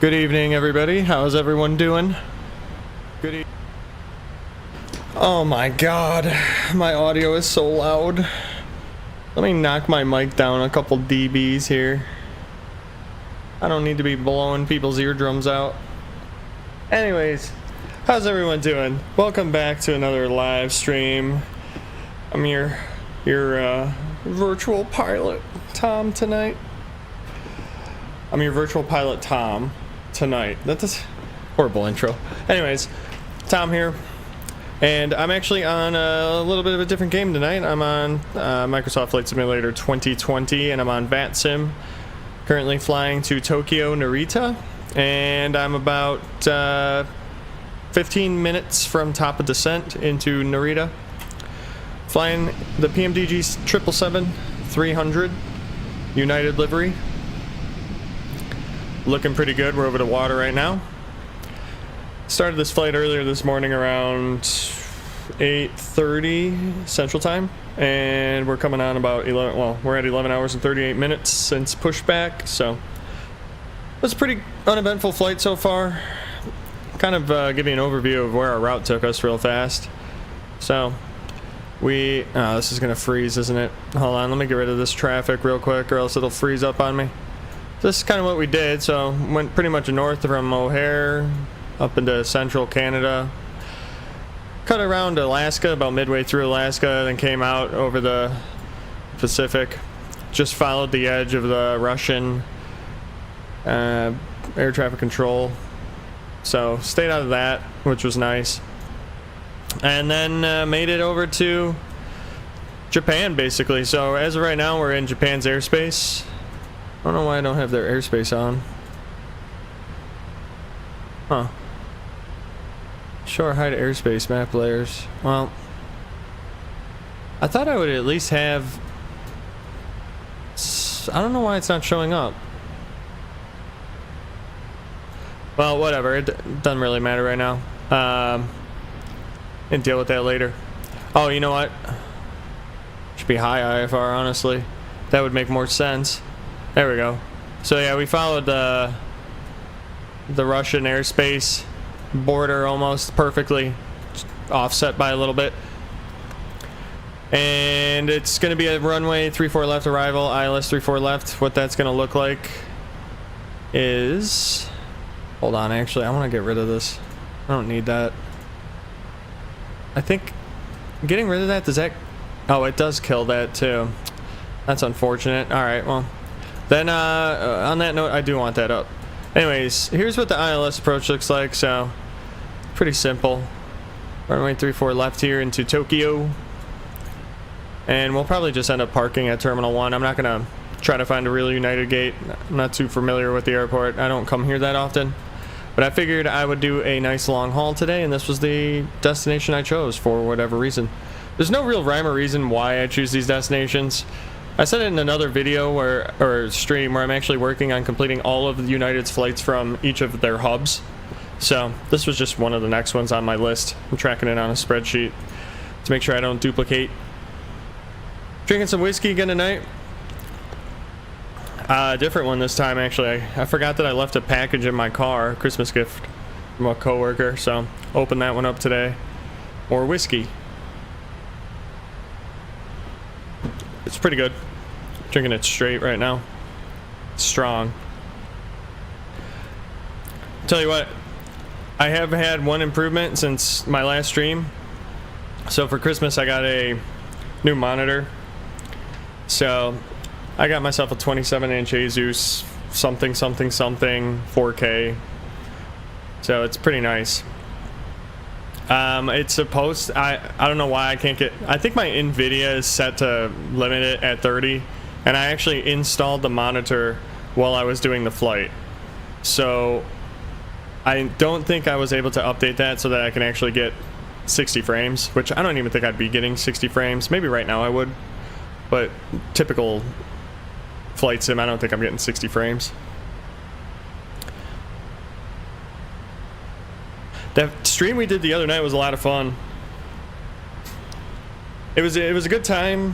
Good evening, everybody. How's everyone doing? Good evening. Oh my god, my audio is so loud. Let me knock my mic down a couple dBs here. I don't need to be blowing people's eardrums out. Anyways, how's everyone doing? Welcome back to another live stream. I'm your virtual pilot, Tom, tonight. I'm your virtual pilot, Tom, tonight. That's a horrible intro. Anyways, Tom here. And I'm actually on a little bit of a different game tonight. I'm on Microsoft Flight Simulator 2020, and I'm on VATSIM. Currently flying to Tokyo Narita, and I'm about 15 minutes from top of descent into Narita. Flying the PMDG 777-300 United livery. Looking pretty good. We're over the water right now. Started this flight earlier this morning around 8:30 Central Time, and we're coming on about 11. Well, we're at 11 hours and 38 minutes since pushback, so it was a pretty uneventful flight so far. Kind of give you an overview of where our route took us real fast. So this is gonna freeze, isn't it? Hold on, let me get rid of this traffic real quick, or else it'll freeze up on me. This is kind of what we did. So went pretty much north from O'Hare up into central Canada, cut around Alaska, about midway through Alaska, then came out over the Pacific, just followed the edge of the Russian air traffic control, so stayed out of that, which was nice, and then made it over to Japan, basically. So as of right now, we're in Japan's airspace. I don't know why I don't have their airspace on. Huh. Sure, hide airspace map layers. Well, I thought I would at least have... I don't know why it's not showing up. Well, whatever. It doesn't really matter right now. And deal with that later. Oh, you know what? Should be high IFR, honestly. That would make more sense. There we go. So yeah, we followed the Russian airspace border almost perfectly, offset by a little bit, and it's going to be a runway 34 left arrival, ILS 34 left. What that's going to look like is, hold on, actually I want to get rid of this. I don't need that. I think getting rid of that, does that, oh, it does kill that too. That's unfortunate. All right, well then on that note, I do want that up. Anyways, here's what the ILS approach looks like. So pretty simple. Runway 34 left here into Tokyo, and we'll probably just end up parking at Terminal 1. I'm not gonna try to find a real United gate. I'm not too familiar with the airport. I don't come here that often, but I figured I would do a nice long haul today, and this was the destination I chose for whatever reason. There's no real rhyme or reason why I choose these destinations. I said it in another video or stream where I'm actually working on completing all of United's flights from each of their hubs. So this was just one of the next ones on my list. I'm tracking it on a spreadsheet to make sure I don't duplicate. Drinking some whiskey again tonight. Different one this time, actually. I forgot that I left a package in my car, a Christmas gift from a coworker, so open that one up today. More whiskey. It's pretty good. Drinking it straight right now. It's strong. Tell you what, I have had one improvement since my last stream. So for Christmas I got a new monitor. So I got myself a 27-inch Asus something 4K. So it's pretty nice. It's supposed, I don't know why I can't get, I think my NVIDIA is set to limit it at 30, and I actually installed the monitor while I was doing the flight. So I don't think I was able to update that so that I can actually get 60 frames, which I don't even think I'd be getting 60 frames. Maybe right now I would, but typical flight sim, I don't think I'm getting 60 frames. That stream we did the other night was a lot of fun. It was a good time,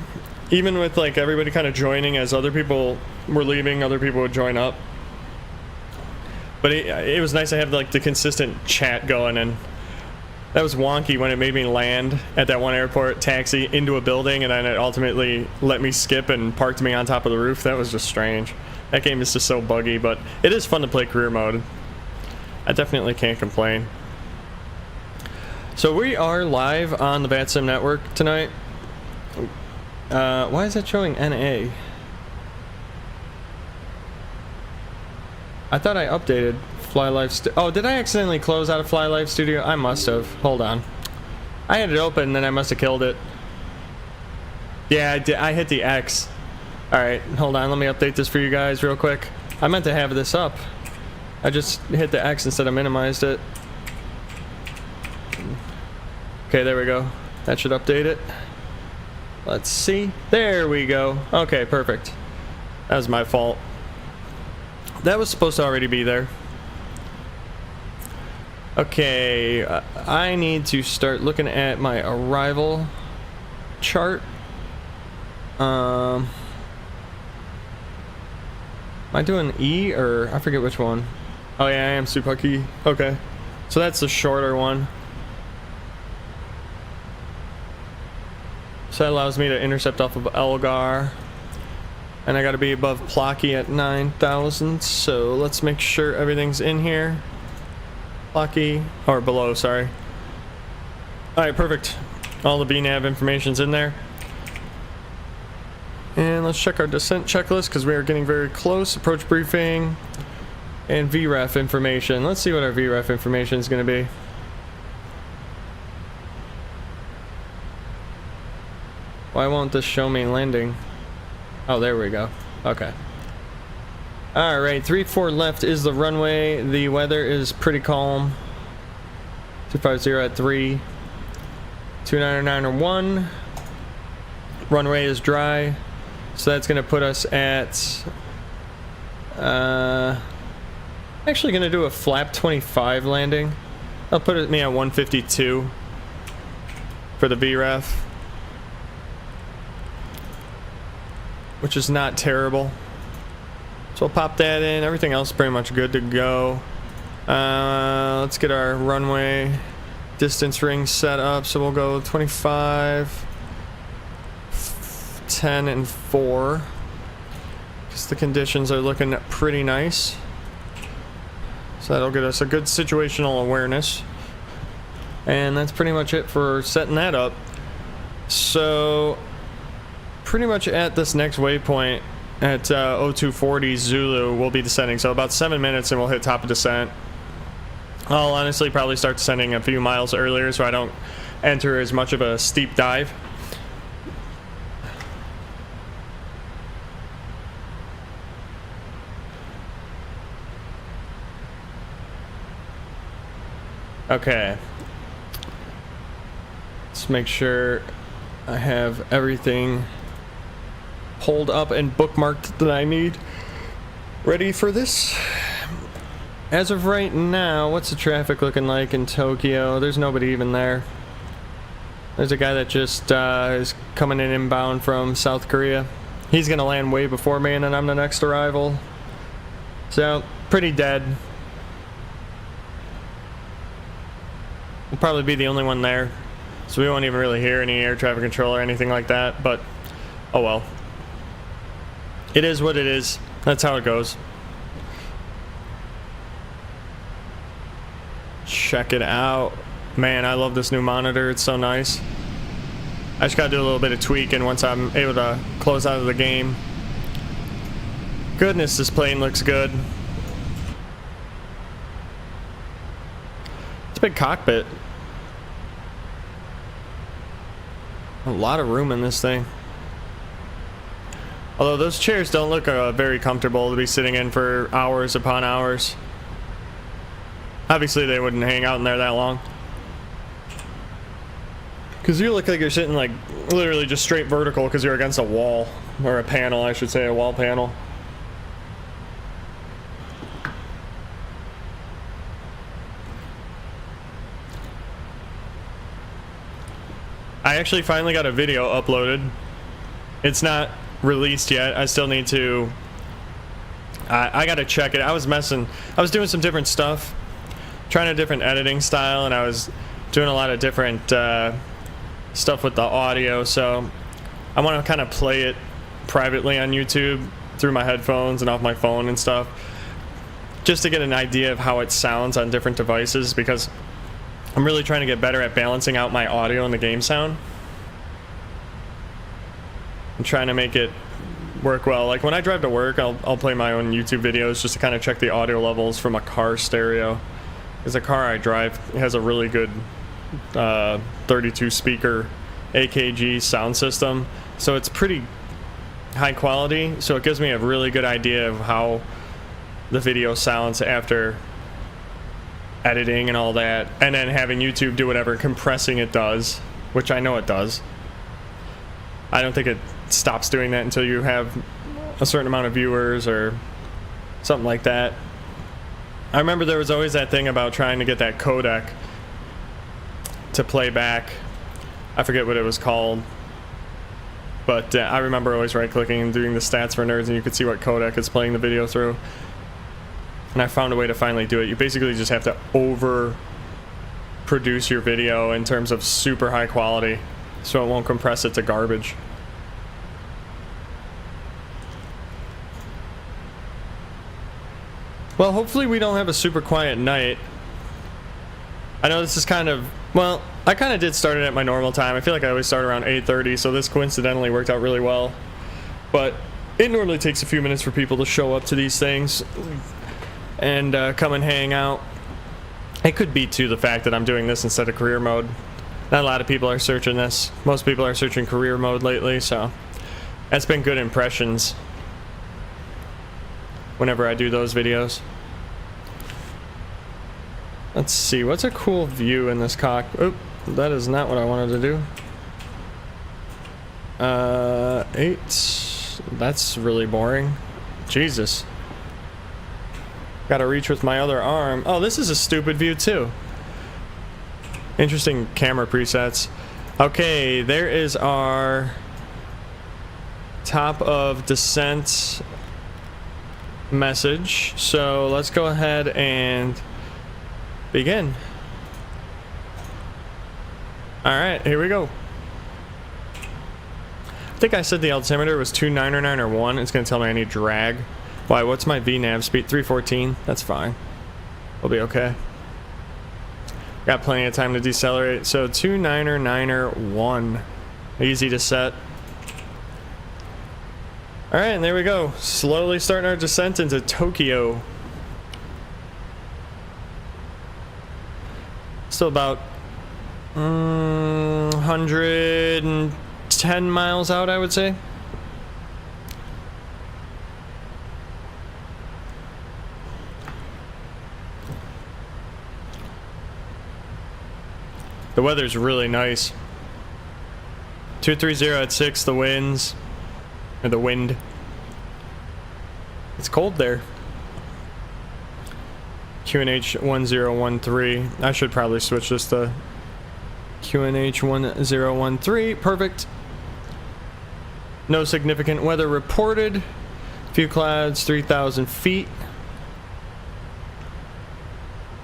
even with like everybody kind of joining as other people were leaving, other people would join up. But it was nice to have like the consistent chat going, and that was wonky when it made me land at that one airport taxi into a building, and then it ultimately let me skip and parked me on top of the roof. That was just strange. That game is just so buggy, but it is fun to play career mode. I definitely can't complain. So we are live on the VATSIM network tonight. Why is that showing NA? I thought I updated Fly Live oh, did I accidentally close out of Fly Live Studio? I must have. Hold on. I had it open and then I must have killed it. Yeah, I did. I hit the X. Alright, hold on. Let me update this for you guys real quick. I meant to have this up. I just hit the X instead of minimized it. Okay, there we go. That should update it. Let's see. There we go. Okay, perfect. That was my fault. That was supposed to already be there. Okay, I need to start looking at my arrival chart. Am I doing E or I forget which one? Oh yeah, I am Supaki. Okay, so that's the shorter one. So that allows me to intercept off of Elgar. And I gotta be above Plocky at 9,000, so let's make sure everything's in here. Plocky, or below, sorry. Alright, perfect. All the VNAV information's in there. And let's check our descent checklist, because we are getting very close. Approach briefing, and VREF information. Let's see what our VREF information is gonna be. Why won't this show me landing? Oh, there we go. Okay. Alright, 34 left is the runway. The weather is pretty calm. 250 at 3. 299 or 1. Runway is dry. So that's going to put us at... actually going to do a flap 25 landing. I'll put me at 152 for the VREF. Which is not terrible. So we'll pop that in. Everything else is pretty much good to go. Let's get our runway distance ring set up. So we'll go 25, 10, and 4. Because the conditions are looking pretty nice. So that'll get us a good situational awareness. And that's pretty much it for setting that up. So... pretty much at this next waypoint at 0240 Zulu we'll be descending, so about 7 minutes and we'll hit top of descent. I'll honestly probably start descending a few miles earlier so I don't enter as much of a steep dive. Okay, let's make sure I have everything pulled up and bookmarked that I need ready for this. As of right now, what's the traffic looking like in Tokyo? There's nobody even there. There's a guy that just is coming in inbound from South Korea. He's gonna land way before me and then I'm the next arrival. So, pretty dead. We'll probably be the only one there. So we won't even really hear any air traffic control or anything like that, but oh well. It is what it is. That's how it goes. Check it out. Man, I love this new monitor. It's so nice. I just gotta do a little bit of tweaking once I'm able to close out of the game. Goodness, this plane looks good. It's a big cockpit. A lot of room in this thing. Although those chairs don't look very comfortable to be sitting in for hours upon hours. Obviously they wouldn't hang out in there that long. Because you look like you're sitting like literally just straight vertical because you're against a wall. Or a panel, I should say, a wall panel. I actually finally got a video uploaded. It's not released yet. I still need to I gotta check it. I was doing some different stuff, trying a different editing style, and I was doing a lot of different stuff with the audio, so I want to kind of play it privately on YouTube through my headphones and off my phone and stuff, just to get an idea of how it sounds on different devices, because I'm really trying to get better at balancing out my audio and the game sound. I'm trying to make it work well. Like when I drive to work, I'll play my own YouTube videos just to kind of check the audio levels from a car stereo, because the car I drive has a really good 32 speaker AKG sound system, so it's pretty high quality, so it gives me a really good idea of how the video sounds after editing and all that, and then having YouTube do whatever compressing it does, which I know it does. I don't think it stops doing that until you have a certain amount of viewers or something like that. I remember there was always that thing about trying to get that codec to play back. I forget what it was called, but I remember always right-clicking and doing the stats for nerds, and you could see what codec it's playing the video through. And I found a way to finally do it. You basically just have to over-produce your video in terms of super high quality, so it won't compress it to garbage. Well, hopefully we don't have a super quiet night. I know this is kind of, well, I kind of did start it at my normal time. I feel like I always start around 8:30, so this coincidentally worked out really well. But it normally takes a few minutes for people to show up to these things and come and hang out. It could be, too, the fact that I'm doing this instead of career mode. Not a lot of people are searching this. Most people are searching career mode lately, so that's been good impressions whenever I do those videos. Let's see, what's a cool view in this cockpit? Oop, that is not what I wanted to do. 8. That's really boring. Jesus. Gotta reach with my other arm. Oh, this is a stupid view too. Interesting camera presets. Okay, there is our top of descent message. So let's go ahead and begin. Alright, here we go. I think I said the altimeter was 299 or 1. It's going to tell me I need drag. Why, what's my VNAV speed? 314. That's fine. We'll be okay. Got plenty of time to decelerate. So 299er1. Easy to set. Alright, and there we go. Slowly starting our descent into Tokyo. Still about 110 miles out, I would say. The weather's really nice. 230 at 6, the winds. Or the wind. It's cold there. QNH 1013. I should probably switch this to QNH 1013. Perfect. No significant weather reported. Few clouds, 3,000 feet.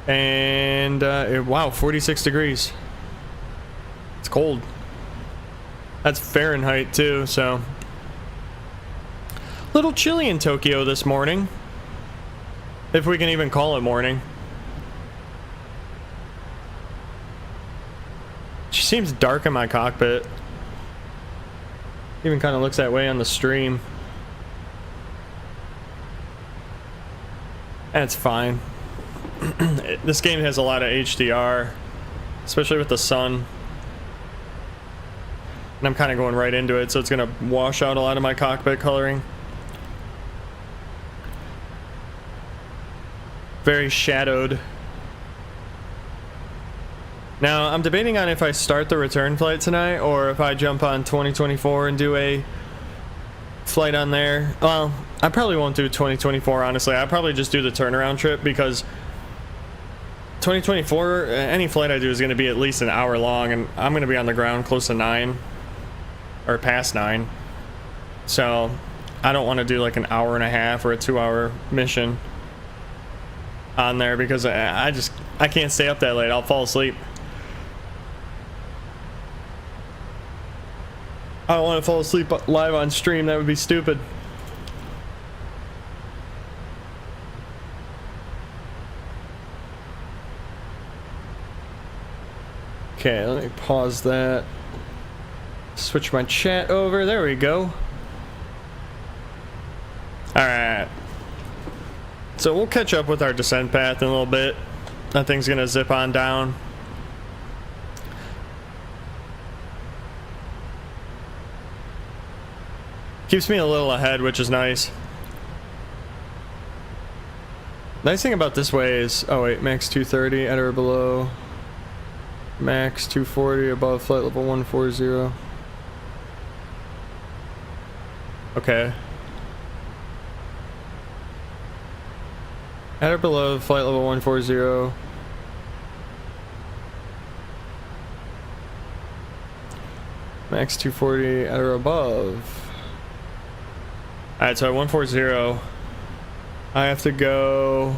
And, wow, 46 degrees. It's cold. That's Fahrenheit, too, so. Little chilly in Tokyo this morning. If we can even call it morning. She seems dark in my cockpit. Even kind of looks that way on the stream. That's fine. This game has a lot of HDR, especially with the sun. And I'm kind of going right into it, so it's going to wash out a lot of my cockpit coloring. Very shadowed. Now, I'm debating on if I start the return flight tonight or if I jump on 2024 and do a flight on there. Well, I probably won't do 2024, honestly. I'll probably just do the turnaround trip, because 2024, any flight I do is going to be at least an hour long, and I'm going to be on the ground close to 9 or past 9. So I don't want to do like an hour and a half or a 2-hour mission on there because I can't stay up that late. I'll fall asleep. I don't want to fall asleep live on stream. That would be stupid. Okay, let me pause that. Switch my chat over. There we go. Alright. So we'll catch up with our descent path in a little bit. That thing's gonna zip on down. Keeps me a little ahead, which is nice. Nice thing about this way is, oh wait, max 230 at or below. Max 240 above flight level 140. Okay. At or below flight level 140. Max 240 at or above. Alright, so at 140, I have to go.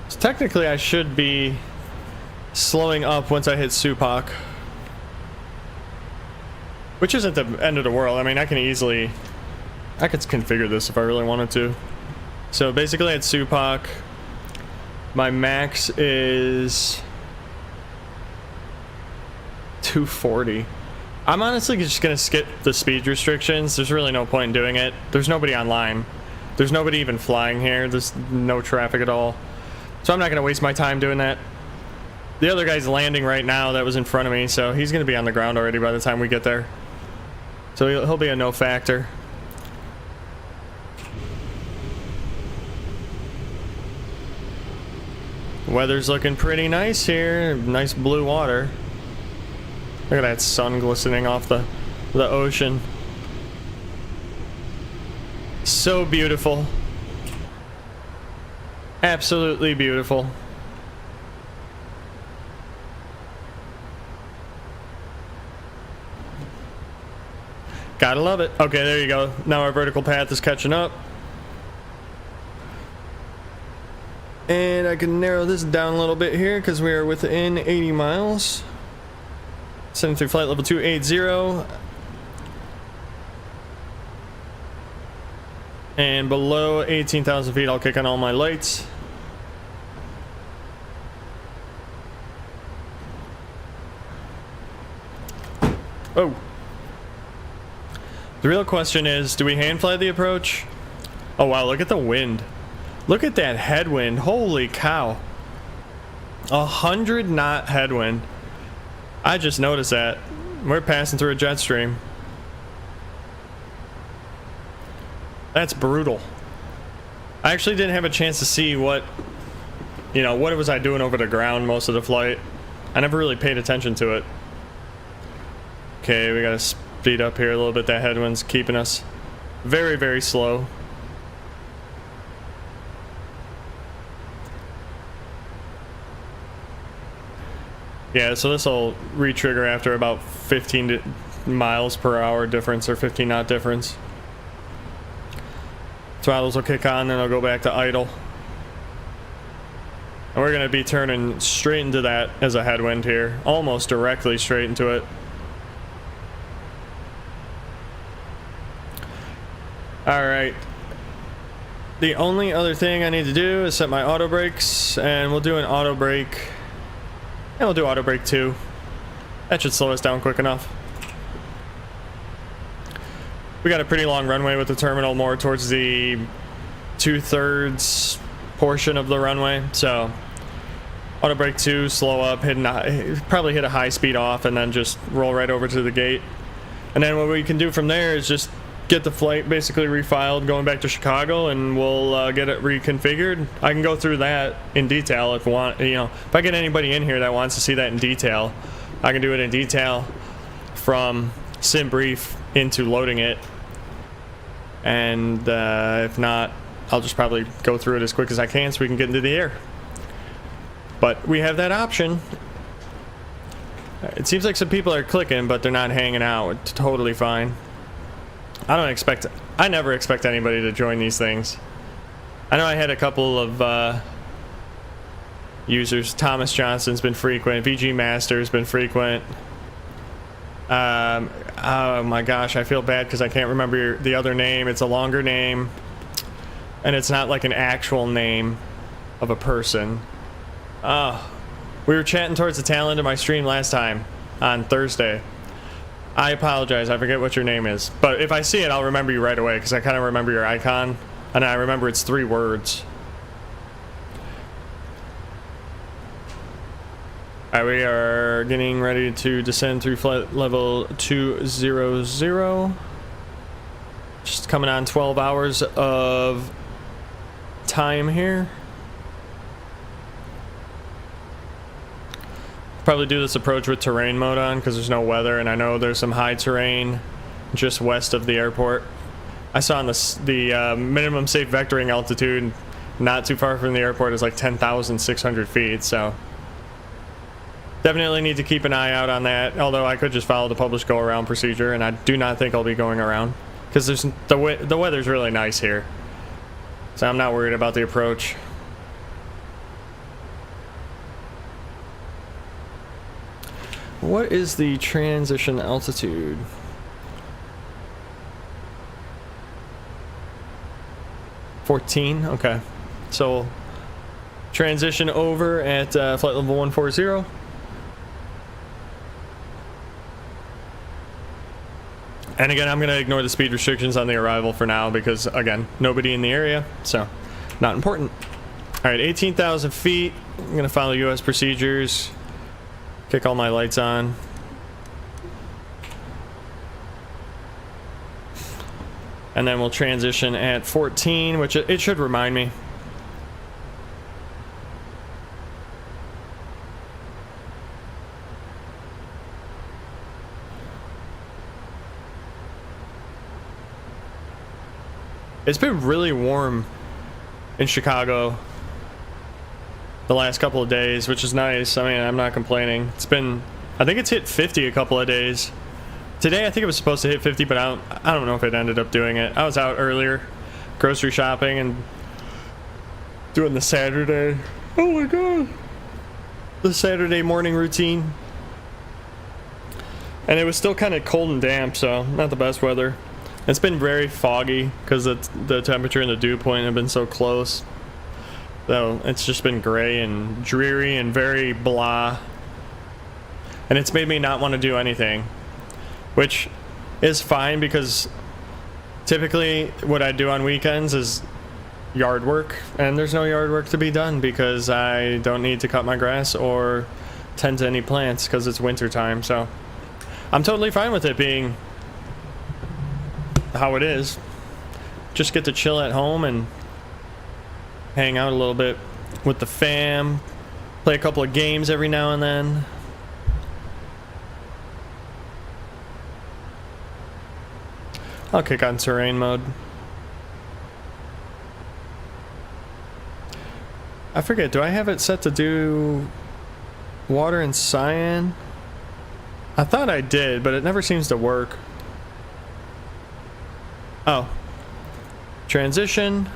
So technically, I should be slowing up once I hit Supak, which isn't the end of the world. I mean, I could configure this if I really wanted to. So basically, at Supak, my max is 240. I'm honestly just gonna skip the speed restrictions. There's really no point in doing it. There's nobody online. There's nobody even flying here. There's no traffic at all. So I'm not gonna waste my time doing that. The other guy's landing right now that was in front of me, so he's gonna be on the ground already by the time we get there. So he'll be a no factor. Weather's looking pretty nice here. Nice blue water. Look at that sun glistening off the ocean. So beautiful. Absolutely beautiful. Gotta love it. Okay, there you go. Now our vertical path is catching up. And I can narrow this down a little bit here because we are within 80 miles. Sending through flight level 280. And below 18,000 feet, I'll kick on all my lights. Oh. The real question is, do we hand fly the approach? Oh wow, look at the wind. Look at that headwind. Holy cow. 100 knot headwind. I just noticed that. We're passing through a jet stream. That's brutal. I actually didn't have a chance to see what was I doing over the ground most of the flight. I never really paid attention to it. Okay, we gotta speed up here a little bit. That headwind's keeping us very, very slow. Yeah, so this will re-trigger after about 15 miles per hour difference, or 15 knot difference. Throttles will kick on, then I'll go back to idle. And we're going to be turning straight into that as a headwind here. Almost directly straight into it. Alright. The only other thing I need to do is set my auto brakes, and we'll do an auto brake. And we'll do auto brake 2. That should slow us down quick enough. We got a pretty long runway with the terminal more towards the 2/3 portion of the runway, so auto brake 2, slow up, probably hit a high speed off, and then just roll right over to the gate. And then what we can do from there is just get the flight basically refiled going back to Chicago, and we'll get it reconfigured. I can go through that in detail if if I get anybody in here that wants to see that in detail, I can do it in detail from sim brief into loading it. And if not, I'll just probably go through it as quick as I can so we can get into the air. But we have that option. It seems like some people are clicking, but they're not hanging out. It's totally fine. I never expect anybody to join these things. I know I had a couple of users. Thomas Johnson's been frequent. VG Master's been frequent. Oh my gosh, I feel bad because I can't remember the other name. It's a longer name, and it's not like an actual name of a person. We were chatting towards the tail end of my stream last time on Thursday. I apologize, I forget what your name is, but if I see it, I'll remember you right away because I kind of remember your icon, and I remember it's 3 words. Alright, we are getting ready to descend through flight level 200. Just coming on 12 hours of time here. Probably do this approach with terrain mode on because there's no weather, and I know there's some high terrain just west of the airport. I saw on the minimum safe vectoring altitude not too far from the airport is like 10,600 feet, so definitely need to keep an eye out on that, although I could just follow the published go around procedure, and I do not think I'll be going around because there's the weather's really nice here, so I'm not worried about the approach. What is the transition altitude? $14, okay. So transition over at flight level 140. And again, I'm going to ignore the speed restrictions on the arrival for now because, again, nobody in the area, so not important. All right, 18,000 feet. I'm going to follow U.S. procedures. Kick all my lights on. And then we'll transition at 14, which it should remind me. It's been really warm in Chicago the last couple of days, which is nice. I mean, I'm not complaining. It's been, I think it's hit 50 a couple of days. Today, I think it was supposed to hit 50, but I don't know if it ended up doing it. I was out earlier, grocery shopping and doing the Saturday. Oh my God. The Saturday morning routine. And it was still kind of cold and damp, so not the best weather. It's been very foggy because the temperature and the dew point have been so close. So it's just been gray and dreary and very blah. And it's made me not want to do anything, which is fine because typically what I do on weekends is yard work, and there's no yard work to be done because I don't need to cut my grass or tend to any plants because it's winter time. So I'm totally fine with it being how it is. Just get to chill at home and hang out a little bit with the fam, play a couple of games every now and then. I'll kick on terrain mode. I forget, do I have it set to do water and cyan? I thought I did, but it never seems to work. Oh. Transition.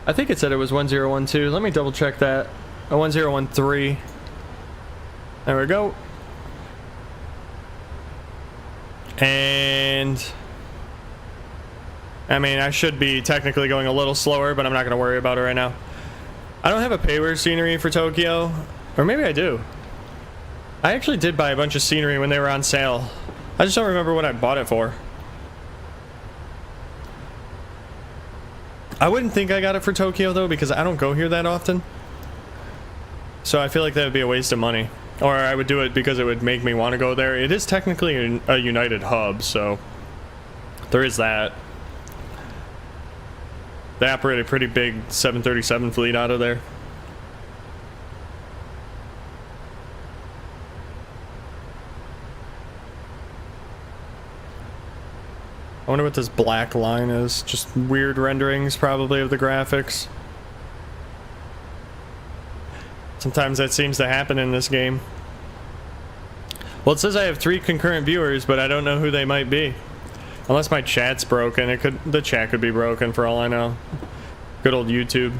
I think it said it was 1012. Let me double check that. 1013. There we go. And I mean, I should be technically going a little slower, but I'm not going to worry about it right now. I don't have a payware scenery for Tokyo, or maybe I do. I actually did buy a bunch of scenery when they were on sale. I just don't remember what I bought it for. I wouldn't think I got it for Tokyo though, because I don't go here that often. So I feel like that would be a waste of money. Or I would do it because it would make me want to go there. It is technically a United hub, so there is that. They operate a pretty big 737 fleet out of there. I wonder what this black line is. Just weird renderings, probably, of the graphics. Sometimes that seems to happen in this game. Well, it says I have 3 concurrent viewers, but I don't know who they might be. Unless my chat's broken. The chat could be broken for all I know. Good old YouTube.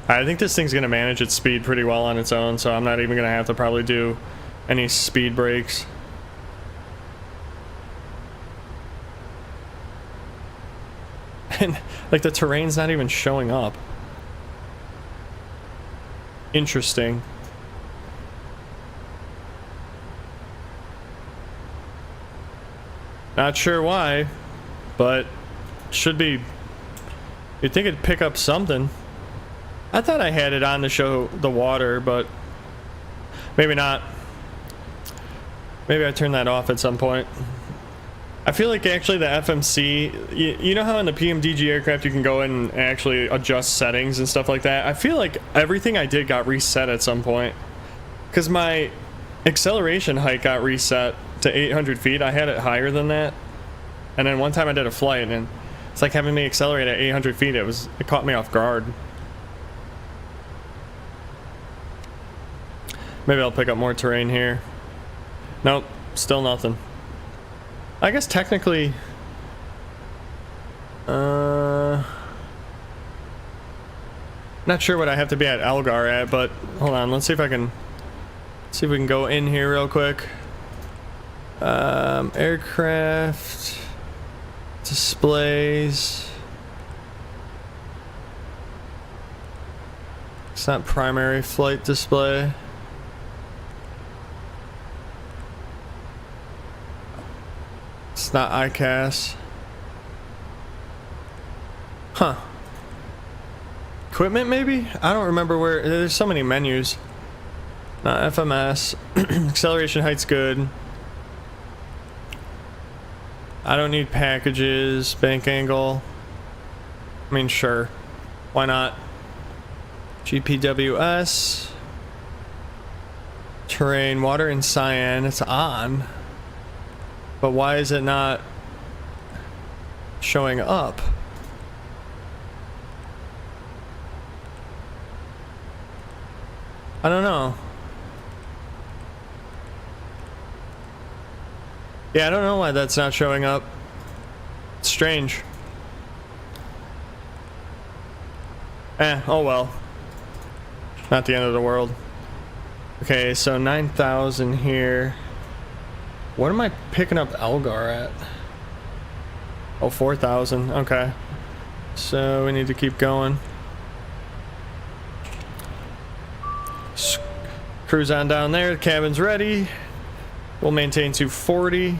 I think this thing's gonna manage its speed pretty well on its own, so I'm not even gonna have to probably do any speed breaks. And like the terrain's not even showing up. Interesting. Not sure why, but should be. You'd think it'd pick up something. I thought I had it on to show the water, but maybe not. Maybe I turned that off at some point. I feel like actually the FMC, you know how in the PMDG aircraft you can go in and actually adjust settings and stuff like that? I feel like everything I did got reset at some point. Because my acceleration height got reset to 800 feet. I had it higher than that. And then one time I did a flight and it's like having me accelerate at 800 feet. It caught me off guard. Maybe I'll pick up more terrain here. Nope, still nothing. I guess technically, not sure what I have to be at Algar at, but hold on, let's see if we can go in here real quick. Aircraft displays. It's not primary flight display. It's not ICAS. Huh. Equipment maybe? I don't remember where. There's so many menus. Not FMS. Acceleration height's good. I don't need packages. Bank angle. I mean, sure. Why not? GPWS. Terrain, water and cyan. It's on. But why is it not showing up? I don't know. Yeah, I don't know why that's not showing up. It's strange. Oh well. Not the end of the world. Okay, so 9,000 here. What am I picking up Algar at? Oh, 4,000. Okay. So we need to keep going. Cruise on down there. The cabin's ready. We'll maintain 240.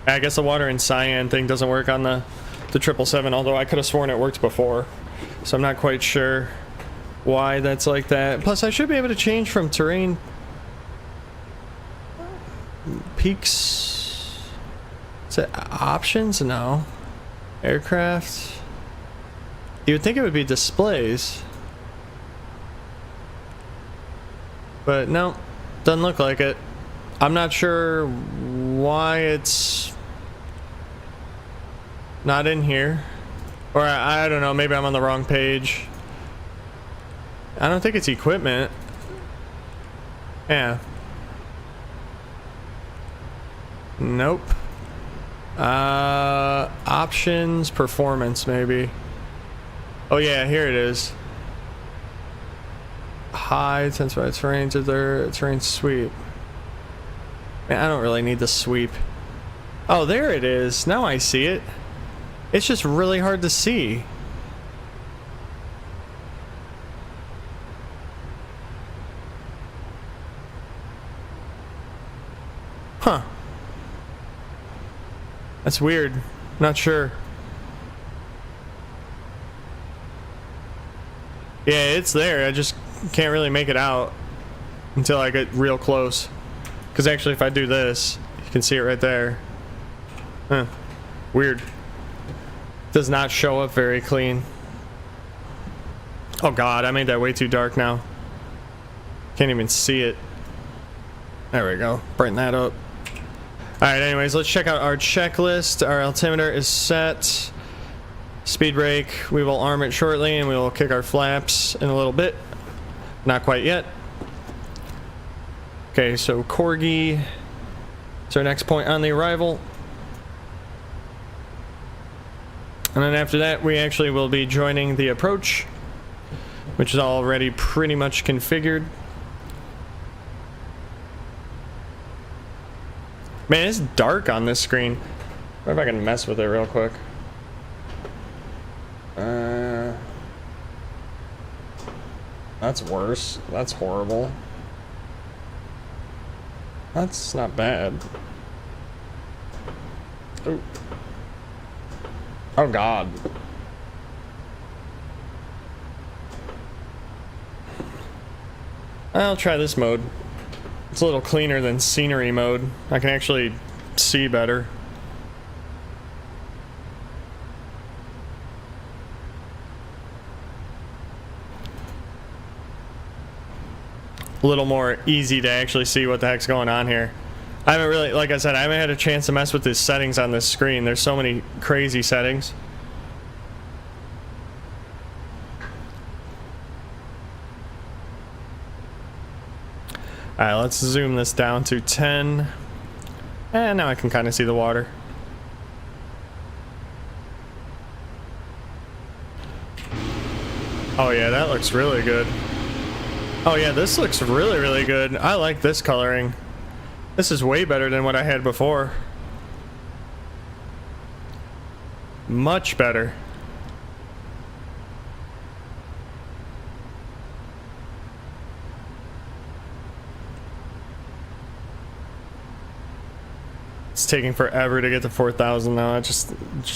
I guess the water and cyan thing doesn't work on the 777, although I could have sworn it worked before. So I'm not quite sure why that's like that. Plus, I should be able to change from terrain. Peaks. Is it options? No. Aircraft. You would think it would be displays. But no, doesn't look like it. I'm not sure why it's not in here. Or I don't know, maybe I'm on the wrong page. I don't think it's equipment. Yeah. Nope. Options, performance, maybe. Oh yeah, here it is. High, since by terrain to their terrain sweep. Man, I don't really need the sweep. Oh, there it is. Now I see it. It's just really hard to see. Huh. That's weird. Not sure. Yeah, it's there. I just can't really make it out until I get real close. Because actually, if I do this, you can see it right there. Huh. Weird. Does not show up very clean. Oh god, I made that way too dark now. Can't even see it. There we go. Brighten that up. Alright, anyways, let's check out our checklist. Our altimeter is set. Speed brake, we will arm it shortly and we will kick our flaps in a little bit. Not quite yet. Okay, so Corgi is our next point on the arrival. And then after that, we actually will be joining the approach, which is already pretty much configured. Man, it's dark on this screen. I wonder if I can mess with it real quick. That's worse. That's horrible. That's not bad. Oh. Oh God. I'll try this mode. It's a little cleaner than scenery mode. I can actually see better. A little more easy to actually see what the heck's going on here. I haven't really, like I said, I haven't had a chance to mess with the settings on this screen. There's so many crazy settings. Alright, let's zoom this down to 10. And now I can kind of see the water. Oh yeah, that looks really good. Oh yeah, this looks really, really good. I like this coloring. This is way better than what I had before. Much better. It's taking forever to get to 4,000 now. I just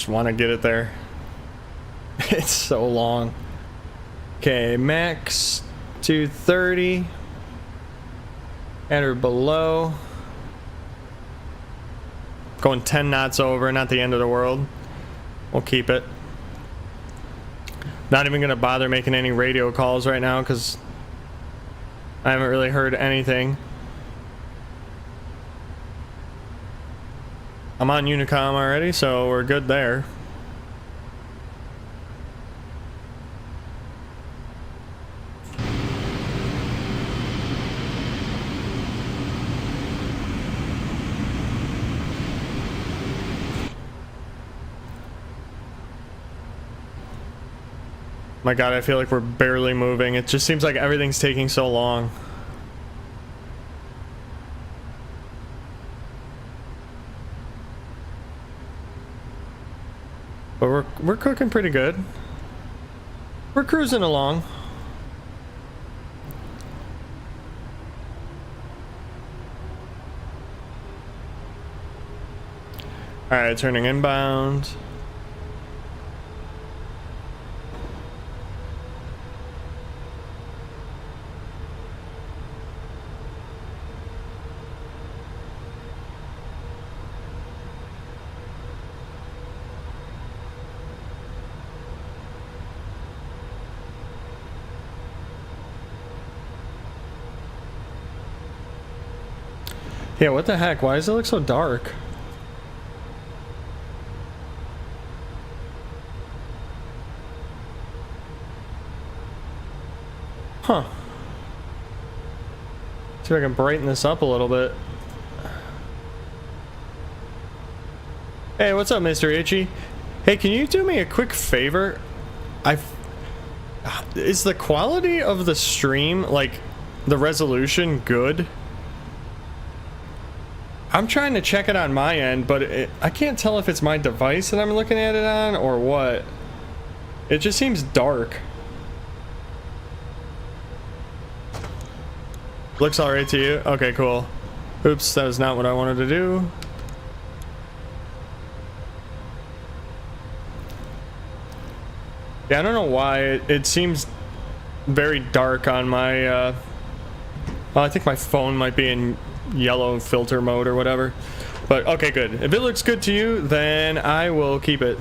want to get it there. It's so long. Okay, max 230. At or below. Going 10 knots over, not the end of the world. We'll keep it. Not even gonna bother making any radio calls right now because I haven't really heard anything. I'm on Unicom already, so we're good there. My God, I feel like we're barely moving. It just seems like everything's taking so long. But we're cooking pretty good. We're cruising along. All right, turning inbound. Yeah, what the heck? Why does it look so dark? Huh. See if I can brighten this up a little bit. Hey, what's up, Mr. Itchy? Hey, can you do me a quick favor? Is the quality of the stream, like, the resolution good? I'm trying to check it on my end, but I can't tell if it's my device that I'm looking at it on or what. It just seems dark. Looks alright to you? Okay, cool. Oops, that was not what I wanted to do. Yeah, I don't know why. It seems very dark on my... well, I think my phone might be in yellow filter mode or whatever, but okay, good. If it looks good to you, then I will keep it.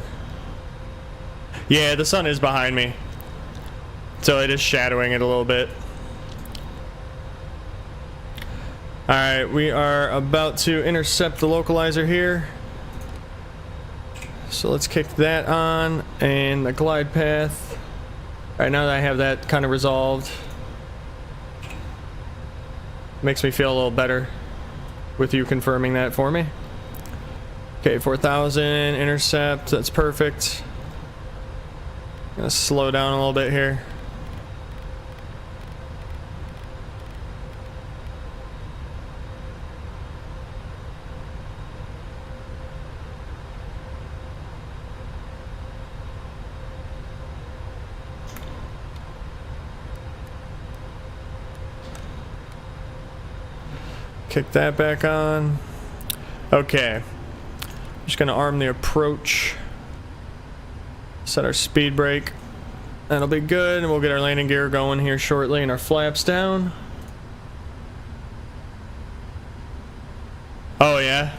Yeah, the sun is behind me, so it is shadowing it a little bit. All right, we are about to intercept the localizer here, so let's kick that on and the glide path. All right, now that I have that kind of resolved, Makes me feel a little better with you confirming that for me. Okay, 4,000 intercept, that's perfect. Gonna slow down a little bit here. Kick that back on. Okay. Just gonna arm the approach. Set our speed brake. That'll be good, and we'll get our landing gear going here shortly and our flaps down. Oh yeah.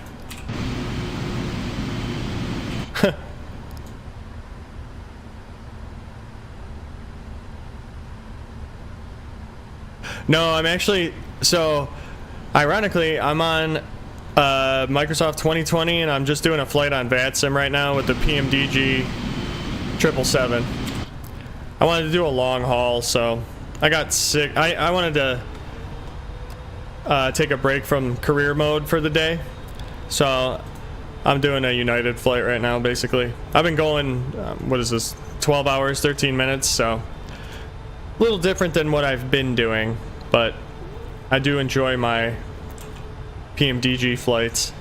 No, I'm actually, so ironically, I'm on Microsoft 2020, and I'm just doing a flight on VATSIM right now with the PMDG 777. I wanted to do a long haul, so I got sick. I wanted to take a break from career mode for the day, so I'm doing a United flight right now, basically. I've been going, what is this, 12 hours, 13 minutes, so a little different than what I've been doing, but I do enjoy my PMDG flights.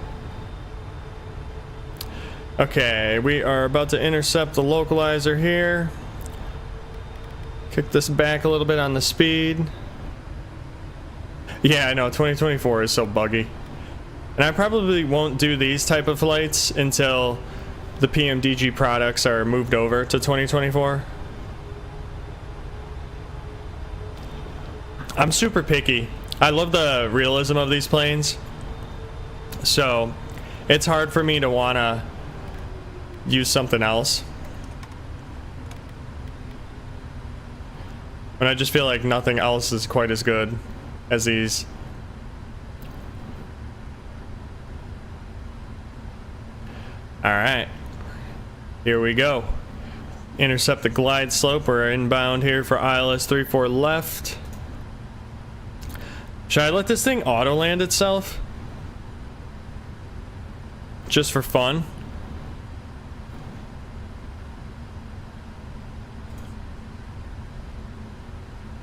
Okay, we are about to intercept the localizer here. Kick this back a little bit on the speed. Yeah, I know, 2024 is so buggy. And I probably won't do these type of flights until the PMDG products are moved over to 2024. I'm super picky. I love the realism of these planes. So it's hard for me to want to use something else. And I just feel like nothing else is quite as good as these. Alright. Here we go. Intercept the glide slope. We're inbound here for ILS 34 left. Should I let this thing auto land itself? Just for fun?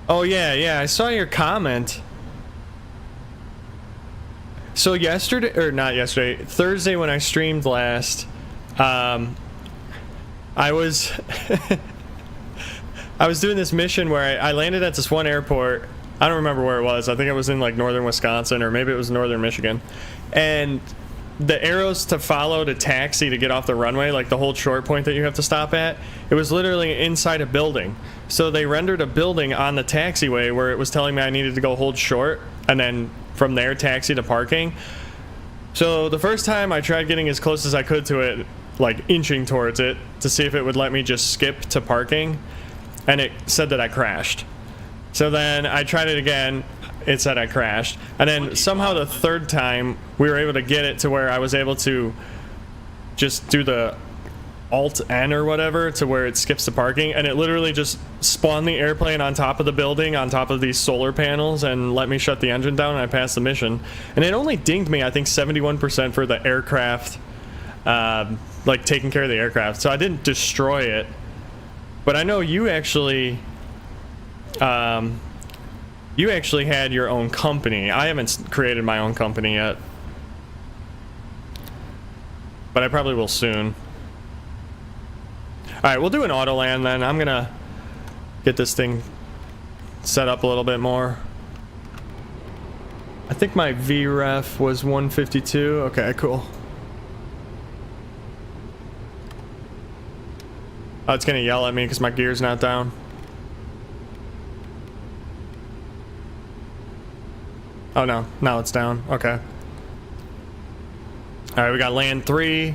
Oh yeah, I saw your comment. So yesterday, or not yesterday, Thursday when I streamed last, I was I was doing this mission where I landed at this one airport. I don't remember where it was. I think it was in like northern Wisconsin, or maybe it was northern Michigan. And the arrows to follow to taxi to get off the runway, like the whole short point that you have to stop at, it was literally inside a building. So they rendered a building on the taxiway where it was telling me I needed to go hold short, and then from there taxi to parking. So the first time I tried getting as close as I could to it, like inching towards it, to see if it would let me just skip to parking, and it said that I crashed. So then I tried it again, it said I crashed, and then somehow the third time we were able to get it to where I was able to just do the Alt-N or whatever to where it skips to parking, and it literally just spawned the airplane on top of the building, on top of these solar panels, and let me shut the engine down, and I passed the mission. And it only dinged me, I think, 71% for the aircraft, like taking care of the aircraft. So I didn't destroy it, but I know you actually had your own company. I haven't created my own company yet, but I probably will soon. Alright, we'll do an auto land then. I'm gonna get this thing set up a little bit more. I think my VREF was 152. Okay, cool. Oh, it's gonna yell at me because my gear's not down. Oh no, now it's down. Okay. Alright, we got land 3.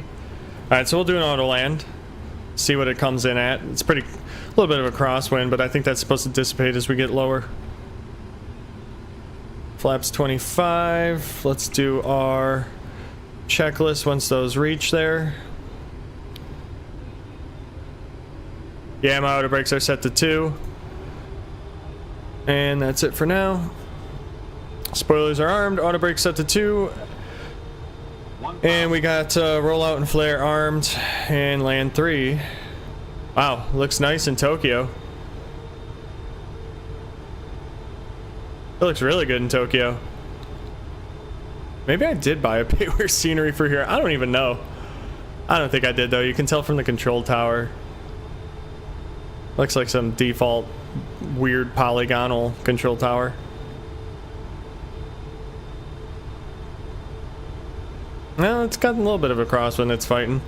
Alright, so we'll do an auto land. See what it comes in at. It's pretty, a little bit of a crosswind, but I think that's supposed to dissipate as we get lower. Flaps 25. Let's do our checklist once those reach there. Yeah, my auto brakes are set to 2. And that's it for now. Spoilers are armed, auto brake set to 2. And we got rollout and flare armed, and land 3. Wow, looks nice in Tokyo. It looks really good in Tokyo. Maybe I did buy a payware scenery for here. I don't even know. I don't think I did though. You can tell from the control tower. Looks like some default weird polygonal control tower. No, it's got a little bit of a cross when it's fighting.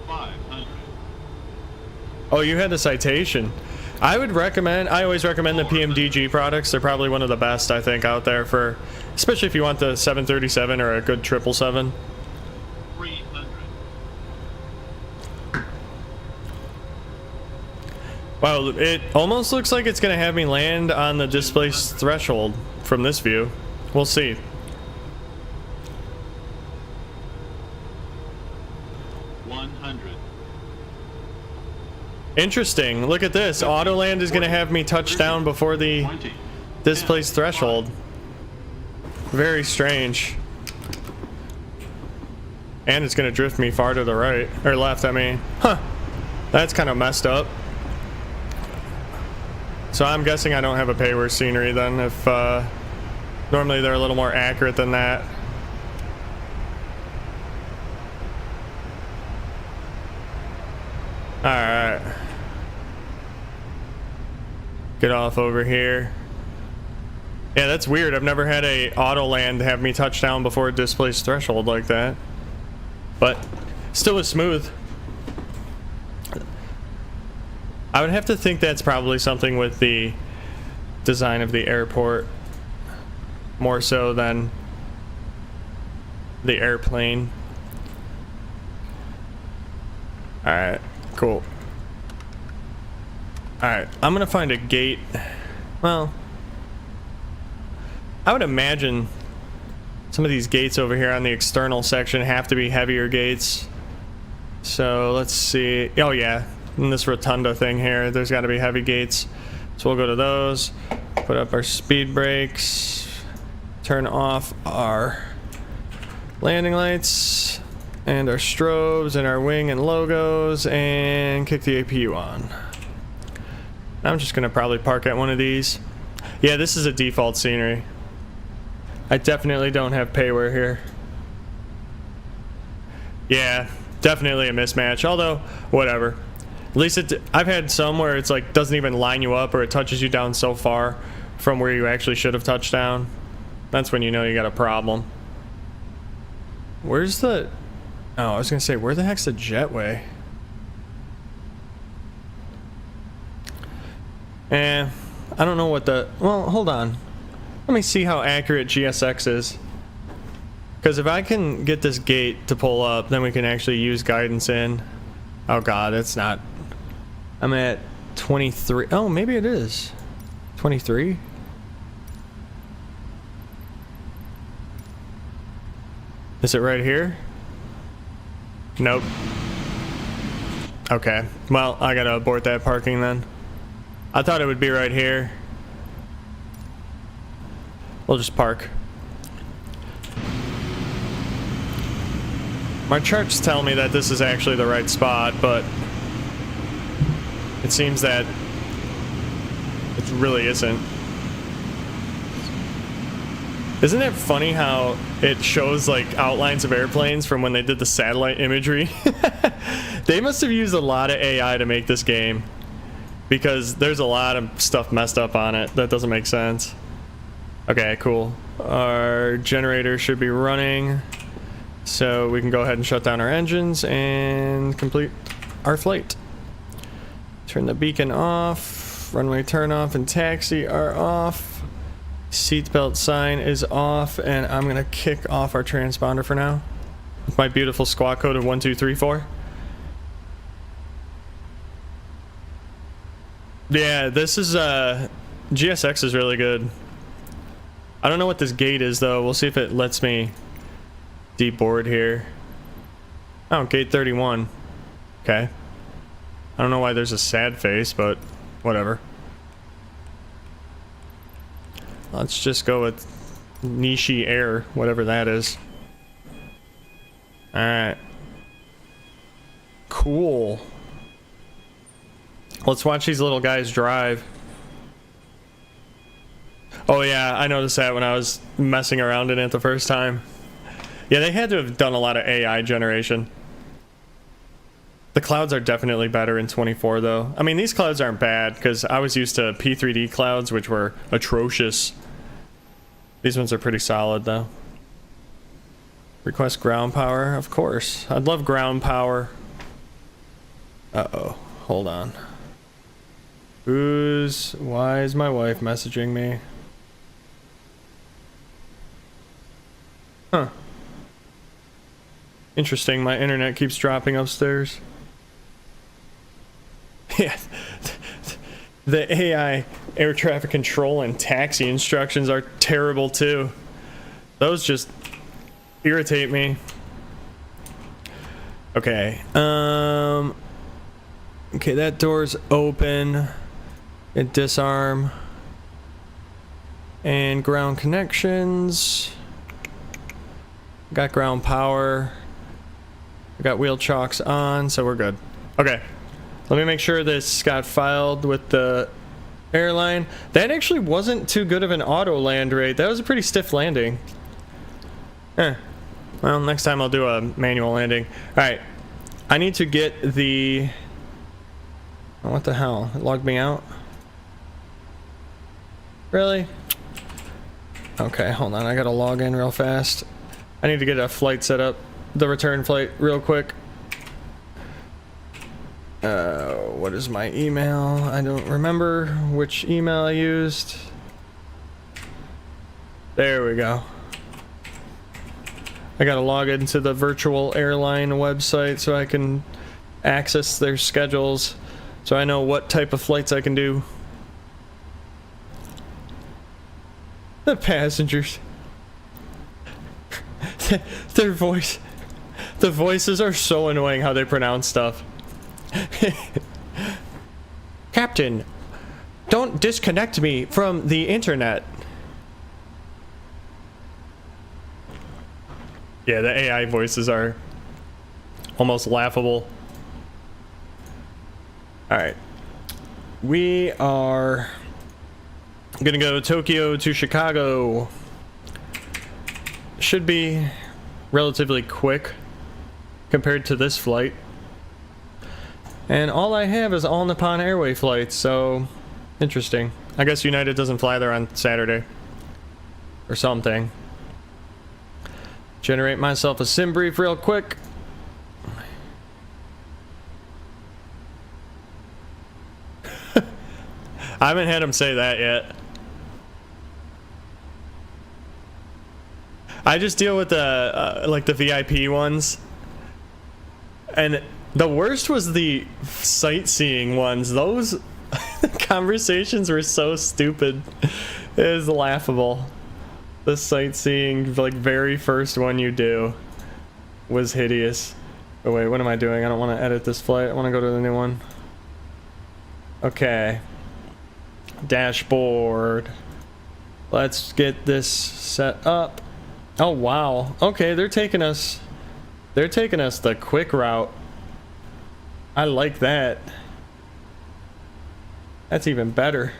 500. Oh, you had the citation. I would recommend, I always recommend the PMDG products. They're probably one of the best, I think, out there for, especially if you want the 737 or a good 777. 300. Wow, it almost looks like it's going to have me land on the displaced threshold from this view. We'll see. Interesting. Look at this. Autoland is going to have me touch down before the displaced threshold. Very strange. And it's going to drift me far to the right. Or left, I mean. Huh. That's kind of messed up. So I'm guessing I don't have a payware scenery then. If normally they're a little more accurate than that. Alright. Get off over here. Yeah, that's weird. I've never had a auto land have me touch down before a displaced threshold like that. But still was smooth. I would have to think that's probably something with the design of the airport. More so than the airplane. Alright, cool. Alright, I'm gonna find a gate. Well, I would imagine some of these gates over here on the external section have to be heavier gates. So let's see. Oh yeah, in this rotunda thing here, there's got to be heavy gates. So we'll go to those, put up our speed brakes, turn off our landing lights and our strobes and our wing and logos, and kick the APU on. I'm just gonna probably park at one of these. Yeah, this is a default scenery. I definitely don't have payware here. Yeah, definitely a mismatch, although whatever. At least I've had some where it's like doesn't even line you up, or it touches you down so far from where you actually should have touched down. That's when you know you got a problem. Where's the... Oh, I was gonna say, where the heck's the jetway? I don't know what the... Well, hold on. Let me see how accurate GSX is. Because if I can get this gate to pull up, then we can actually use guidance in. Oh god, it's not... I'm at 23... Oh, maybe it is. 23? Is it right here? Nope. Okay. Well, I gotta abort that parking then. I thought it would be right here. We'll just park. My charts tell me that this is actually the right spot, but it seems that it really isn't. Isn't it funny how it shows like outlines of airplanes from when they did the satellite imagery? They must have used a lot of AI to make this game, because there's a lot of stuff messed up on it that doesn't make sense. Okay, cool. Our generator should be running, so we can go ahead and shut down our engines and complete our flight. Turn the beacon off, runway turn off and taxi are off, seatbelt sign is off, and I'm gonna kick off our transponder for now with my beautiful squawk code of 1234. Yeah, this is GSX is really good. I don't know what this gate is though. We'll see if it lets me deboard here. Oh, gate 31. Okay. I don't know why there's a sad face, but whatever. Let's just go with niche air, whatever that is. Alright. Cool. Let's watch these little guys drive. Oh yeah, I noticed that when I was messing around in it the first time. Yeah, they had to have done a lot of AI generation. The clouds are definitely better in 24 though. I mean, these clouds aren't bad because I was used to P3D clouds, which were atrocious. These ones are pretty solid though. Request ground power, of course. I'd love ground power. Uh-oh, hold on. Why is my wife messaging me? Huh. Interesting, my internet keeps dropping upstairs. Yeah, the AI air traffic control and taxi instructions are terrible too. Those just irritate me. Okay, okay, that door's open. And disarm. And ground connections. Got ground power. We got wheel chocks on, so we're good. Okay. Let me make sure this got filed with the airline. That actually wasn't too good of an auto land rate. That was a pretty stiff landing. Well, next time I'll do a manual landing. Alright. I need to get the... Oh, what the hell? It logged me out? Really? Okay, hold on. I gotta log in real fast. I need to get a flight set up. The return flight real quick. What is my email? I don't remember which email I used. There we go. I gotta log into the virtual airline website so I can access their schedules so I know what type of flights I can do. The passengers. Their voice. The voices are so annoying how they pronounce stuff. Captain, don't disconnect me from the internet. Yeah, the AI voices are almost laughable. Alright. We are gonna go Tokyo to Chicago. Should be relatively quick compared to this flight. And all I have is all Nippon Airway flights, so interesting. I guess United doesn't fly there on Saturday. Or something. Generate myself a sim brief real quick. I haven't had him say that yet. I just deal with the like the VIP ones, and the worst was the sightseeing ones. Those conversations were so stupid. It was laughable. The sightseeing, like very first one you do, was hideous. Oh wait, what am I doing? I don't want to edit this flight. I want to go to the new one. Okay. Dashboard. Let's get this set up. Oh wow. Okay, they're taking us the quick route. I like that. That's even better.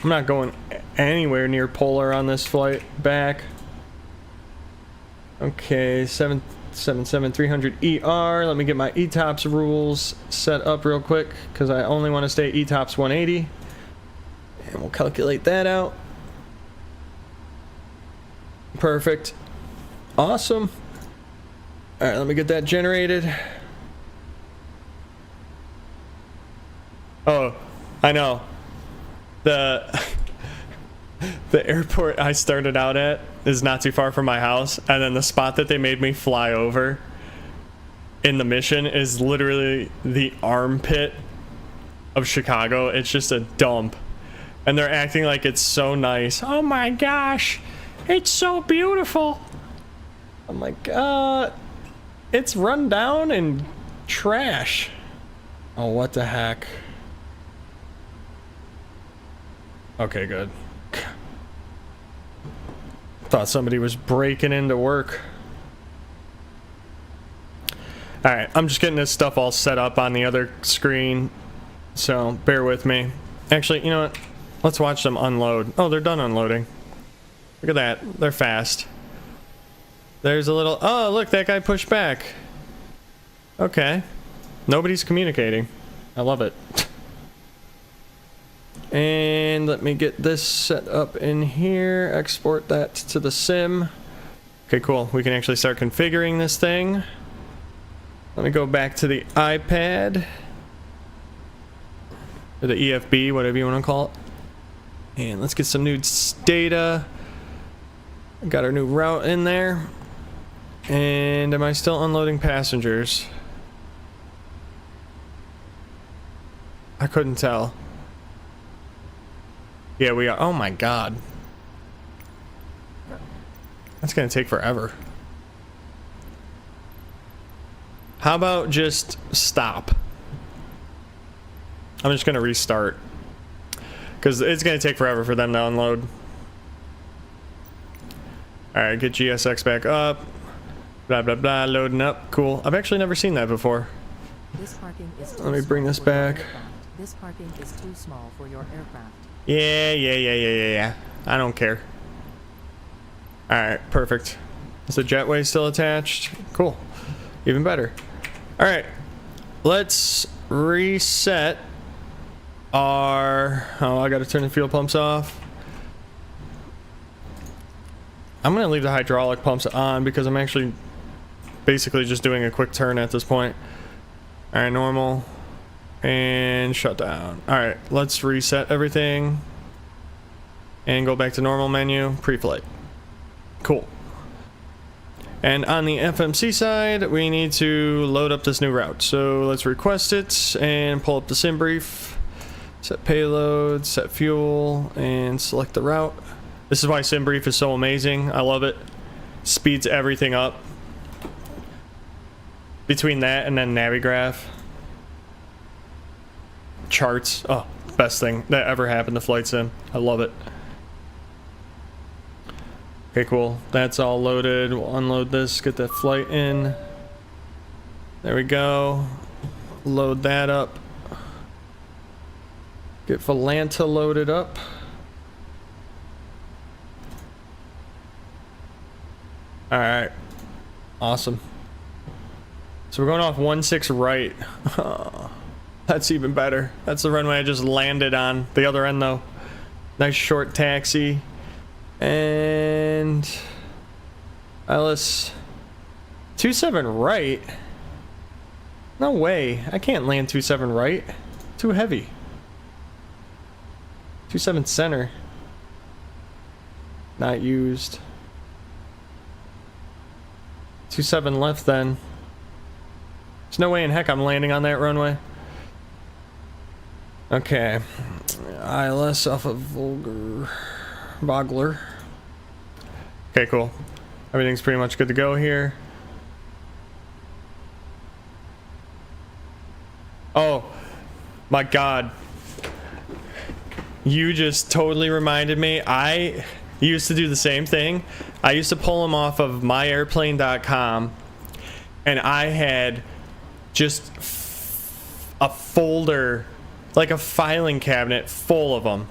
I'm not going anywhere near polar on this flight back. Okay, 777-300ER. Let me get my ETOPS rules set up real quick because I only want to stay ETOPS 180. And we'll calculate that out. Perfect. Awesome. Alright, let me get that generated. Oh, I know. The airport I started out at is not too far from my house, and then the spot that they made me fly over in the mission is literally the armpit of Chicago. It's just a dump. And they're acting like it's so nice. Oh my gosh, it's so beautiful. I'm like, it's run down and trash. Oh, what the heck? Thought somebody was breaking into work. Alright, I'm just getting this stuff all set up on the other screen, so bear with me. Actually, you know what? Let's watch them unload. Oh, they're done unloading. Look at that. They're fast. There's a little... Oh, look, that guy pushed back. Okay. Nobody's communicating. I love it. And let me get this set up in here. Export that to the sim. Okay, cool. We can actually start configuring this thing. Let me go back to the iPad. Or the EFB, whatever you want to call it. And let's get some new data. Got our new route in there. And am I still unloading passengers? I couldn't tell. Yeah, we are. Oh my god. That's gonna take forever. How about just stop? I'm just gonna restart. Because it's gonna take forever for them to unload. Alright, get GSX back up. Blah blah blah, loading up. Cool. I've actually never seen that before. This parking is Let me bring this back. This parking is too small for your aircraft. Yeah. I don't care. Alright, perfect. Is the jetway still attached? Cool. Even better. Alright. Let's reset our... Oh, I gotta turn the fuel pumps off. I'm gonna leave the hydraulic pumps on because I'm actually basically just doing a quick turn at this point. Alright, normal. And shut down. Alright, let's reset everything. And go back to normal menu, pre-flight. Cool. And on the FMC side, we need to load up this new route. So let's request it and pull up the sim brief. Set payload, set fuel, and select the route. This is why sim brief is so amazing. I love it. Speeds everything up. Between that and then Navigraph. Charts. Oh, best thing that ever happened to flight sim. I love it. Okay, cool. That's all loaded. We'll unload this, get that flight in. There we go. Load that up. Get Volanta loaded up. Alright. Awesome. So we're going off 16 right. Oh, that's even better. That's the runway I just landed on. The other end though. Nice short taxi. And ILS 27 right. No way. I can't land 27 right. Too heavy. 27 center. Not used. 27 left then. There's no way in heck I'm landing on that runway. Okay. ILS off of Vogler. Okay, cool. Everything's pretty much good to go here. Oh my god. You just totally reminded me. I used to do the same thing. I used to pull them off of myairplane.com, and I had just a folder, like a filing cabinet full of them.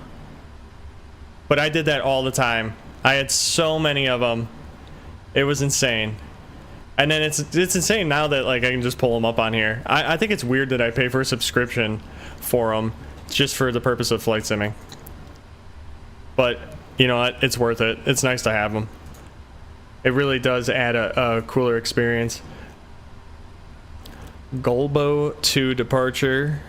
But I did that all the time. I had so many of them. It was insane. And then it's insane now that like I can just pull them up on here. I think it's weird that I pay for a subscription for them just for the purpose of flight simming. But you know what? It's worth it. It's nice to have them. It really does add a cooler experience. Golbo to departure.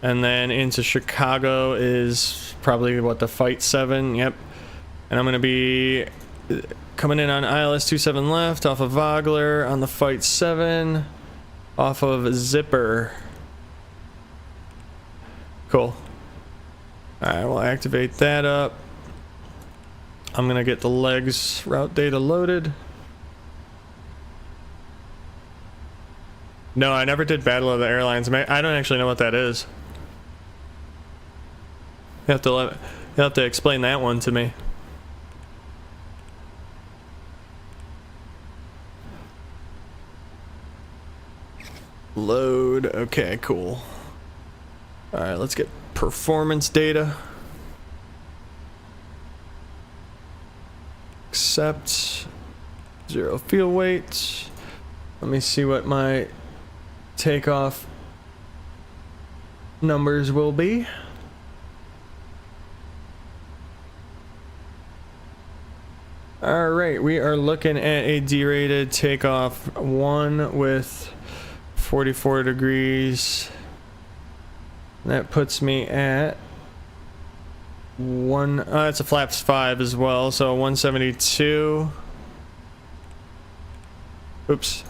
And then into Chicago is probably what, the Fight 7. Yep. And I'm going to be coming in on ILS 27 left off of Vogler on the Fight 7 off of Zipper. Cool. Alright, we'll activate that up. I'm going to get the legs route data loaded. No, I never did Battle of the Airlines. I don't actually know what that is. You have to explain that one to me. load. Okay, cool. All right, let's get performance data. Accept. 0 fuel weight. Let me see what my takeoff numbers will be. All right, we are looking at a derated takeoff 1 with 44 degrees. That puts me at it's a flaps 5 as well, so 172. Oops.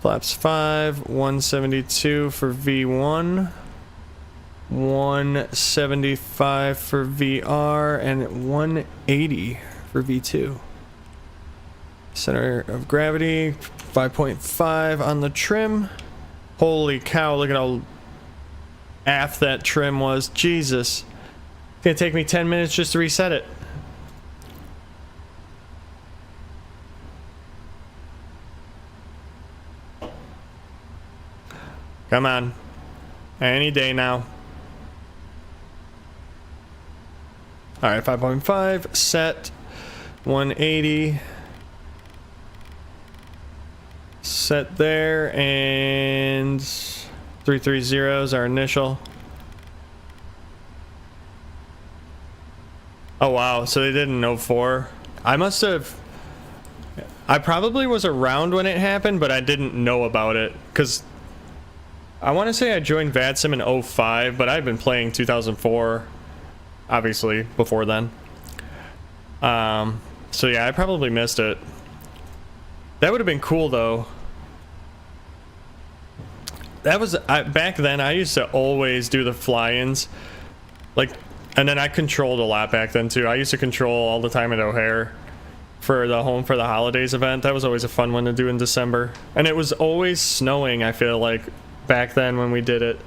Flaps 5, 172 for V1, 175 for VR, and 180 for V2. Center of gravity, 5.5 on the trim. Holy cow, look at how aft that trim was. Jesus. It's gonna take me 10 minutes just to reset it. Come on. Any day now. Alright, 5.5. Set. 180. Set there. And 330 is our initial. Oh wow, so they did in 04. I probably was around when it happened, but I didn't know about it. Because I want to say I joined VATSIM in 05, but I've been playing 2004, obviously, before then. So yeah, I probably missed it. That would have been cool, though. That was, back then, I used to always do the fly-ins. Like, and then I controlled a lot back then, too. I used to control all the time at O'Hare for the Home for the Holidays event. That was always a fun one to do in December. And it was always snowing, I feel like, back then when we did it.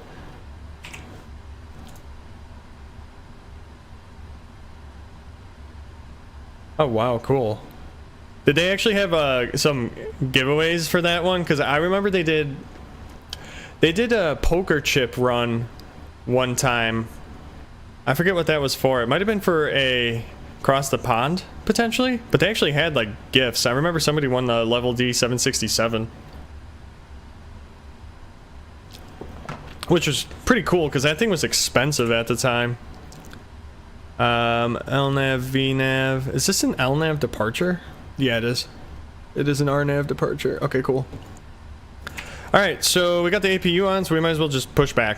Oh wow, cool. Did they actually have some giveaways for that one? Because I remember they did a poker chip run one time. I forget what that was for. It might have been for a Across the Pond, potentially, but they actually had like gifts. I remember somebody won the Level D 767. Which was pretty cool, because that thing was expensive at the time. LNAV, VNAV. Is this an LNAV departure? Yeah, it is. It is an RNAV departure. Okay, cool. Alright, so we got the APU on, so we might as well just push back,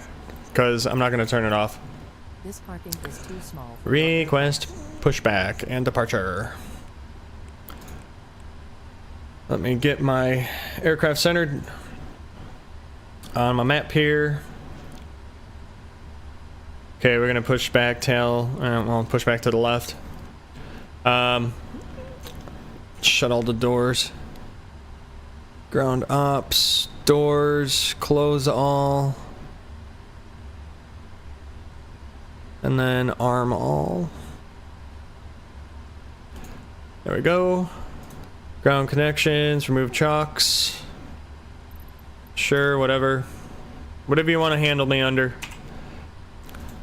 because I'm not going to turn it off. This parking is too small. Request pushback and departure. Let me get my aircraft centered on my map here. Okay, we're gonna push back tail. Well, push back to the left. Shut all the doors. Ground ops, doors, close all. And then arm all. There we go. Ground connections, remove chocks. Sure, whatever. Whatever you want to handle me under.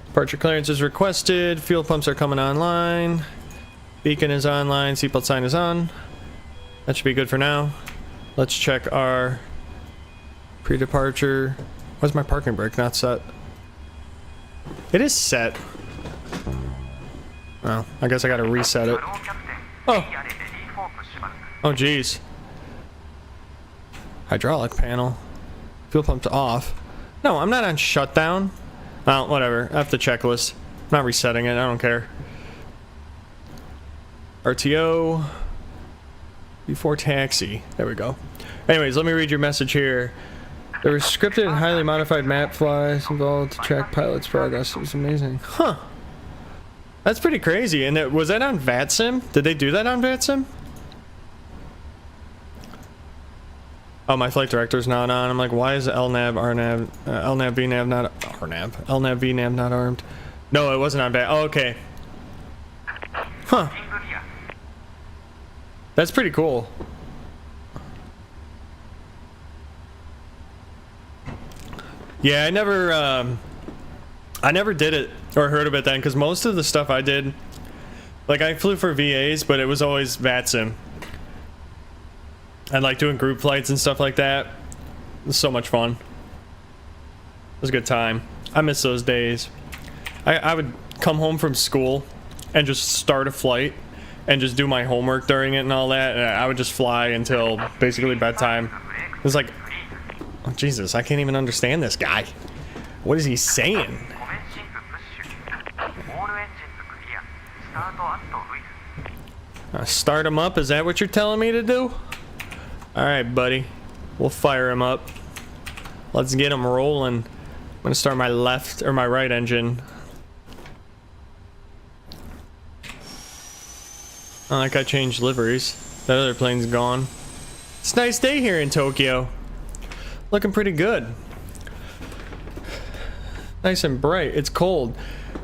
Departure clearance is requested. Fuel pumps are coming online. Beacon is online. Seatbelt sign is on. That should be good for now. Let's check our pre-departure. Why's my parking brake not set? It is set. Well, I guess I gotta reset it. Oh. Oh, geez. Hydraulic panel. Fuel pump's off. No, I'm not on shutdown. Well, whatever. I have the checklist. I'm not resetting it. I don't care. RTO. Before taxi. There we go. Anyways, let me read your message here. There were scripted and highly modified map flies involved to track pilot's progress. It was amazing. Huh. That's pretty crazy. And was that on VATSIM? Did they do that on VATSIM? Oh, my flight director's not on. I'm like, why is LNAV, RNAV, LNAV, VNAV not RNAV? LNAV, VNAV not armed? No, it wasn't on VAT. Oh, okay. Huh. That's pretty cool. Yeah, I never did it or heard of it then, because most of the stuff I did, like I flew for VAs, but it was always VATSIM. And like doing group flights and stuff like that. It was so much fun. It was a good time. I miss those days. I would come home from school and just start a flight and just do my homework during it and all that. And I would just fly until basically bedtime. It was like, oh, Jesus, I can't even understand this guy. What is he saying? Start him up? Is that what you're telling me to do? Alright, buddy. We'll fire him up. Let's get him rolling. I'm gonna start my left or my right engine. I like I changed liveries. That other plane's gone. It's a nice day here in Tokyo. Looking pretty good. Nice and bright. It's cold.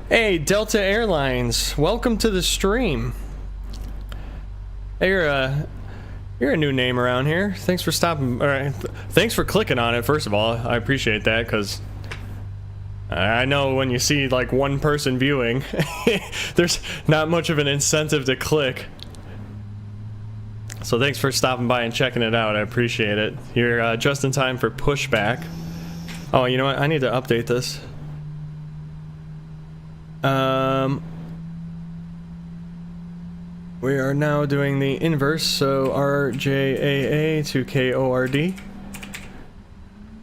Hey, Delta Airlines. Welcome to the stream. Hey, you're a new name around here. Thanks for stopping. Thanks for clicking on it, first of all. I appreciate that, because I know when you see like one person viewing, there's not much of an incentive to click. So thanks for stopping by and checking it out. I appreciate it. You're just in time for pushback. Oh, you know what? I need to update this. We are now doing the inverse, so RJAA to KORD.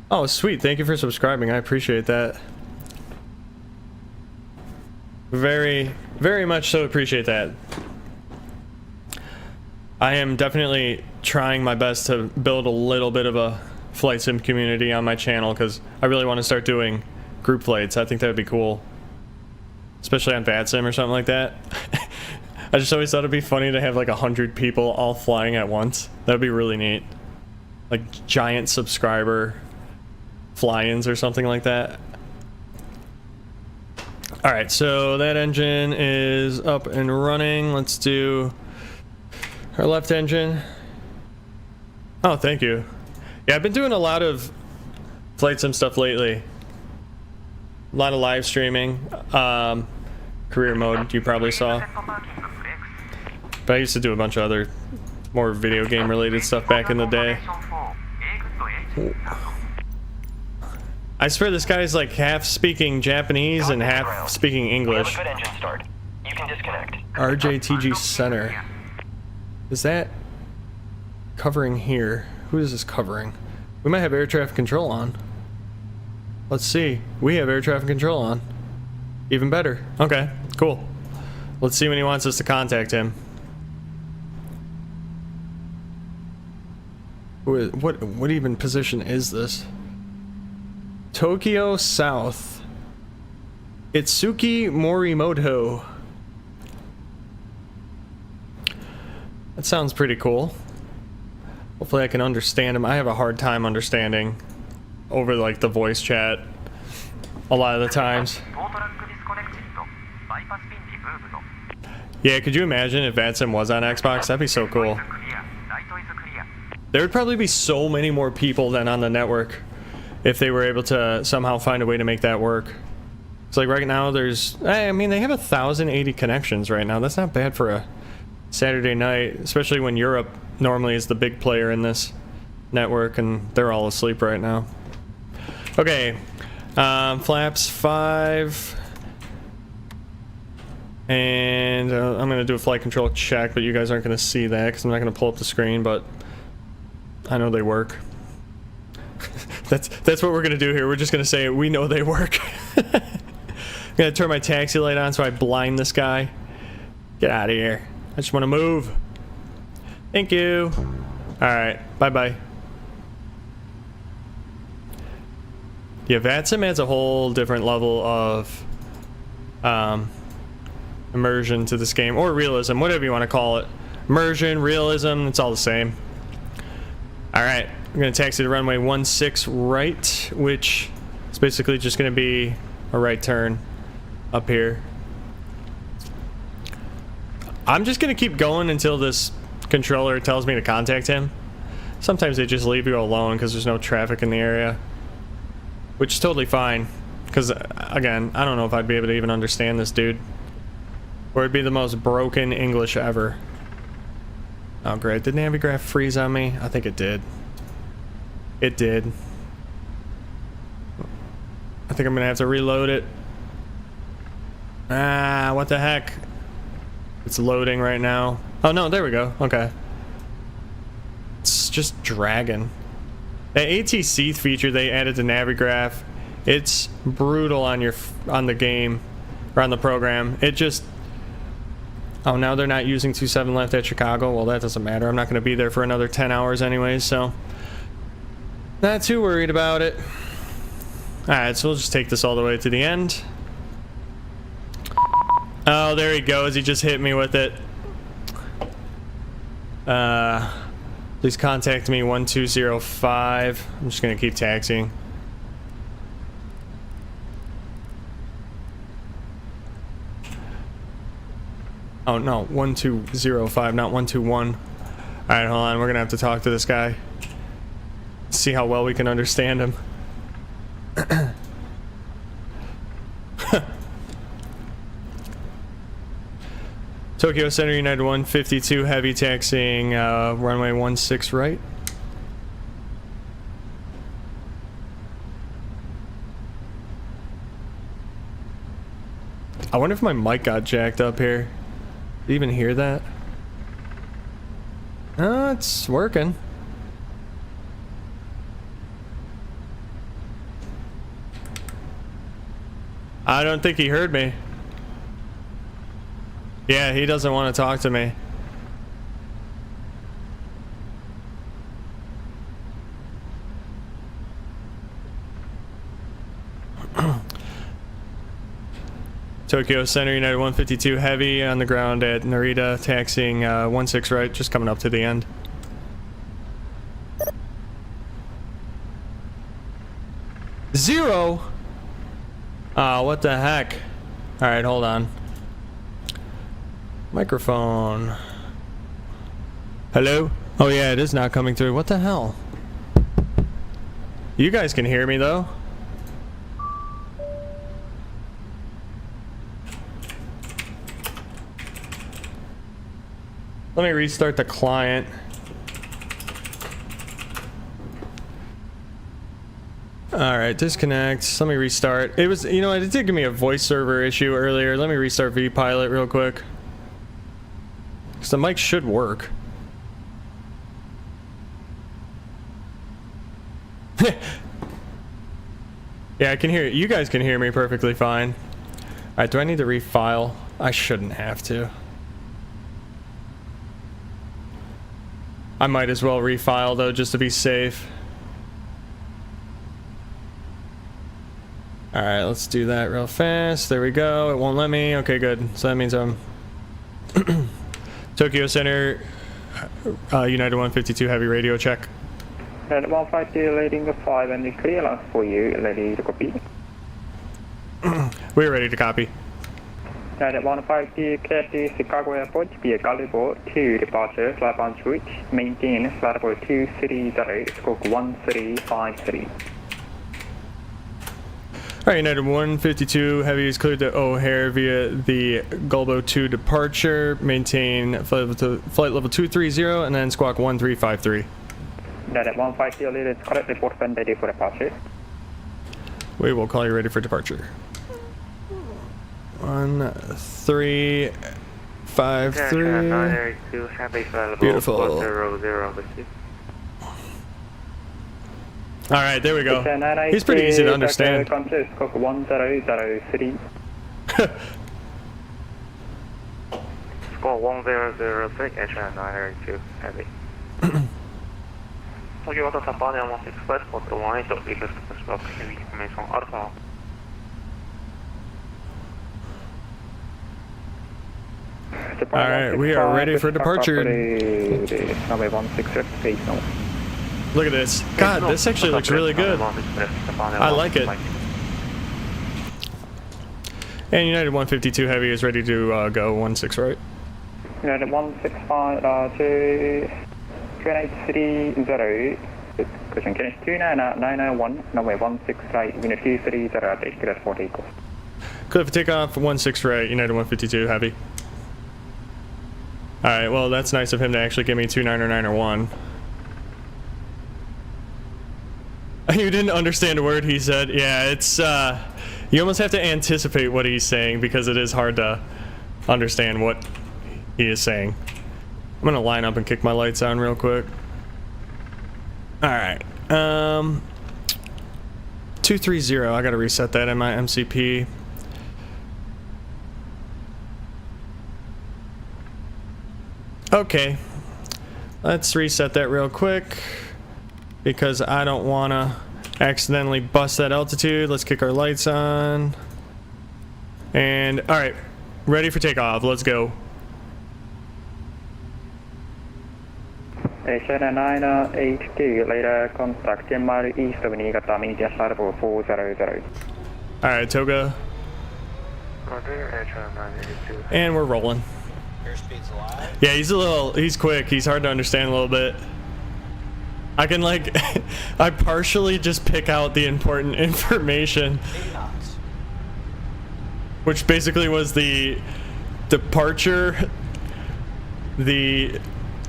Oh, sweet. Thank you for subscribing. I appreciate that. Very, very much so appreciate that. I am definitely trying my best to build a little bit of a flight sim community on my channel, because I really want to start doing group flights. I think that would be cool. Especially on VATSIM or something like that. I just always thought it'd be funny to have like 100 people all flying at once. That'd be really neat. Like giant subscriber fly-ins or something like that. Alright, so that engine is up and running. Let's do our left engine. Oh, thank you. Yeah, I've been doing a lot of flight sim stuff lately. A lot of live streaming. Career mode, you probably saw. But I used to do a bunch of other more video game related stuff back in the day. I swear this guy's like half speaking Japanese and half speaking English. RJTG Center. Is that covering here? Who is this covering? We might have air traffic control on. Let's see. We have air traffic control on. Even better. Okay, cool. Let's see when he wants us to contact him. What even position is this? Tokyo South. Itsuki Morimoto. That sounds pretty cool. Hopefully I can understand him. I have a hard time understanding over like the voice chat a lot of the times. Yeah, could you imagine if VATSIM was on Xbox? That'd be so cool. There would probably be so many more people than on the network if they were able to somehow find a way to make that work. It's like right now there's, I mean, they have 1,080 connections right now. That's not bad for a Saturday night, especially when Europe normally is the big player in this network and they're all asleep right now. Okay, flaps 5. And I'm going to do a flight control check, but you guys aren't going to see that because I'm not going to pull up the screen, but I know they work. That's what we're going to do here. We're just going to say we know they work. I'm going to turn my taxi light on so I blind this guy. Get out of here. I just want to move. Thank you. Alright, bye-bye. Yeah, VATSIM adds a whole different level of immersion to this game, or realism, whatever you want to call it. Immersion, realism, it's all the same. Alright, we're going to taxi to runway 16 right, which is basically just going to be a right turn up here. I'm just going to keep going until this controller tells me to contact him. Sometimes they just leave you alone because there's no traffic in the area. which is totally fine. Because, again, I don't know if I'd be able to even understand this dude. Or it'd be the most broken English ever. Oh, great. Did Navigraph freeze on me? I think it did. It did. I think I'm gonna have to reload it. Ah, what the heck? It's loading right now. Oh, no, there we go. Okay. It's just dragging. The ATC feature they added to Navigraph, it's brutal on the game, or on the program. It just... Oh, now they're not using 27 left at Chicago. Well, that doesn't matter. I'm not going to be there for another 10 hours anyways, so... Not too worried about it. Alright, so we'll just take this all the way to the end. Oh, there he goes. He just hit me with it. Please contact me 1205. I'm just going to keep taxiing. Oh no, 1205, not 121. Alright, hold on, we're gonna have to talk to this guy. See how well we can understand him. Tokyo Center United 152, heavy taxiing, runway 16 right. I wonder if my mic got jacked up here. Did you even hear that? Oh, it's working. I don't think he heard me. Yeah, he doesn't want to talk to me. Tokyo Center United 152 heavy on the ground at Narita, taxiing 16 right, just coming up to the end. Zero? Ah, what the heck? Alright, hold on. Microphone. Hello? Oh yeah, it is not coming through. What the hell? You guys can hear me though. Let me restart the client. Alright, disconnect. Let me restart. It was, you know, it did give me a voice server issue earlier. Let me restart vPilot real quick. Because the mic should work. Yeah, I can hear it. You guys can hear me perfectly fine. Alright, do I need to refile? I shouldn't have to. I might as well refile though, just to be safe. Alright, let's do that real fast. There we go. It won't let me. Okay, good. So that means I'm... Tokyo Center, United 152 heavy radio check. United 152 leading 5 and clearance for you. Ready to copy. We're ready to copy. United 152 clear to Chicago Airport via Gulliver 2 departure, flight bound route. Maintain flight level 230, scope 1353. Alright, United 152 heavy is cleared to O'Hare via the Gulbo 2 departure. Maintain flight level 230 and then squawk 1353. United 152 lead is correct report when ready for departure. We will call you ready for departure. 1353. Beautiful. Alright, there we go. He's pretty easy to understand. Scope 1003. Score 1006, H982, heavy. Tokyo Water Sapania 16 Express, Water 1, so we just construct heavy information Alpha. Alright, we are ready for departure. Look at this. God, this actually looks really good. I like it. And United 152 heavy is ready to go 16 right. United 165 to 2830. Question Kenneth 29901, runway 16 right, unit 230 at 8 clear for takeoff. Clear for takeoff, 16 right, United 152 heavy. Alright, well that's nice of him to actually give me 29901. You didn't understand a word he said. Yeah, it's you almost have to anticipate what he's saying because it is hard to understand what he is saying. I'm gonna line up and kick my lights on real quick. Alright. 230, I gotta reset that in my MCP. Okay. Let's reset that real quick because I don't wanna accidentally bust that altitude. Let's kick our lights on. And alright, ready for takeoff. Let's go. Asian 982, later contact Mile East of Niigata, media startable 400. Alright, Toga. And we're rolling. Airspeed's alive. Yeah, he's quick. He's hard to understand a little bit. I can like, I partially just pick out the important information. 80 knots. Which basically was the departure, the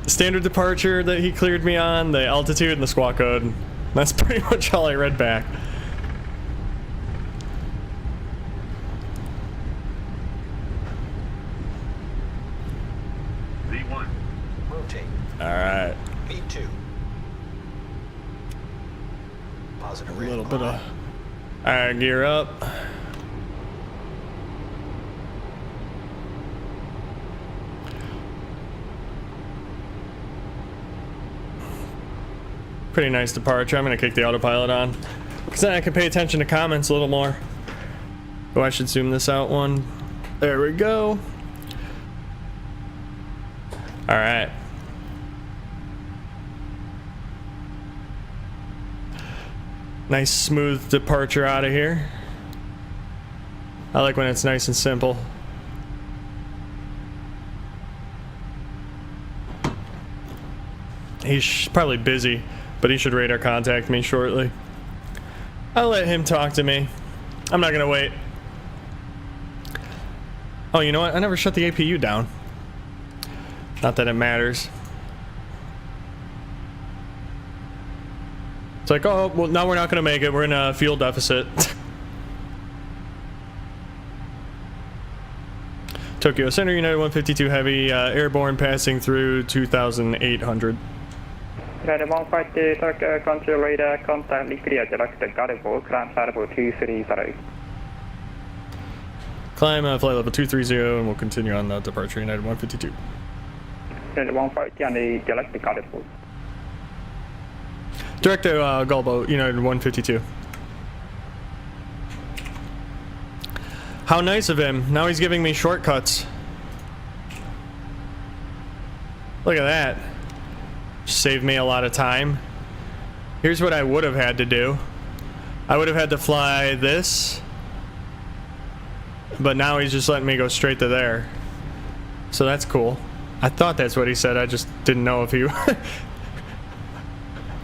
standard departure that he cleared me on, the altitude, and the squawk code. That's pretty much all I read back. V1. Rotate. Alright. V2. Positive A rate. little bit of... Alright, gear up. Pretty nice departure. I'm gonna kick the autopilot on because then I can pay attention to comments a little more. Oh, I should zoom this out one. There we go. All right. Nice smooth departure out of here. I like when it's nice and simple. He's probably busy, but he should radar contact me shortly. I'll let him talk to me. I'm not gonna wait. Oh, you know what? I never shut the APU down. Not that it matters. It's like, oh, well, now we're not gonna make it. We're in a fuel deficit. Tokyo Center, United 152 Heavy, airborne passing through 2,800. United 152, Tokyo Control radar, contact clear direct Garibo, climb flight level 230. Climb flight level 230 and we'll continue on the departure, United 152. United 152 and the direct Garibo. Direct to Gulbo, United 152. How nice of him. Now he's giving me shortcuts. Look at that. Saved me a lot of time. Here's what I would have had to do. I would have had to fly this. But now he's just letting me go straight to there. So that's cool. I thought that's what he said. I just didn't know if he...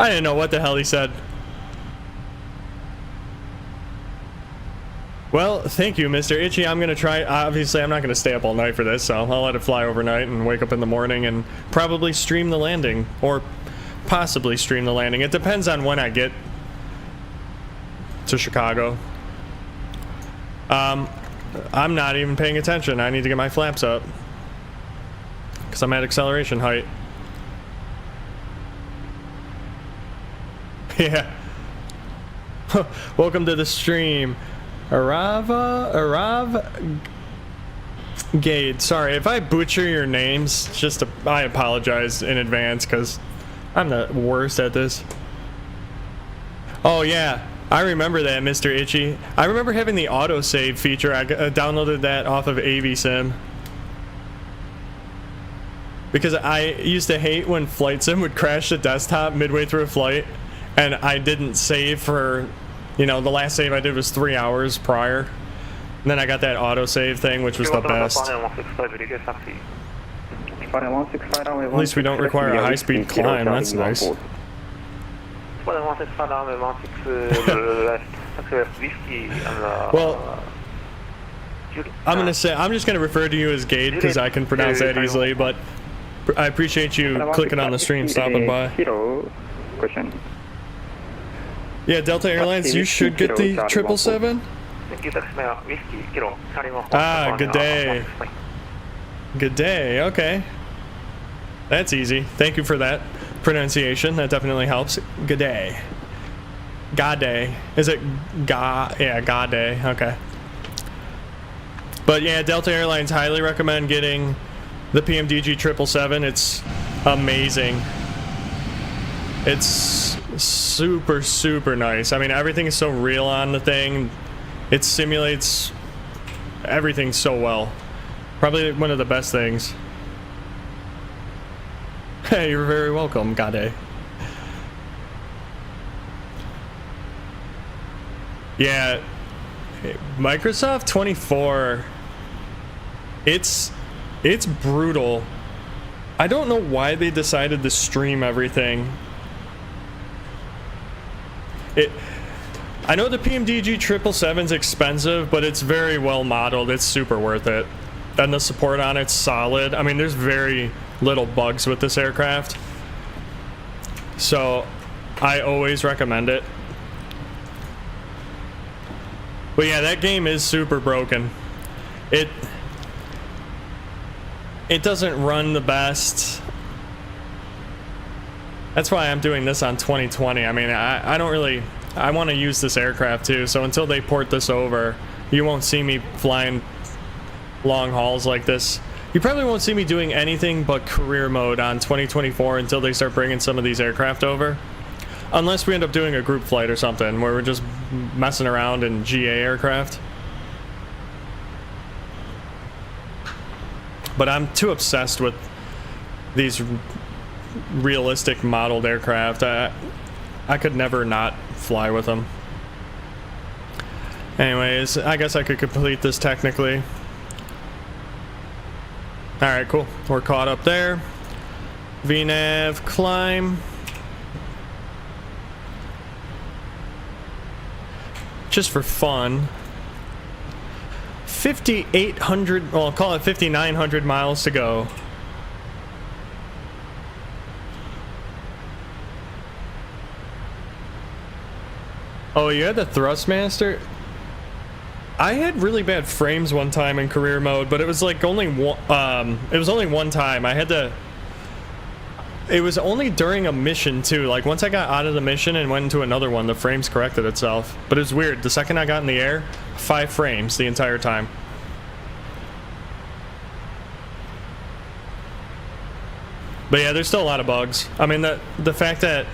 I didn't know what the hell he said. Well, thank you, Mr. Itchy. I'm going to try... Obviously, I'm not going to stay up all night for this, so I'll let it fly overnight and wake up in the morning and probably stream the landing. Or possibly stream the landing. It depends on when I get to Chicago. I'm not even paying attention. I need to get my flaps up. Because I'm at acceleration height. Yeah. Welcome to the stream. Arav Gade. Sorry if I butcher your names. I apologize in advance because I'm the worst at this. Oh yeah, I remember that, Mr. Itchy. I remember having the autosave feature. I downloaded that off of Aviation. Because I used to hate when Flight Sim would crash the desktop midway through a flight, and I didn't save for. You know, the last save I did was 3 hours prior. And then I got that autosave thing, which was the best. At least we don't require a high-speed climb, that's nice. for the 165 whiskey and Well, I'm just gonna refer to you as Gade because I can pronounce that easily, but I appreciate you clicking on the stream, stopping by. Question. Yeah, Delta Airlines, you should get the 777. Ah, good day. Good day, okay. That's easy. Thank you for that pronunciation. That definitely helps. Good day. God day. Is it God? Yeah, God day. Okay. But yeah, Delta Airlines, highly recommend getting the PMDG 777. It's amazing. It's super, super nice. I mean, everything is so real on the thing. It simulates everything so well. Probably one of the best things. Hey, you're very welcome, Gade. Yeah, Microsoft 24, it's brutal. I don't know why they decided to stream everything. I know the PMDG 777's expensive, but it's very well modeled. It's super worth it. And the support on it's solid. I mean, there's very little bugs with this aircraft. So, I always recommend it. But yeah, that game is super broken. It doesn't run the best. That's why I'm doing this on 2020. I mean, I don't really... I want to use this aircraft too, so until they port this over, you won't see me flying long hauls like this. You probably won't see me doing anything but career mode on 2024 until they start bringing some of these aircraft over. Unless we end up doing a group flight or something where we're just messing around in GA aircraft. But I'm too obsessed with these realistic modeled aircraft. I could never not fly with them. Anyways, I guess I could complete this technically. Alright, cool. We're caught up there. VNav, climb. Just for fun. 5,800, well, I'll call it 5,900 miles to go. Oh, you had the Thrustmaster? I had really bad frames one time in career mode, but it was like only one, it was only one time. I had to, it was only during a mission too. Like once I got out of the mission and went into another one, the frames corrected itself. But it was weird. The second I got in the air, 5 frames the entire time. But yeah, there's still a lot of bugs. I mean, the fact that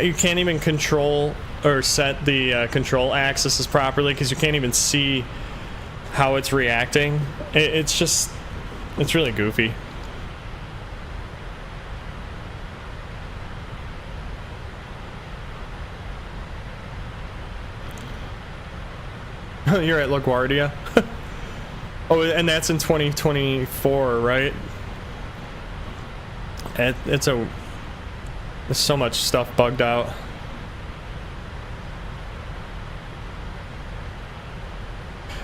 you can't even control or set the control axes properly because you can't even see how it's reacting. It's just, it's really goofy. You're at LaGuardia? Oh, and that's in 2024, right? There's so much stuff bugged out.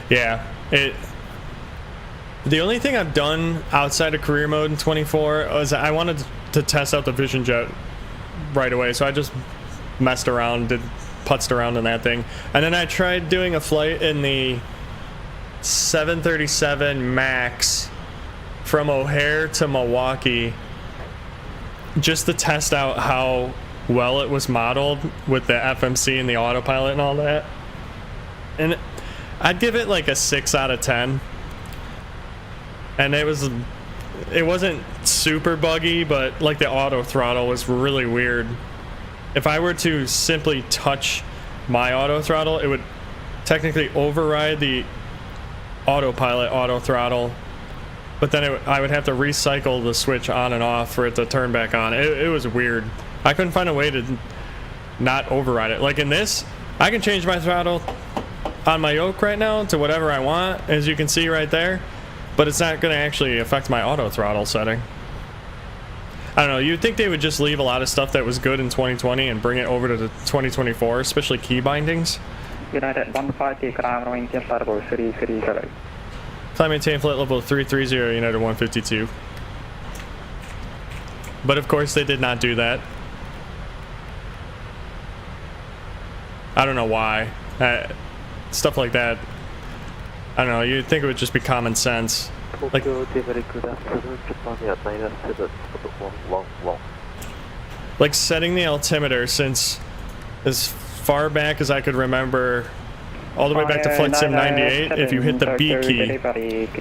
Yeah, the only thing I've done outside of career mode in 24 was I wanted to test out the Vision Jet right away, so I just messed around, putzed around in that thing. And then I tried doing a flight in the 737 MAX from O'Hare to Milwaukee just to test out how well it was modeled with the FMC and the autopilot and all that. And I'd give it like a 6 out of 10. And it wasn't super buggy, but like the auto throttle was really weird. If I were to simply touch my auto throttle, it would technically override the autopilot auto throttle, but then I would have to recycle the switch on and off for it to turn back on. It was weird. I couldn't find a way to not override it. Like in this, I can change my throttle on my yoke right now to whatever I want, as you can see right there, but it's not going to actually affect my auto throttle setting. I don't know, you'd think they would just leave a lot of stuff that was good in 2020 and bring it over to the 2024, especially key bindings. United 150, ground maintain flight level 330. Climb maintain flight level 330, United 152. But of course they did not do that. I don't know why. Stuff like that. I don't know, you'd think it would just be common sense. Like setting the altimeter since as far back as I could remember, all the way back to Flight Sim 98, if you hit the B key,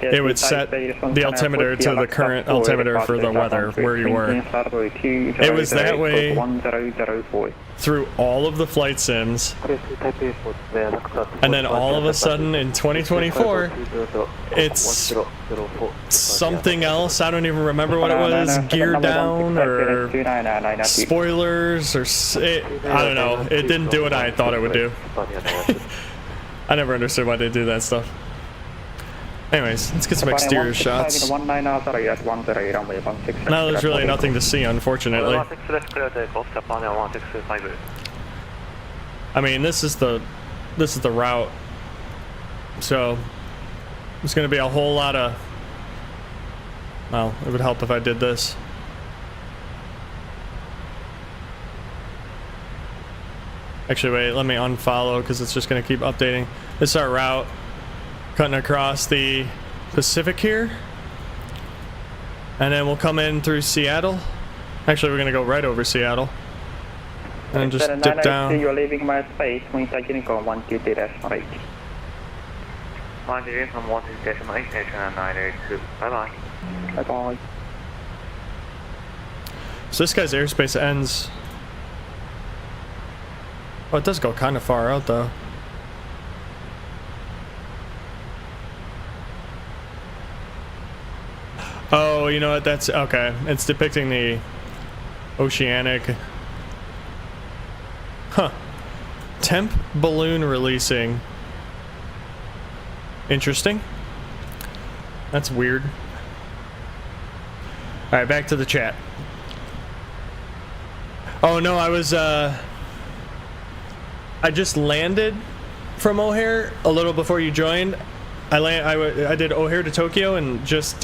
it would set the altimeter to the current altimeter for the weather, where you were. It was that way through all of the flight sims, and then all of a sudden in 2024, it's something else. I don't even remember what it was, gear down or spoilers or I don't know. It didn't do what I thought it would do. I never understood why they do that stuff. Anyways, let's get some exterior shots. No, there's really nothing to see, unfortunately. I mean, this is the route. So there's going to be a whole lot of. Well, it would help if I did this. Actually, wait, let me unfollow because it's just going to keep updating. This is our route, cutting across the Pacific here. And then we'll come in through Seattle. Actually, we're going to go right over Seattle. And then just dip down. You're leaving my space when you're taking on 123.8. 123.8, bye-bye. Bye-bye. So this guy's airspace ends. Oh, it does go kind of far out, though. Oh, you know what? That's okay. It's depicting the oceanic. Huh. Temp balloon releasing. Interesting. That's weird. All right, back to the chat. Oh no, I just landed from O'Hare a little before you joined. I did O'Hare to Tokyo and just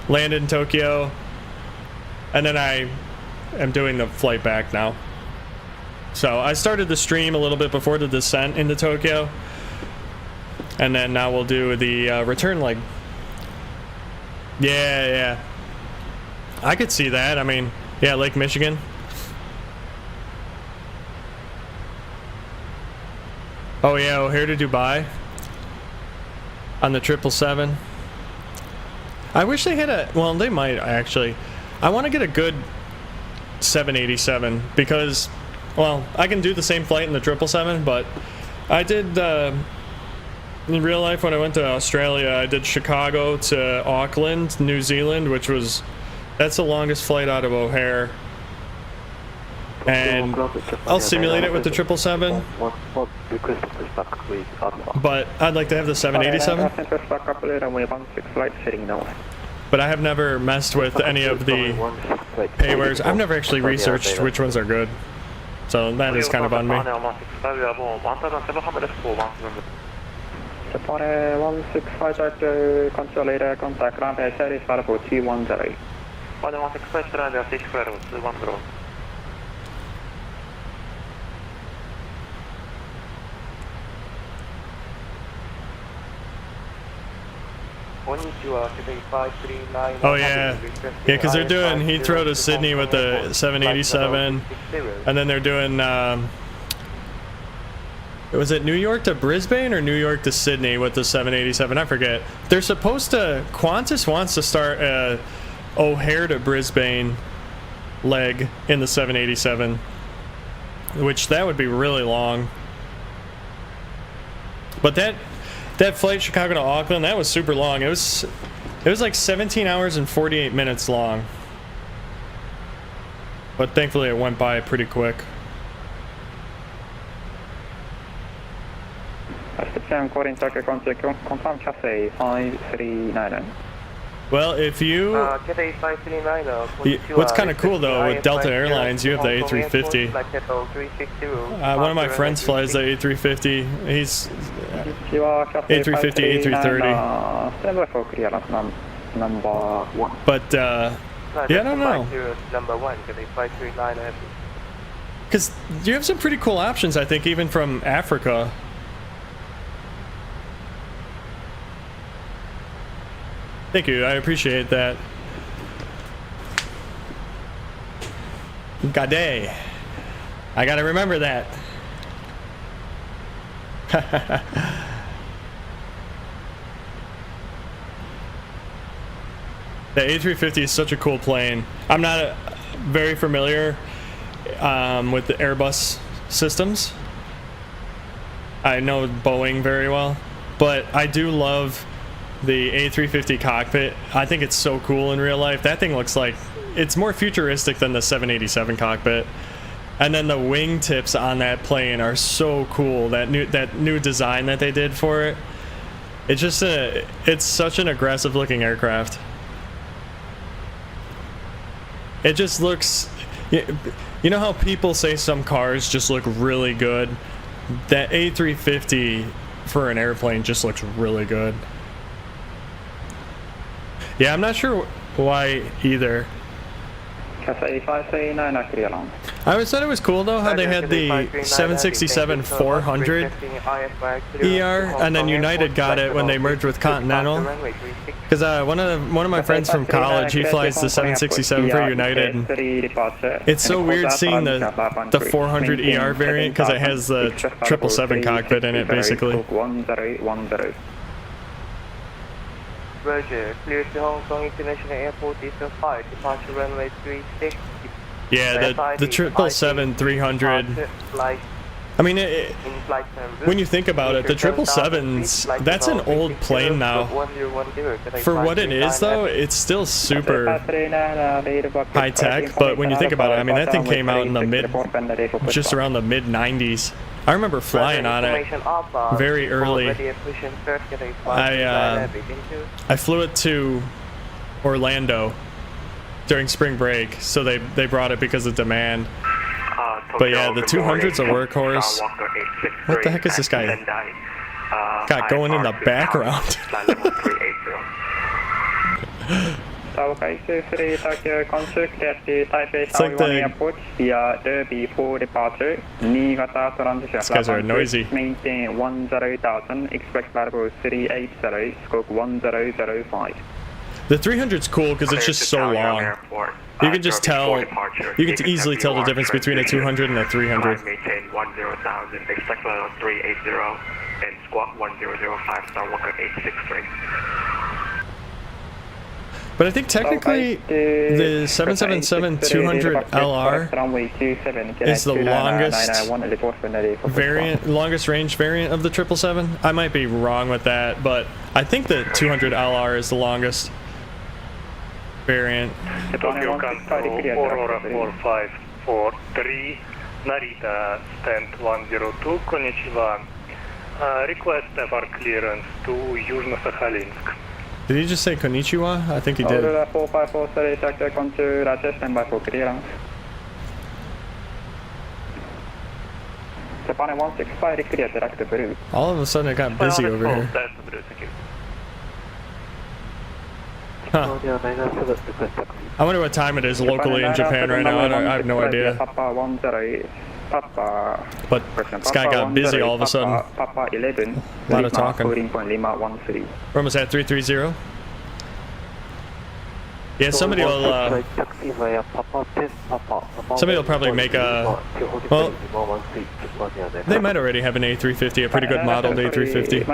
landed in Tokyo, and then I am doing the flight back now. So I started the stream a little bit before the descent into Tokyo, and then now we'll do the return leg. Yeah. I could see that. I mean, yeah, Lake Michigan. Oh yeah, O'Hare to Dubai on the 777. I wish they had a, well, they might actually. I want to get a good 787 because, well, I can do the same flight in the 777, but I did in real life when I went to Australia, I did Chicago to Auckland, New Zealand, which was, that's the longest flight out of O'Hare. And I'll simulate it with the 777, but I'd like to have the 787. But I have never messed with any of the paywares. I've never actually researched which ones are good, so that is kind of on me. Japan 165 to consolidator contact ground air service variable 210. 165 to 210. 539. Oh yeah, because they're doing Heathrow to Sydney with the 787, and then they're doing was it New York to Brisbane or New York to Sydney with the 787? I forget. They're supposed to, Qantas wants to start a O'Hare to Brisbane leg in the 787, which that would be really long. But that flight Chicago to Auckland, that was super long. It was like 17 hours and 48 minutes long. But thankfully it went by pretty quick. Confirm Cathay 539. Well, if you... Cathay 539, What's kind of cool though with Delta Airlines, you have the A350. One of my friends flies the A350. He's A350, A330. But yeah, I don't know. Number 1, Cathay 539. Because you have some pretty cool options, I think, even from Africa. Thank you, I appreciate that. Gade. I gotta remember that. The A350 is such a cool plane. I'm not very familiar with the Airbus systems. I know Boeing very well, but I do love the A350 cockpit. I think it's so cool in real life. That thing looks like it's more futuristic than the 787 cockpit. And then the wingtips on that plane are so cool. That new design that they did for it. It's just it's such an aggressive looking aircraft. It just looks, you know how people say some cars just look really good? That A350 for an airplane just looks really good. Yeah, I'm not sure why either. I always thought it was cool though how they had the 777-300ER, and then United got it when they merged with Continental. Because one of my friends from college, he flies the 767 for United. And it's so weird seeing the 400ER variant because it has the 777 cockpit in it basically. Roger, clear to Hong Kong International Airport, Eastern 5, departure runway 36. Yeah, the 777-300. I mean, when you think about it, the 777s, that's an old plane now. For what it is, though, it's still super high tech. But when you think about it, I mean, that thing came out in the just around the mid-90s. I remember flying on it very early. I flew it to Orlando during spring break, so they brought it because of demand. But yeah, the 200's a workhorse. What the heck is this guy got going in the background? It's like these guys are noisy. Maintain 10,000, expect level 380, scope 1005. The 300's cool because it's just so long. You can just tell, you can easily tell the difference between a 200 and a 300. Maintain 10,000, expect level 380, and squawk 1005, star walker 863. But I think technically the 777-200LR is the longest range variant of the 777. I might be wrong with that, but I think the 200LR is the longest variant. Tokyo Control, Aurora 4543, Narita stand 102, konnichiwa. Request for clearance to Южно-Сахалинск. Did he just say konnichiwa? I think he did. All of a sudden it got busy over here. Huh. I wonder what time it is locally in Japan right now. I have no idea. But this guy got busy all of a sudden. A lot of talking. We're almost at 330. Yeah, somebody will probably make a, well, they might already have an A350, a pretty good modeled A350.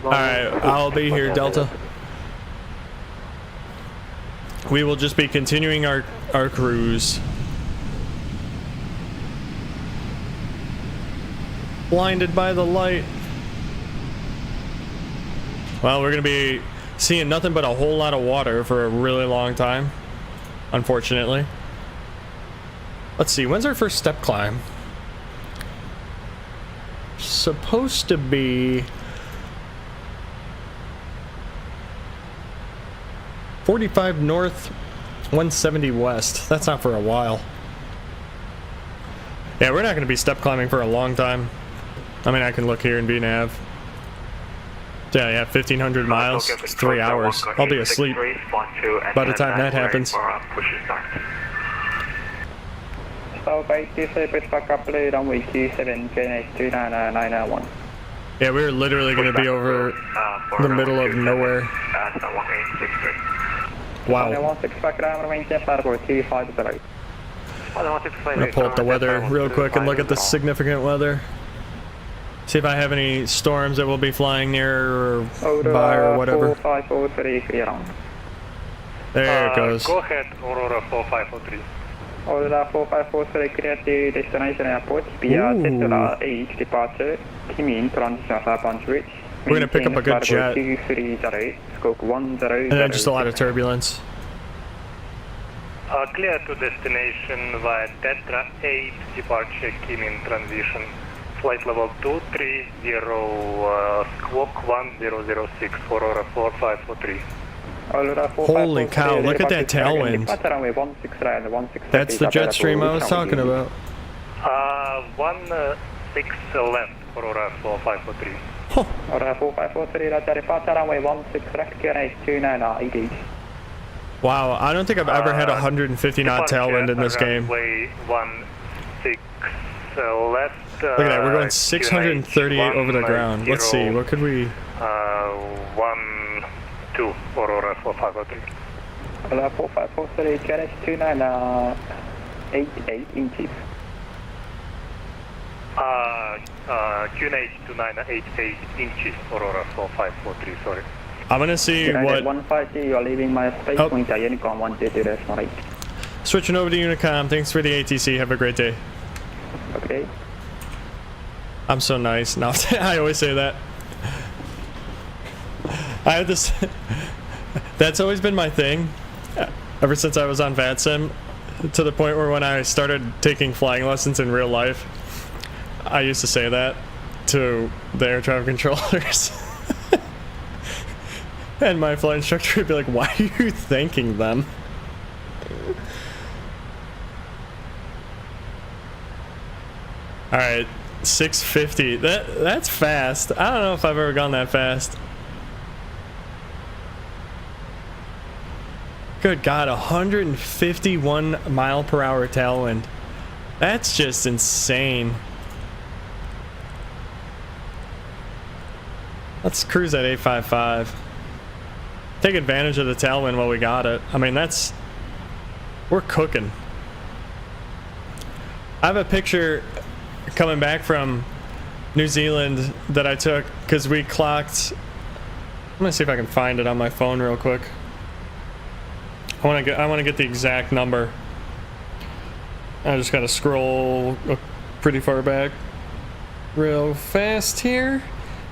Alright, I'll be here, Delta. We will just be continuing our cruise. Blinded by the light. Well, we're gonna be seeing nothing but a whole lot of water for a really long time, unfortunately. Let's see, when's our first step climb? Supposed to be 45 north, 170 west. That's not for a while. Yeah, we're not going to be step climbing for a long time. I mean, I can look here and be nav. Yeah, 1,500 miles. It's 3 hours. I'll be asleep by the time that happens. So, by Tuesday, back up runway 27, KNH 29991. Yeah, we're literally going to be over the middle of nowhere. Wow. I'm going to pull up the weather real quick and look at the significant weather. See if I have any storms that will be flying near or by or whatever. There it goes. Go ahead, Aurora 4543. Aurora 4543 clear to destination airport via Tesla H departure. Kimin transition Lapan switch. We're gonna pick up a good jet. And then just a lot of turbulence. Clear to destination via Tetra 8 departure Kimin transition. Flight level 230, squawk 1006, Aurora 4543. Holy cow, look at that tailwind. That's the jet stream I was talking about. 16 left, Aurora 4543. Huh. Aurora 4543, that's a departure runway 16 left, QNH 299 Wow, I don't think I've ever had 150 knot tailwind in this game. Runway 16 left. Look at that, we're going 638 over the ground. Let's see, what could we... 12, Aurora 4543. Aurora 4543, QNH 29988 inches. QNH 2988 inches, Aurora 4543, sorry. I'm gonna see what... 150, you're leaving my space point, Unicom 122.8. Switching over to Unicom, thanks for the ATC, have a great day. Okay. I'm so nice. No, I always say that. I have this... That's always been my thing, ever since I was on VATSIM, to the point where when I started taking flying lessons in real life, I used to say that to the air traffic controllers. And my flight instructor would be like, why are you thanking them? Alright, 650. That's fast. I don't know if I've ever gone that fast. Good God, 151 mile per hour tailwind. That's just insane. Let's cruise at 855. Take advantage of the tailwind while we got it. I mean, we're cooking. I have a picture coming back from New Zealand that I took because we clocked. I'm gonna see if I can find it on my phone real quick. I want to get the exact number. I just gotta scroll pretty far back, real fast here.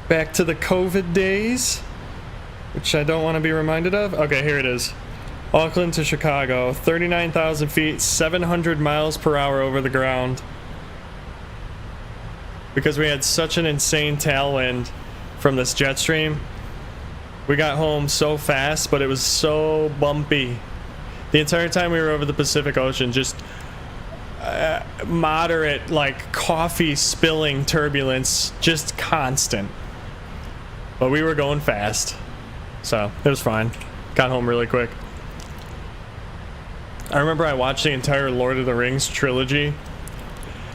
Back to the COVID days, which I don't want to be reminded of. Okay, here it is. Auckland to Chicago, 39,000 feet, 700 miles per hour over the ground. Because we had such an insane tailwind from this jet stream, we got home so fast, but it was so bumpy. The entire time we were over the Pacific Ocean, just moderate, like coffee spilling turbulence, just constant. But we were going fast, so it was fine. Got home really quick. I remember I watched the entire Lord of the Rings trilogy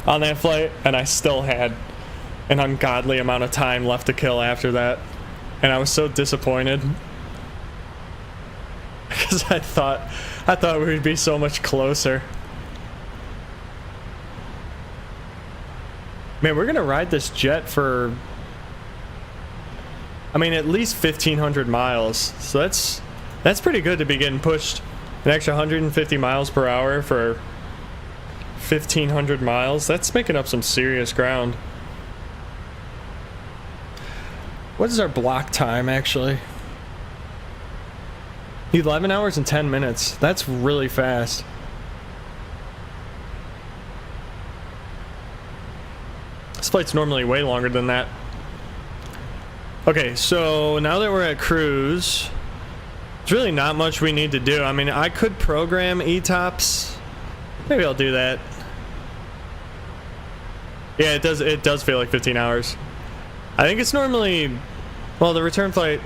on that flight, and I still had an ungodly amount of time left to kill after that. And I was so disappointed. Because I thought we'd be so much closer. Man, we're gonna ride this jet for, I mean, at least 1,500 miles. So that's pretty good to be getting pushed an extra 150 miles per hour for 1,500 miles. That's making up some serious ground. What is our block time, actually? 11 hours and 10 minutes. That's really fast. This flight's normally way longer than that. Okay, so now that we're at cruise, There's really not much we need to do. I mean, I could program ETOPS. Maybe I'll do that. Yeah, it does feel like 15 hours. I think it's normally, well, the return flight,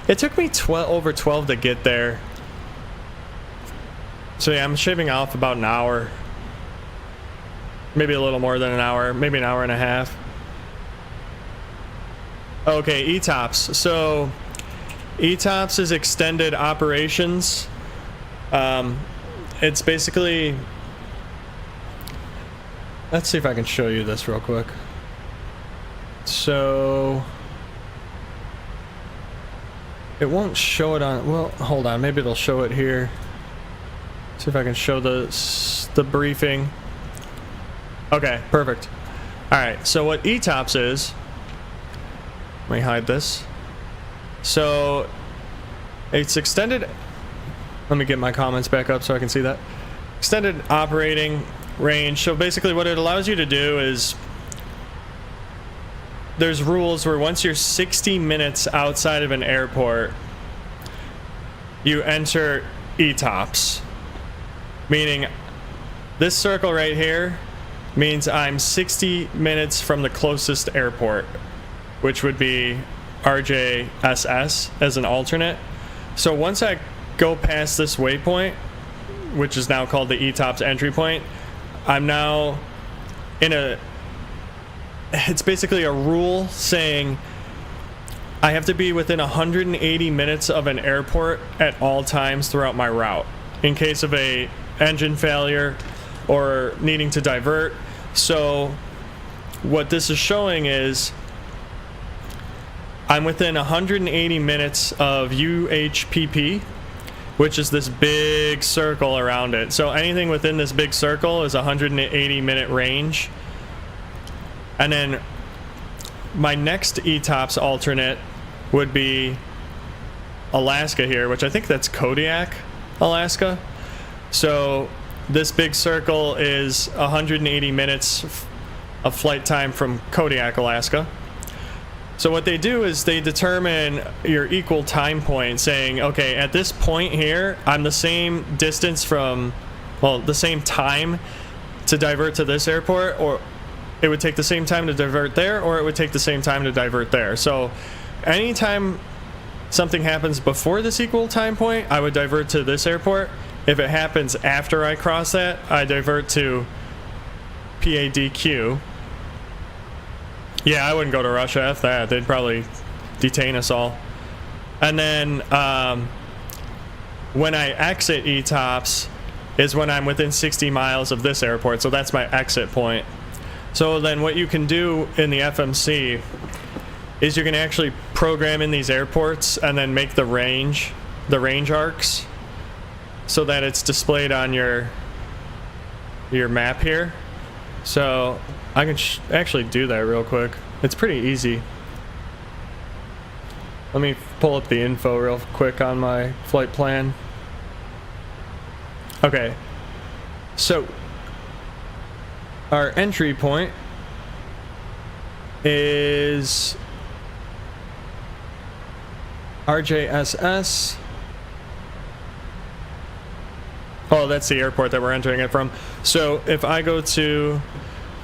it took me over 12 to get there. So yeah, I'm shaving off about an hour. Maybe a little more than an hour, maybe an hour and a half. Okay, ETOPS. So ETOPS is extended operations. It's basically, let's see if I can show you this real quick. So it won't show it on, well, hold on, maybe it'll show it here. See if I can show the briefing. Okay, perfect. All right, so what ETOPS is, let me hide this. So it's extended, let me get my comments back up so I can see that. Extended operating range. So basically what it allows you to do is, there's rules where once you're 60 minutes outside of an airport, you enter ETOPS. Meaning this circle right here means I'm 60 minutes from the closest airport, which would be RJSS as an alternate. So once I go past this waypoint, which is now called the ETOPS entry point, I'm now in a, it's basically a rule saying I have to be within 180 minutes of an airport at all times throughout my route in case of a engine failure or needing to divert. So what this is showing is I'm within 180 minutes of UHPP, which is this big circle around it. So anything within this big circle is 180 minute range. And then my next ETOPS alternate would be Alaska here, which I think that's Kodiak, Alaska. So this big circle is 180 minutes of flight time from Kodiak, Alaska. So what they do is they determine your equal time point, saying, okay, at this point here, I'm the same distance from, well, the same time to divert to this airport, or it would take the same time to divert there, or it would take the same time to divert there. So anytime something happens before this equal time point, I would divert to this airport. If it happens after I cross that, I divert to PADQ. Yeah, I wouldn't go to Russia. F that. They'd probably detain us all. And then when I exit ETOPS is when I'm within 60 miles of this airport. So that's my exit point. So then what you can do in the FMC is you can actually program in these airports and then make the range arcs so that it's displayed on your map here. So I can actually do that real quick. It's pretty easy. Let me pull up the info real quick on my flight plan. Okay, so our entry point is RJSS. Oh, that's the airport that we're entering it from. So if I go to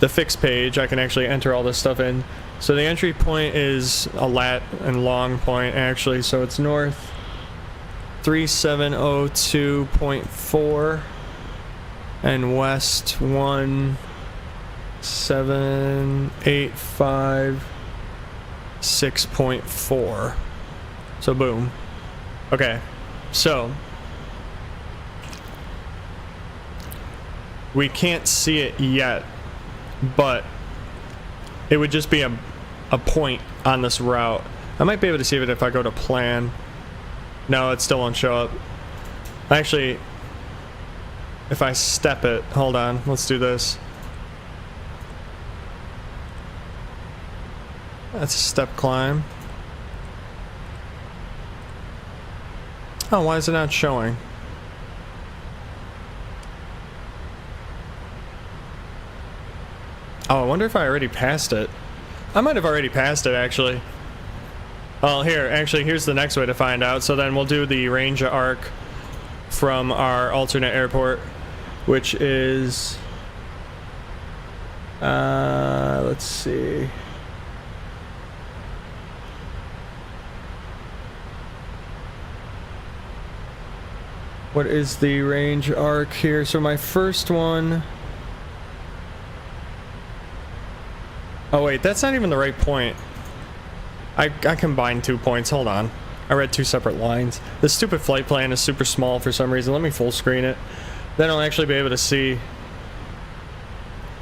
the fixed page, I can actually enter all this stuff in. So the entry point is a lat and long point, actually. So it's north 3702.4 and west 17856.4. So boom. Okay, so we can't see it yet, but it would just be a point on this route. I might be able to see it if I go to plan. No, it still won't show up. Actually, if I step it, hold on, let's do this. That's a step climb. Oh, why is it not showing? Oh, I wonder if I already passed it. I might have already passed it, actually. Well, here, actually, here's the next way to find out. So then we'll do the range arc from our alternate airport, which is, let's see. What is the range arc here? So my first one. Oh wait, that's not even the right point. I combined 2 points. Hold on. I read 2 separate lines. This stupid flight plan is super small for some reason. Let me full screen it. Then I'll actually be able to see.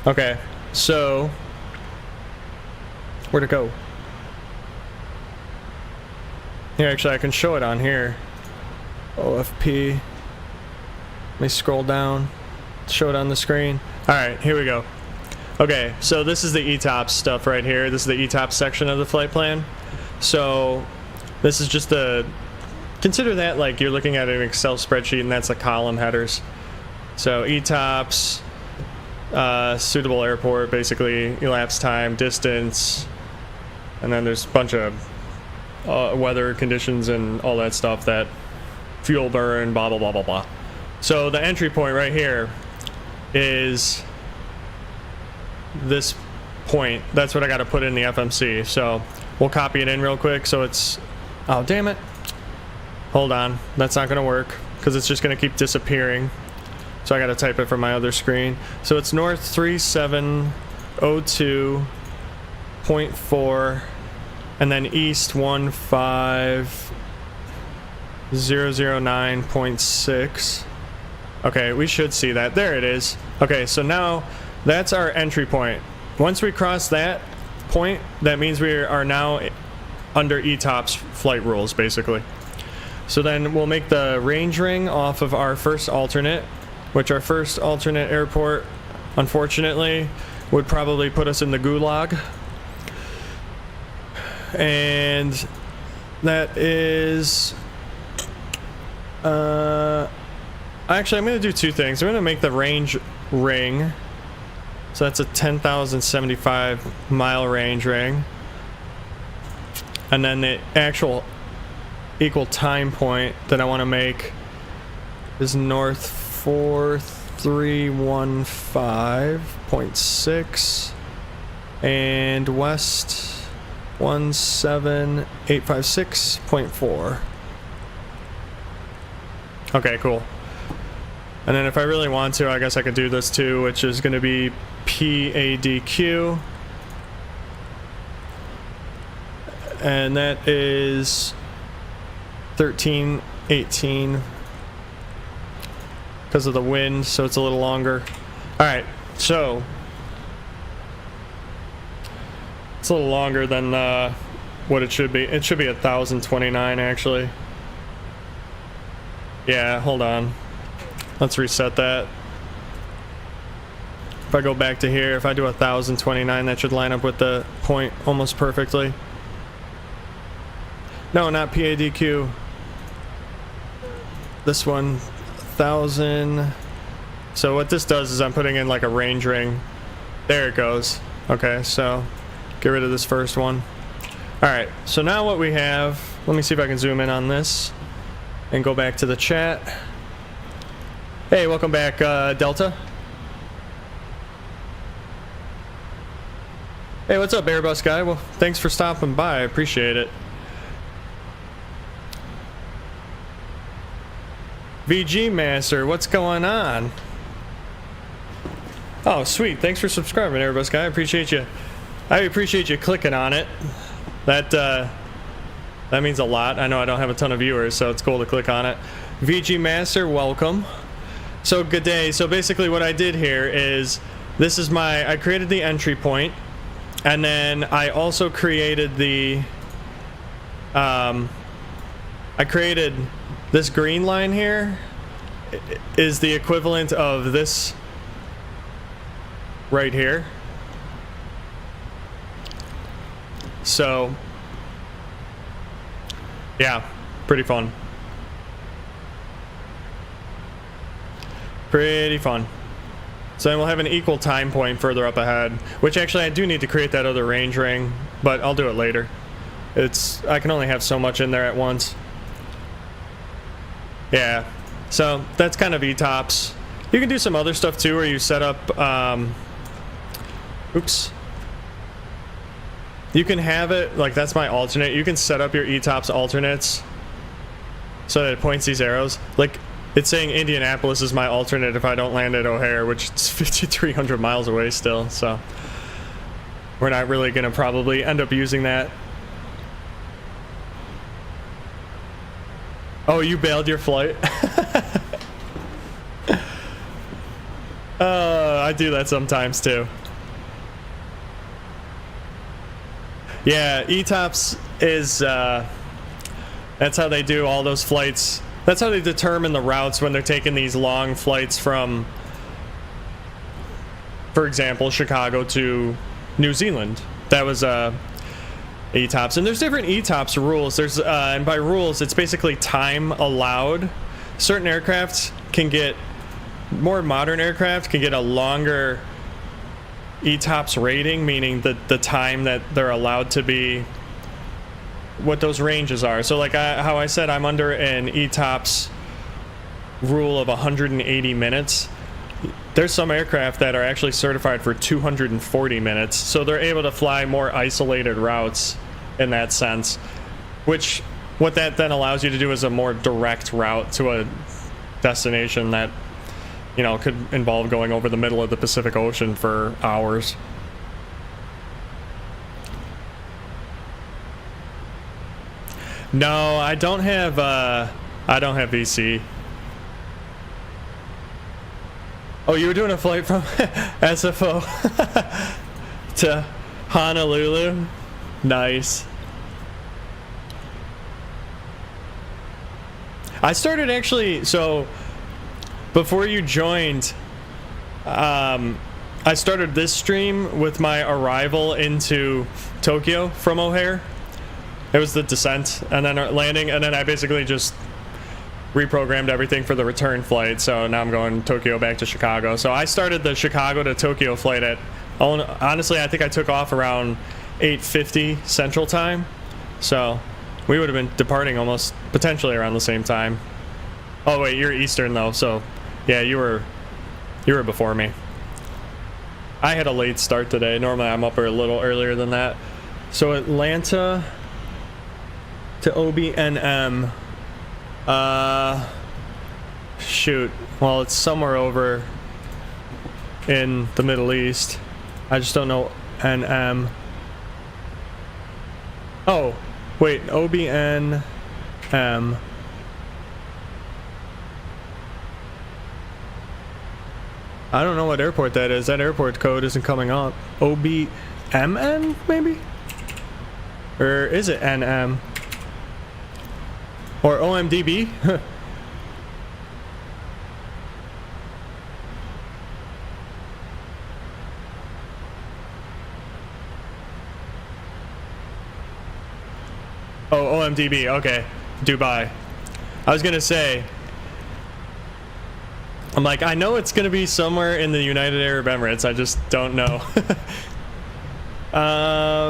Okay, so where'd it go? Here, actually, I can show it on here. OFP. Let me scroll down. Show it on the screen. All right, here we go. Okay, so this is the ETOPS stuff right here. This is the ETOPS section of the flight plan. So this is just a, consider that like you're looking at an Excel spreadsheet and that's the column headers. So ETOPS, suitable airport, basically elapsed time, distance, and then there's a bunch of weather conditions and all that stuff, that fuel burn, blah, blah, blah, blah, blah. So the entry point right here is this point. That's what I got to put in the FMC. So we'll copy it in real quick. So it's, oh, damn it. Hold on. That's not going to work because it's just going to keep disappearing. So I got to type it from my other screen. So it's north 3702.4 and then east 15009.6. Okay, we should see that. There it is. Okay, so now that's our entry point. Once we cross that point, that means we are now under ETOPS flight rules, basically. So then we'll make the range ring off of our first alternate, which our first alternate airport, unfortunately, would probably put us in the gulag. And that is... actually, I'm going to do 2 things. I'm going to make the range ring. So that's a 10,075 mile range ring. And then the actual equal time point that I want to make is north 4315.6 and west 17856.4. Okay, cool. And then if I really want to, I guess I could do this too, which is going to be PADQ. And that is 1318 because of the wind, so it's a little longer. Alright, so it's a little longer than what it should be. It should be 1029 actually. Yeah, hold on. Let's reset that. If I go back to here, if I do 1029, that should line up with the point almost perfectly. No, not PADQ. This one, 1000. So what this does is I'm putting in like a range ring. There it goes. Okay, so get rid of this first one. Alright, so now what we have, let me see if I can zoom in on this and go back to the chat. Hey, welcome back, Delta. Hey, what's up, Airbus guy? Well, thanks for stopping by. I appreciate it. VG Master, what's going on? Oh, sweet. Thanks for subscribing, Airbus guy. I appreciate you. I appreciate you clicking on it. That means a lot. I know I don't have a ton of viewers, so it's cool to click on it. VG Master, welcome. So good day. So basically what I did here is, this is my, I created the entry point, and then I also created the, I created this green line here is the equivalent of this right here. So, yeah, pretty fun. Pretty fun. So then we'll have an equal time point further up ahead, which actually I do need to create that other range ring, but I'll do it later. I can only have so much in there at once. Yeah, so that's kind of ETOPS. You can do some other stuff too, where you set up, oops. You can have it, like that's my alternate. You can set up your ETOPS alternates so that it points these arrows. Like, it's saying Indianapolis is my alternate if I don't land at O'Hare, which is 5,300 miles away still, so we're not really gonna probably end up using that. Oh, you bailed your flight? I do that sometimes too. Yeah, ETOPS is, that's how they do all those flights. That's how they determine the routes when they're taking these long flights from, for example, Chicago to New Zealand. That was ETOPS. And there's different ETOPS rules. There's and by rules, it's basically time allowed. Certain aircraft can get, more modern aircraft can get a longer ETOPS rating, meaning the time that they're allowed to be, what those ranges are. So like how I said, I'm under an ETOPS rule of 180 minutes. There's some aircraft that are actually certified for 240 minutes, so they're able to fly more isolated routes in that sense, which what that then allows you to do is a more direct route to a destination that, you know, could involve going over the middle of the Pacific Ocean for hours. No, I don't have VC. Oh, you were doing a flight from SFO to Honolulu? Nice. I started actually, so before you joined, I started this stream with my arrival into Tokyo from O'Hare. It was the descent and then landing, and then I basically just reprogrammed everything for the return flight. So now I'm going Tokyo back to Chicago. So I started the Chicago to Tokyo flight at, honestly, I think I took off around 8:50 Central Time. So we would have been departing almost potentially around the same time. Oh wait, you're Eastern though, so yeah, you were before me. I had a late start today. Normally I'm up a little earlier than that. So Atlanta to OBNM. Shoot. Well, it's somewhere over in the Middle East. I just don't know NM. Oh, wait, OBNM. I don't know what airport that is. That airport code isn't coming up. OBMN, maybe? Or is it NM? Or OMDB? Oh, OMDB, okay. Dubai. I was gonna say, I'm like, I know it's gonna be somewhere in the United Arab Emirates, I just don't know.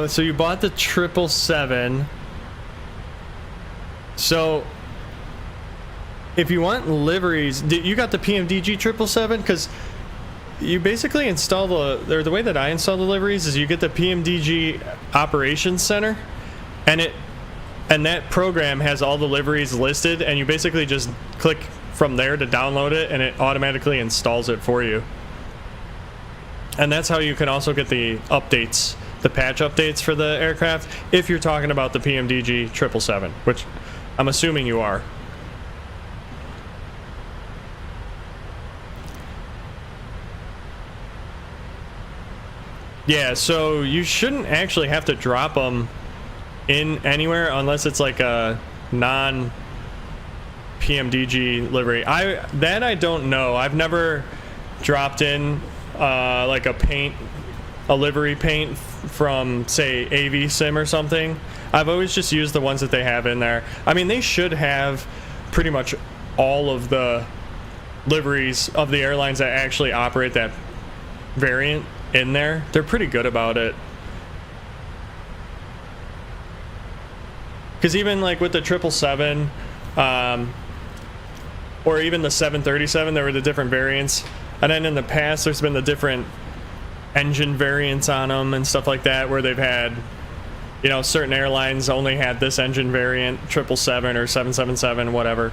So you bought the 777. So if you want liveries, you got the PMDG 777? Because you basically install the way that I install the liveries is you get the PMDG Operations Center, and that program has all the liveries listed, and you basically just click from there to download it, and it automatically installs it for you. And that's how you can also get the updates, the patch updates for the aircraft, if you're talking about the PMDG 777, which I'm assuming you are. Yeah, so you shouldn't actually have to drop them in anywhere unless it's like a non PMDG livery. I don't know. I've never dropped in like a livery paint from say Aviation or something. I've always just used the ones that they have in there. I mean, they should have pretty much all of the liveries of the airlines that actually operate that variant in there. They're pretty good about it. Because even like with the 777, or even the 737, there were the different variants. And then in the past, there's been the different engine variants on them and stuff like that, where they've had, you know, certain airlines only had this engine variant, 777 or 777, whatever.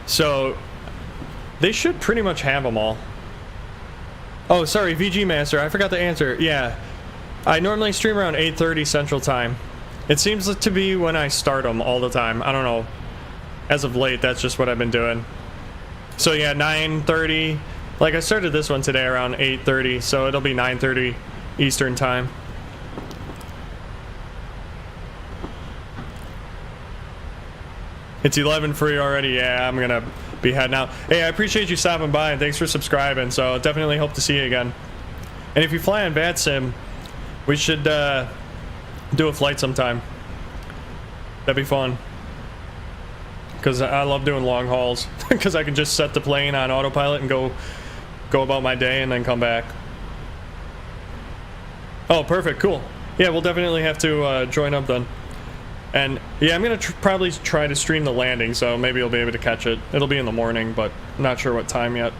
So they should pretty much have them all. Oh, sorry, VG Master, I forgot to answer. Yeah, I normally stream around 8:30 Central Time. It seems to be when I start them all the time. I don't know. As of late, that's just what I've been doing. So yeah, 9:30. Like I started this one today around 8:30, so it'll be 9:30 Eastern Time. It's 11 for you already. Yeah, I'm gonna be heading out. Hey, I appreciate you stopping by and thanks for subscribing. So definitely hope to see you again. And if you fly on VATSIM, we should do a flight sometime. That'd be fun. Because I love doing long hauls. Because I can just set the plane on autopilot and go about my day and then come back. Oh, perfect. Cool. Yeah, we'll definitely have to join up then. And yeah, I'm going to probably try to stream the landing, so maybe you'll be able to catch it. It'll be in the morning, but I'm not sure what time yet.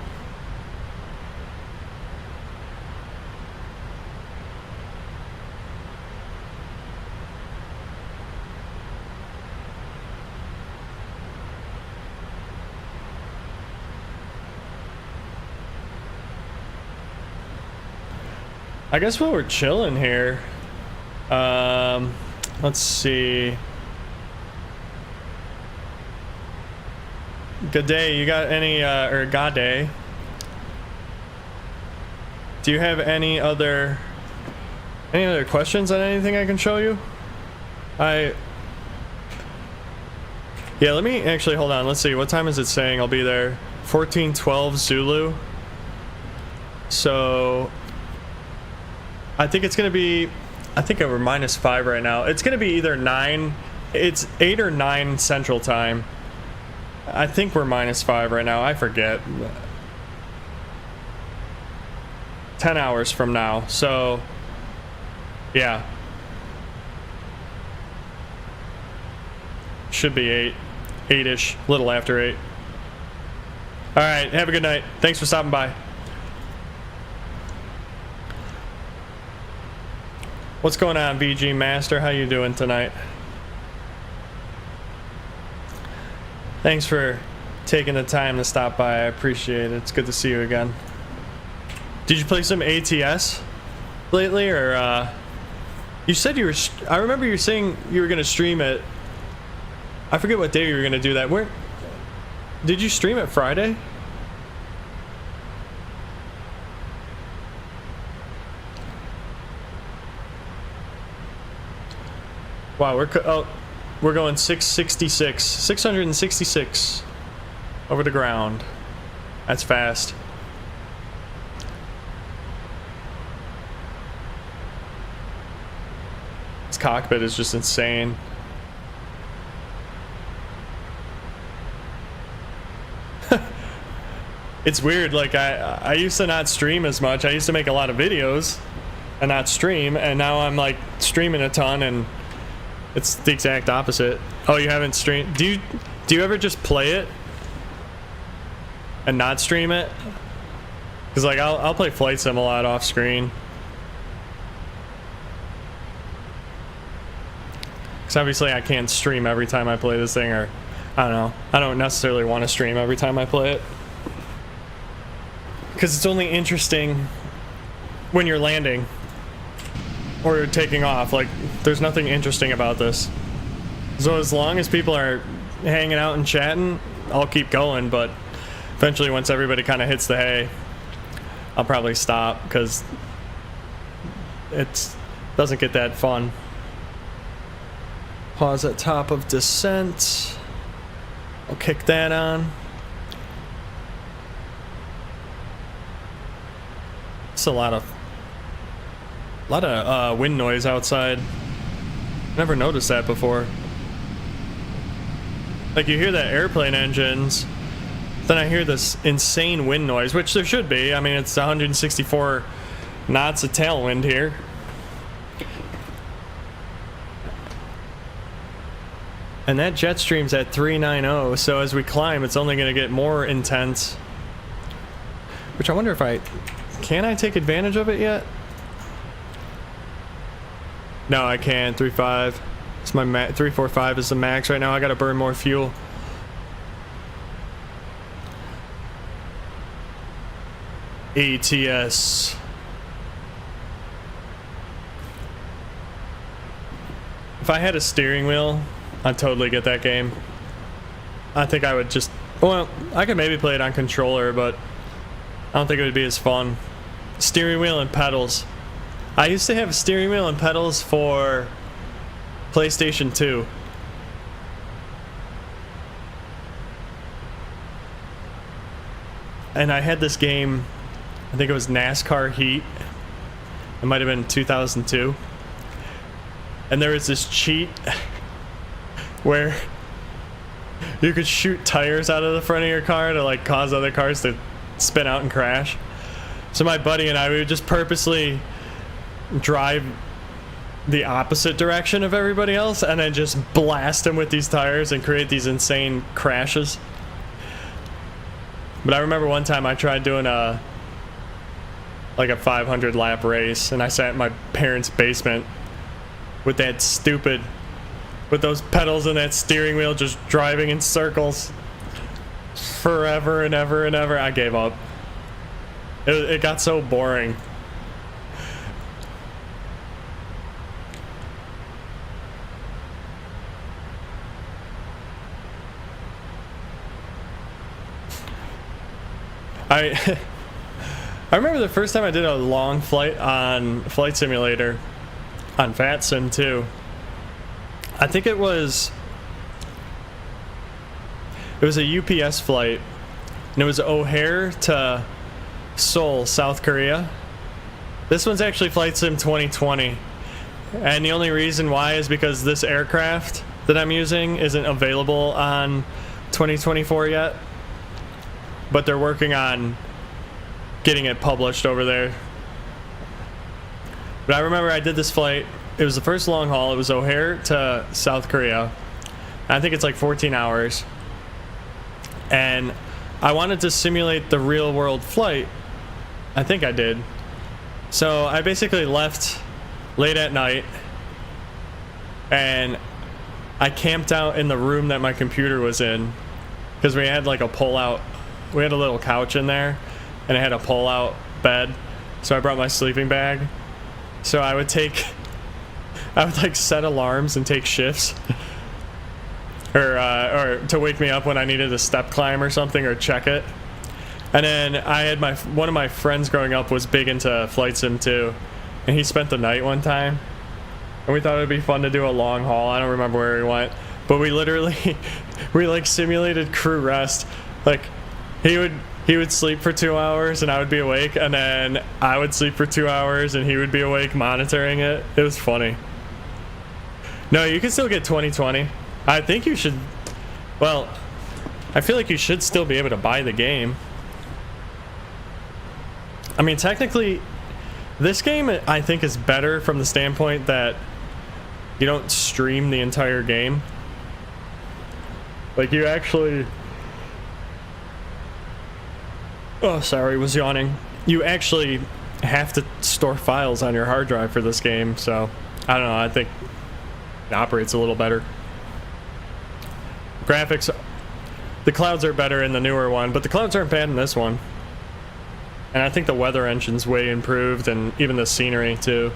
I guess while we're chilling here, let's see. Good day. You got any, or God day? Do you have any other questions on anything I can show you? Yeah, let me actually, hold on. Let's see. What time is it saying I'll be there? 14:12 Zulu. So I think it's gonna be, I think we're -5 right now. It's gonna be either 9, it's 8 or 9 Central Time. I think we're -5 right now, I forget. 10 hours from now, so yeah. Should be 8-ish, little after 8. Alright, have a good night. Thanks for stopping by. What's going on, VG Master? How you doing tonight? Thanks for taking the time to stop by. I appreciate it. It's good to see you again. Did you play some ATS lately, or you said you were? I remember you saying you were gonna stream it. I forget what day you were gonna do that. Where did you stream it? Friday? Wow, we're going 666 over the ground. That's fast. This cockpit is just insane. It's weird, like I used to not stream as much. I used to make a lot of videos and not stream, and now I'm like streaming a ton, and it's the exact opposite. Oh, you haven't streamed? Do you ever just play it and not stream it? Because like I'll play Flight Sim a lot off screen. Because obviously I can't stream every time I play this thing, or I don't know. I don't necessarily want to stream every time I play it. Because it's only interesting when you're landing or you're taking off. Like, there's nothing interesting about this. So as long as people are hanging out and chatting, I'll keep going, but eventually once everybody kind of hits the hay, I'll probably stop, because it doesn't get that fun. Pause at top of descent. I'll kick that on. It's a lot of wind noise outside. Never noticed that before. Like, you hear that airplane engines, then I hear this insane wind noise, which there should be. I mean, it's 164 knots of tailwind here. And that jet stream's at 390, so as we climb, it's only going to get more intense. Which I wonder if can I take advantage of it yet? No, I can't. 3.5. It's my 3.45 is the max right now. I got to burn more fuel. ATS. If I had a steering wheel, I'd totally get that game. I think I would just... Well, I could maybe play it on controller, but I don't think it would be as fun. Steering wheel and pedals. I used to have a steering wheel and pedals for PlayStation 2. And I had this game, I think it was NASCAR Heat. It might have been 2002. And there was this cheat where you could shoot tires out of the front of your car to like cause other cars to spin out and crash. So my buddy and I, we would just purposely drive the opposite direction of everybody else and then just blast them with these tires and create these insane crashes. But I remember one time I tried doing a 500 lap race, and I sat in my parents' basement with those pedals and that steering wheel just driving in circles forever and ever and ever. I gave up. It got so boring. I remember the first time I did a long flight on Flight Simulator on VATSIM too. I think it was a UPS flight, and it was O'Hare to Seoul, South Korea. This one's actually Flight Sim 2020, and the only reason why is because this aircraft that I'm using isn't available on 2024 yet, but they're working on getting it published over there. But I remember I did this flight. It was the first long haul. It was O'Hare to South Korea. I think it's like 14 hours. And I wanted to simulate the real world flight. I think I did. So I basically left late at night, and I camped out in the room that my computer was in, because we had like a pull-out. We had a little couch in there, and it had a pull-out bed. So I brought my sleeping bag. So I would like set alarms and take shifts, or to wake me up when I needed a step climb or something, or check it. And then I had one of my friends growing up was big into Flight Sim too, and he spent the night one time, and we thought it'd be fun to do a long haul. I don't remember where we went, but we literally we like simulated crew rest. Like he would sleep for 2 hours and I would be awake, and then I would sleep for 2 hours and he would be awake monitoring it. It was funny. No, you can still get 2020. I think you should. Well, I feel like you should still be able to buy the game. I mean, technically, this game I think is better from the standpoint that you don't stream the entire game. Like, you actually... Oh, sorry, was yawning. You actually have to store files on your hard drive for this game, so I don't know, I think it operates a little better. Graphics, the clouds are better in the newer one, but the clouds aren't bad in this one. And I think the weather engine's way improved, and even the scenery too.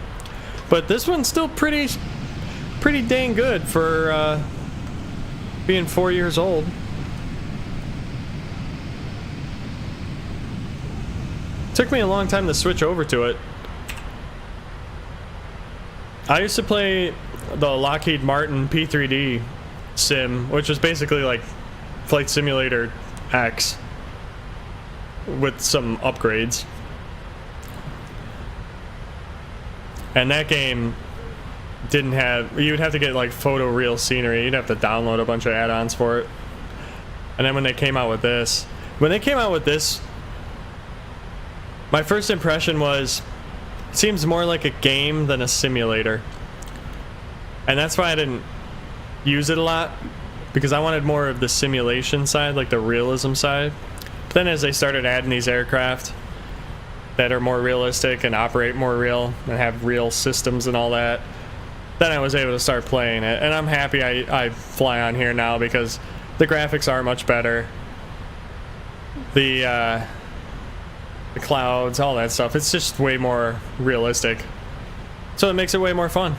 But this one's still pretty dang good for being 4 years old. Took me a long time to switch over to it. I used to play the Lockheed Martin P3D sim, which was basically like Flight Simulator X with some upgrades. And that game didn't have... You'd have to get like photoreal scenery. You'd have to download a bunch of add-ons for it. And then when they came out with this... my first impression was, it seems more like a game than a simulator. And that's why I didn't use it a lot. because I wanted more of the simulation side, like the realism side. But then as they started adding these aircraft that are more realistic and operate more real and have real systems and all that, then I was able to start playing it. And I'm happy I fly on here now because the graphics are much better. The clouds, all that stuff, it's just way more realistic. So it makes it way more fun.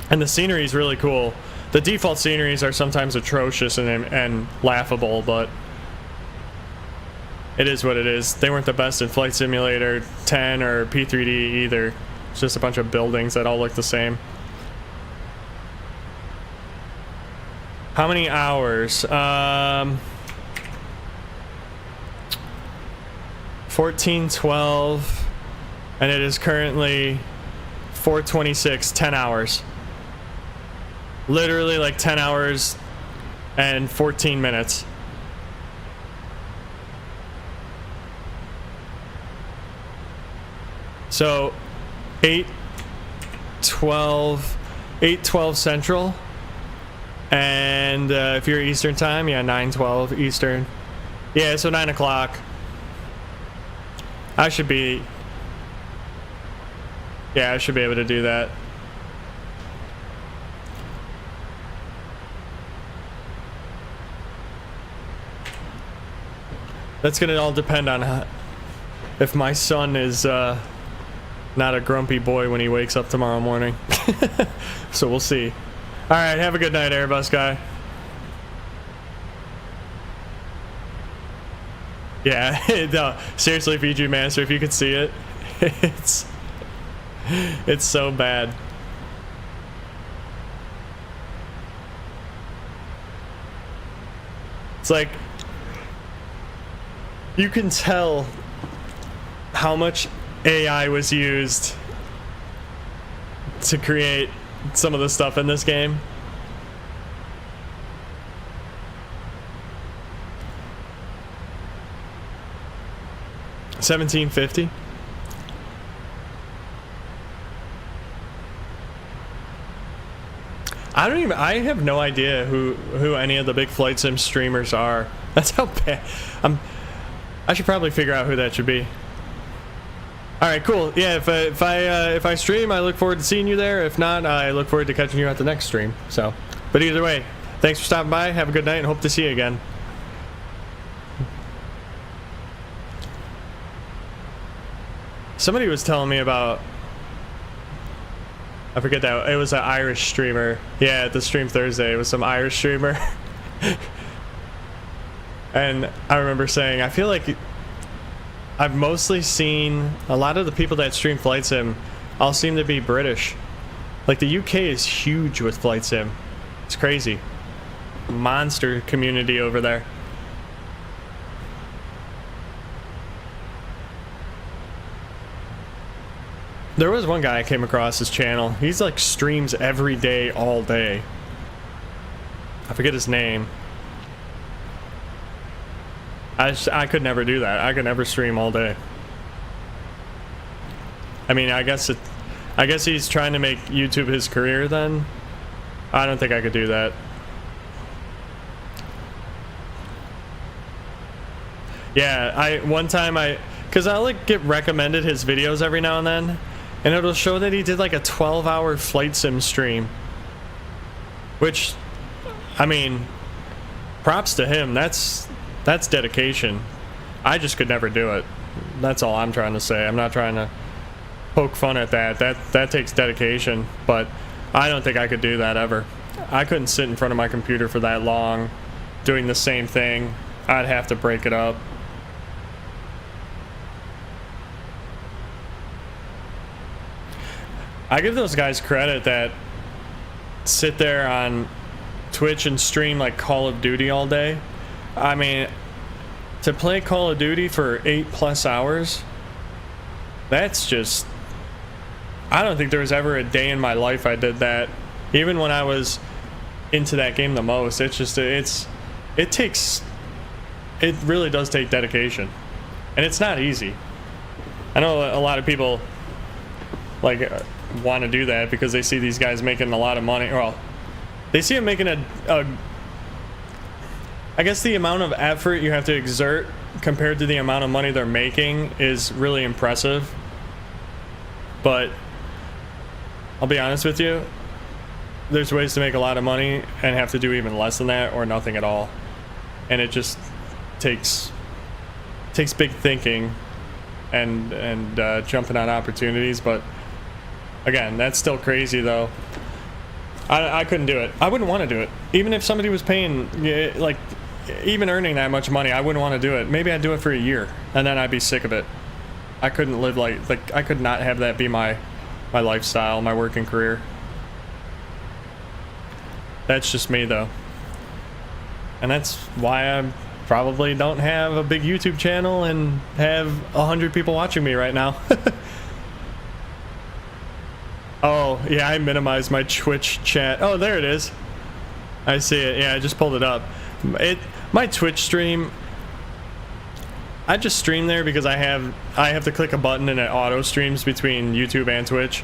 And the scenery is really cool. The default sceneries are sometimes atrocious and laughable, but it is what it is. They weren't the best in Flight Simulator 10 or P3D either. It's just a bunch of buildings that all look the same. How many hours? 14:12, and it is currently 4:26, 10 hours. Literally like 10 hours and 14 minutes. So 8:12 Central, and if you're Eastern time, yeah, 9:12 Eastern. Yeah, so 9 o'clock. I should be able to do that. That's gonna all depend on if my son is not a grumpy boy when he wakes up tomorrow morning. So we'll see. Alright, have a good night, Airbus guy. Yeah, no, seriously, PG Master, if you could see it, it's so bad. It's like, you can tell how much AI was used to create some of the stuff in this game. $17.50. I have no idea who any of the big flight sim streamers are. That's how bad. I should probably figure out who that should be. All right, cool. Yeah, if I stream, I look forward to seeing you there. If not, I look forward to catching you at the next stream. So, but either way, thanks for stopping by. Have a good night, and hope to see you again. Somebody was telling me about, I forget that, it was an Irish streamer. Yeah, at the stream Thursday, it was some Irish streamer. And I remember saying, I feel like I've mostly seen a lot of the people that stream Flight Sim all seem to be British. Like the UK is huge with Flight Sim. It's crazy. Monster community over there. There was one guy I came across his channel. He's like streams every day, all day. I forget his name. I could never do that. I could never stream all day. I mean, I guess he's trying to make YouTube his career then. I don't think I could do that. Yeah, one time cause I like get recommended his videos every now and then, and it'll show that he did like a 12-hour flight sim stream. Which, I mean, props to him. That's dedication. I just could never do it. That's all I'm trying to say. I'm not trying to poke fun at that. That takes dedication, but I don't think I could do that ever. I couldn't sit in front of my computer for that long doing the same thing. I'd have to break it up. I give those guys credit that sit there on Twitch and stream like Call of Duty all day. I mean, to play Call of Duty for 8+ hours, that's just, I don't think there was ever a day in my life I did that. Even when I was into that game the most, it's just, it really does take dedication. And it's not easy. I know a lot of people like want to do that because they see these guys making a lot of money. Well, they see them making a I guess the amount of effort you have to exert compared to the amount of money they're making is really impressive. But I'll be honest with you, there's ways to make a lot of money and have to do even less than that or nothing at all. And it just takes big thinking and jumping on opportunities. But again, that's still crazy though. I couldn't do it. I wouldn't want to do it. Even if somebody was paying, like, even earning that much money, I wouldn't want to do it. Maybe I'd do it for a year and then I'd be sick of it. I couldn't live like I could not have that be my lifestyle, my working career. That's just me though. And that's why I probably don't have a big YouTube channel and have 100 people watching me right now. Oh, yeah, I minimized my Twitch chat. Oh, there it is. I see it. Yeah, I just pulled it up. My Twitch stream, I just stream there because I have to click a button and it auto streams between YouTube and Twitch.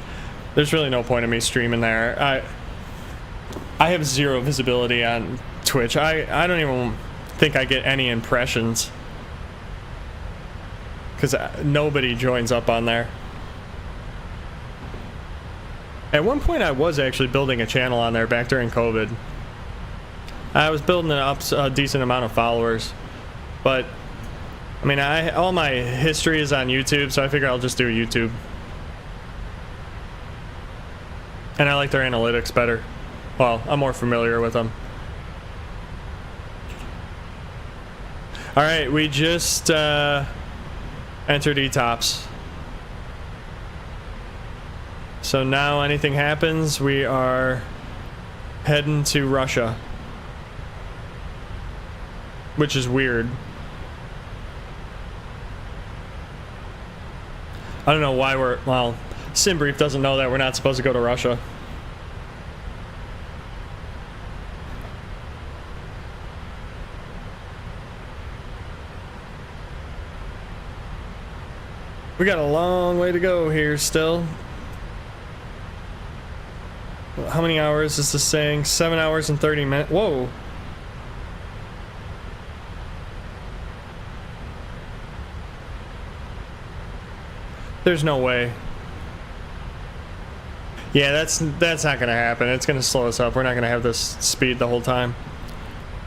There's really no point in me streaming there. I have zero visibility on Twitch. I don't even think I get any impressions because nobody joins up on there. At one point I was actually building a channel on there back during COVID. I was building up a decent amount of followers, but I mean, all my history is on YouTube, so I figure I'll just do YouTube. And I like their analytics better. Well, I'm more familiar with them. Alright, we just entered ETOPS. So now anything happens, we are heading to Russia. Which is weird. I don't know why well, SimBrief doesn't know that we're not supposed to go to Russia. We got a long way to go here still. How many hours is this saying? 7 hours and 30 minutes. Whoa. There's no way. Yeah, that's not gonna happen. It's gonna slow us up. We're not gonna have this speed the whole time.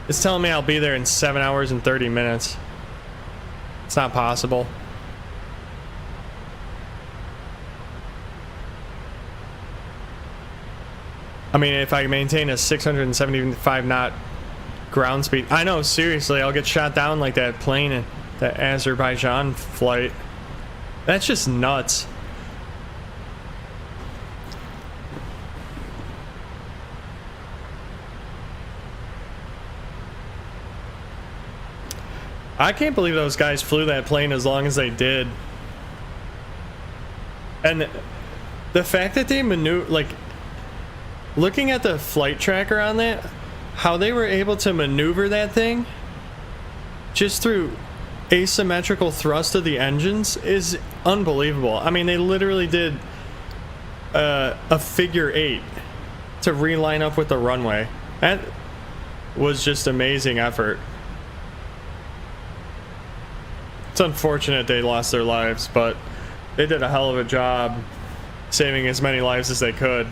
It's telling me I'll be there in 7 hours and 30 minutes. It's not possible. I mean, if I maintain a 675 knot ground speed, I know, seriously, I'll get shot down like that plane in that Azerbaijan flight. That's just nuts. I can't believe those guys flew that plane as long as they did. And the fact that they maneuver, like, looking at the flight tracker on that, how they were able to maneuver that thing just through asymmetrical thrust of the engines is unbelievable. I mean, they literally did a figure 8 to reline up with the runway. That was just amazing effort. It's unfortunate they lost their lives, but they did a hell of a job saving as many lives as they could.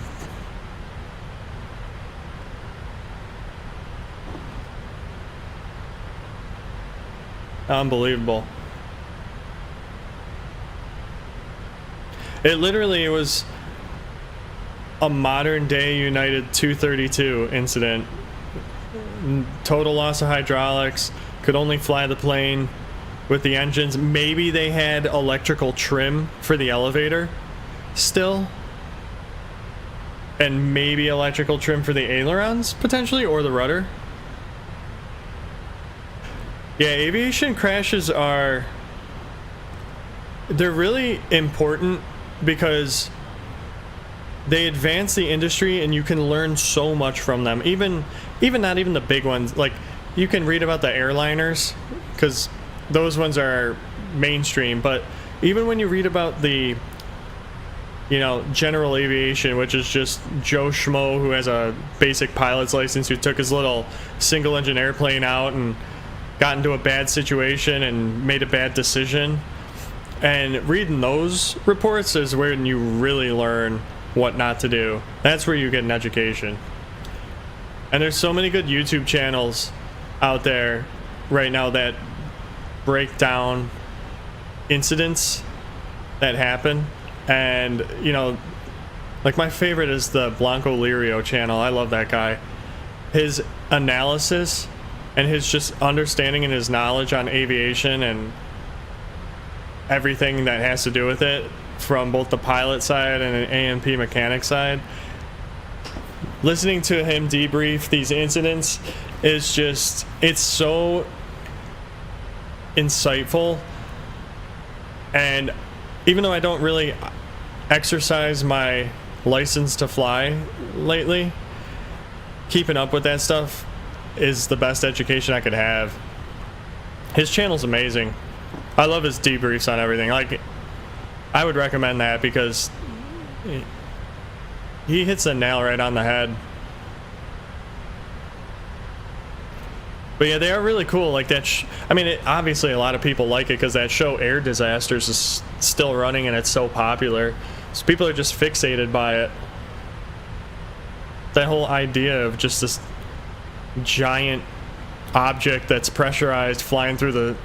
Unbelievable. It literally was a modern day United 232 incident. Total loss of hydraulics, could only fly the plane with the engines. Maybe they had electrical trim for the elevator still, and maybe electrical trim for the ailerons potentially, or the rudder. Yeah, aviation crashes they're really important because they advance the industry and you can learn so much from them. Even not even the big ones. Like, you can read about the airliners because those ones are mainstream, but even when you read about the you know, general aviation, which is just Joe Schmo who has a basic pilot's license who took his little single engine airplane out and got into a bad situation and made a bad decision. And reading those reports is when you really learn what not to do. That's where you get an education. And there's so many good YouTube channels out there right now that break down incidents that happen. And, you know, like my favorite is the Blanco Lirio channel. I love that guy. His analysis and his just understanding and his knowledge on aviation and everything that has to do with it, from both the pilot side and an A&P mechanic side. Listening to him debrief these incidents is just, it's so insightful. And even though I don't really exercise my license to fly lately, keeping up with that stuff is the best education I could have. His channel's amazing. I love his debriefs on everything. Like, I would recommend that because he hits the nail right on the head. But yeah, they are really cool. Like that. I mean, obviously a lot of people like it because that show Air Disasters is still running and it's so popular. So people are just fixated by it. That whole idea of just this giant object that's pressurized flying through the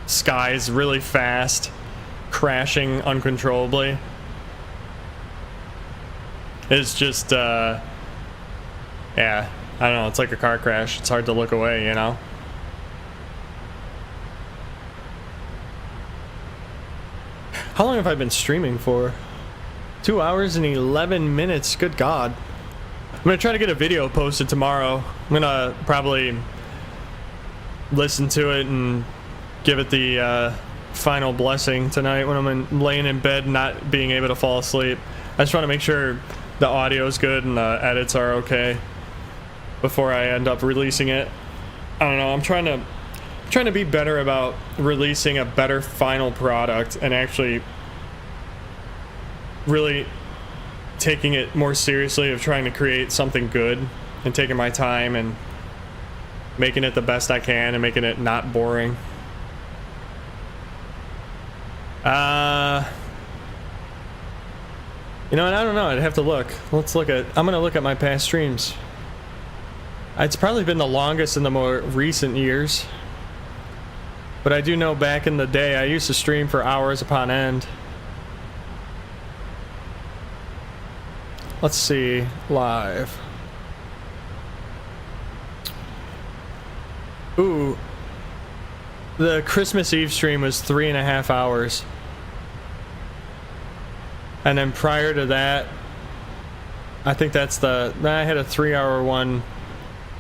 skies really fast, crashing uncontrollably. It's just, yeah, I don't know, it's like a car crash. It's hard to look away, you know? How long have I been streaming for? 2 hours and 11 minutes, good God. I'm gonna try to get a video posted tomorrow. I'm gonna probably listen to it and give it the final blessing tonight when I'm laying in bed not being able to fall asleep. I just want to make sure the audio is good and the edits are okay before I end up releasing it. I don't know, I'm trying to be better about releasing a better final product and actually really taking it more seriously of trying to create something good and taking my time and making it the best I can and making it not boring. You know, and I don't know, I'd have to look. I'm gonna look at my past streams. It's probably been the longest in the more recent years. But I do know back in the day, I used to stream for hours upon end. Let's see, live. Ooh, the Christmas Eve stream was 3.5 hours. And then prior to that, I think I had a 3-hour one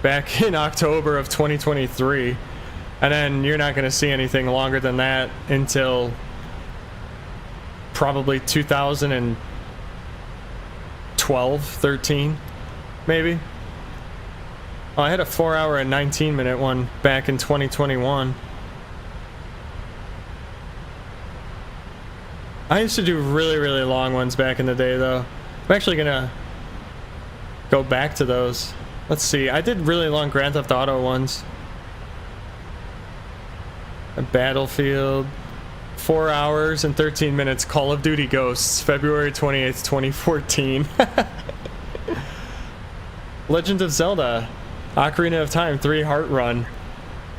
back in October of 2023. And then you're not going to see anything longer than that until probably 2012, 13, maybe. Oh, I had a 4-hour and 19-minute one back in 2021. I used to do really, really long ones back in the day, though. I'm actually gonna go back to those. Let's see. I did really long Grand Theft Auto ones. A Battlefield. 4 hours and 13 minutes. Call of Duty Ghosts, February 28th, 2014. Legend of Zelda, Ocarina of Time 3 Heart Run,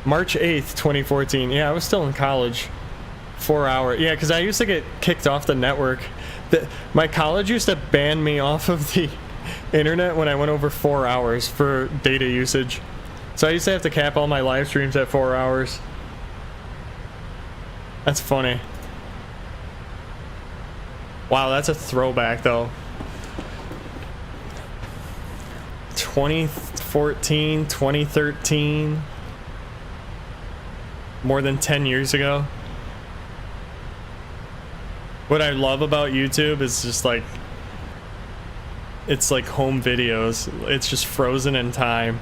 March 8th, 2014. Yeah, I was still in college. 4 hour. Yeah, because I used to get kicked off the network. My college used to ban me off of the internet when I went over 4 hours for data usage. So I used to have to cap all my live streams at 4 hours. That's funny. Wow, that's a throwback though. 2014, 2013. More than 10 years ago. What I love about YouTube is just like, it's like home videos. It's just frozen in time.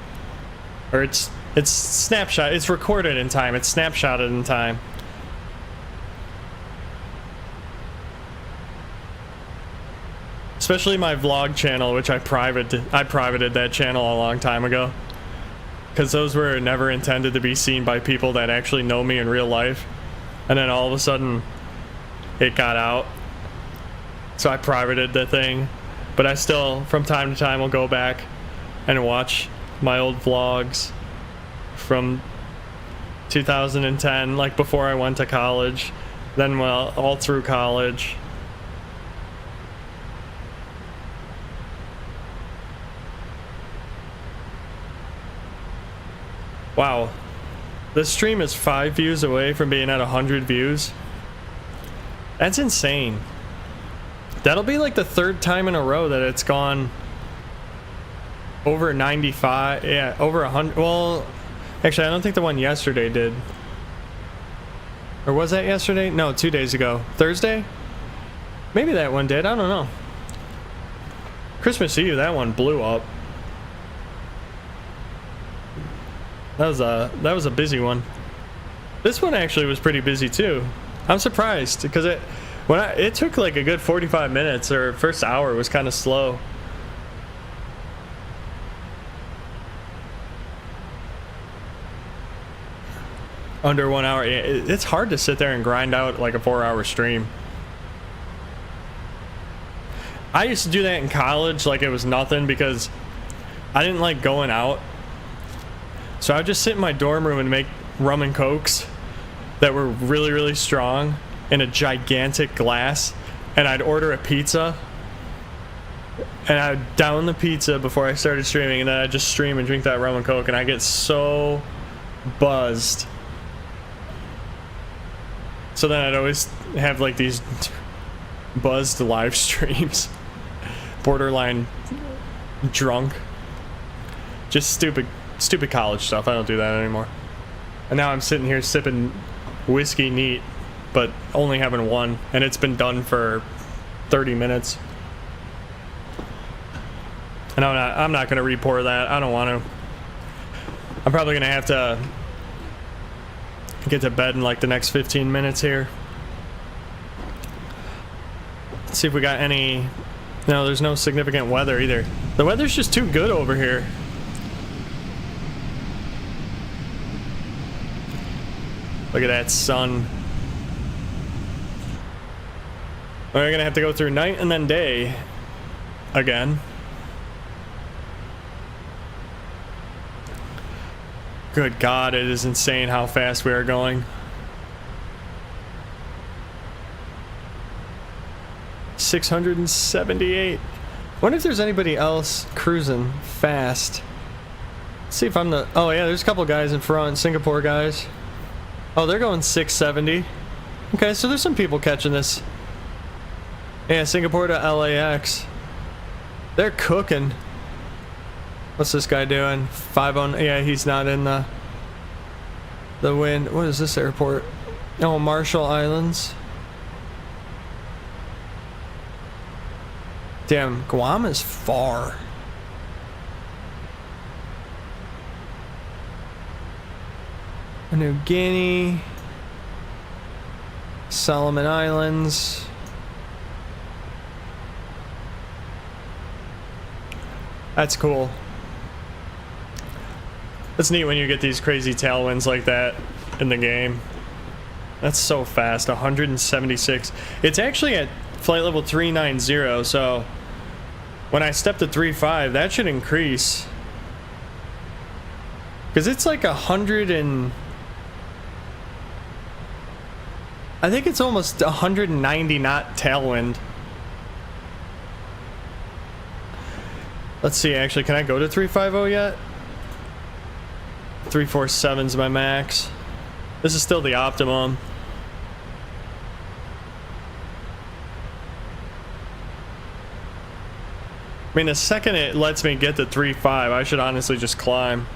Or it's snapshot, it's recorded in time, it's snapshotted in time. Especially my vlog channel, which I privated that channel a long time ago. Because those were never intended to be seen by people that actually know me in real life. And then all of a sudden, it got out. So I privated the thing. But I still, from time to time, will go back and watch my old vlogs from 2010, like before I went to college. Then, well, all through college. Wow, this stream is 5 views away from being at 100 views. That's insane. That'll be like the 3rd time in a row that it's gone over 95, yeah, over 100. Well, actually, I don't think the one yesterday did. Or was that yesterday? No, 2 days ago. Thursday? Maybe that one did, I don't know. Christmas Eve, that one blew up. That was a busy one. This one actually was pretty busy too. I'm surprised because it took like a good 45 minutes, or first hour was kind of slow. Under 1 hour. It's hard to sit there and grind out like a 4-hour stream. I used to do that in college like it was nothing because I didn't like going out. So I would just sit in my dorm room and make rum and cokes that were really, really strong in a gigantic glass. And I'd order a pizza. And I'd down the pizza before I started streaming. And then I'd just stream and drink that rum and coke. And I get so buzzed. So then I'd always have like these buzzed live streams. Borderline drunk. Just stupid college stuff. I don't do that anymore. And now I'm sitting here sipping whiskey neat, but only having one, and it's been done for 30 minutes. And I'm not gonna re-pour that. I don't want to. I'm probably gonna have to get to bed in like the next 15 minutes here. Let's see if we got any. No, there's no significant weather either. The weather's just too good over here. Look at that sun. We're gonna have to go through night and then day again. Good God, it is insane how fast we are going. 678. Wonder if there's anybody else cruising fast. Let's see if I'm the. Oh yeah, there's a couple guys in front, Singapore guys. Oh, they're going 670. Okay, so there's some people catching this. Yeah, Singapore to LAX. They're cooking. What's this guy doing? 50. Yeah, he's not in the wind. What is this airport? Oh, Marshall Islands. Damn, Guam is far. New Guinea, Solomon Islands. That's cool. It's neat when you get these crazy tailwinds like that in the game. That's so fast, 176. It's actually at flight level 390, so when I step to 3.5, that should increase. Because it's like 100 and... I think it's almost 190 knot tailwind. Let's see, actually, can I go to 350 yet? 347's my max. This is still the optimum. I mean, the second it lets me get to 3.5, I should honestly just climb.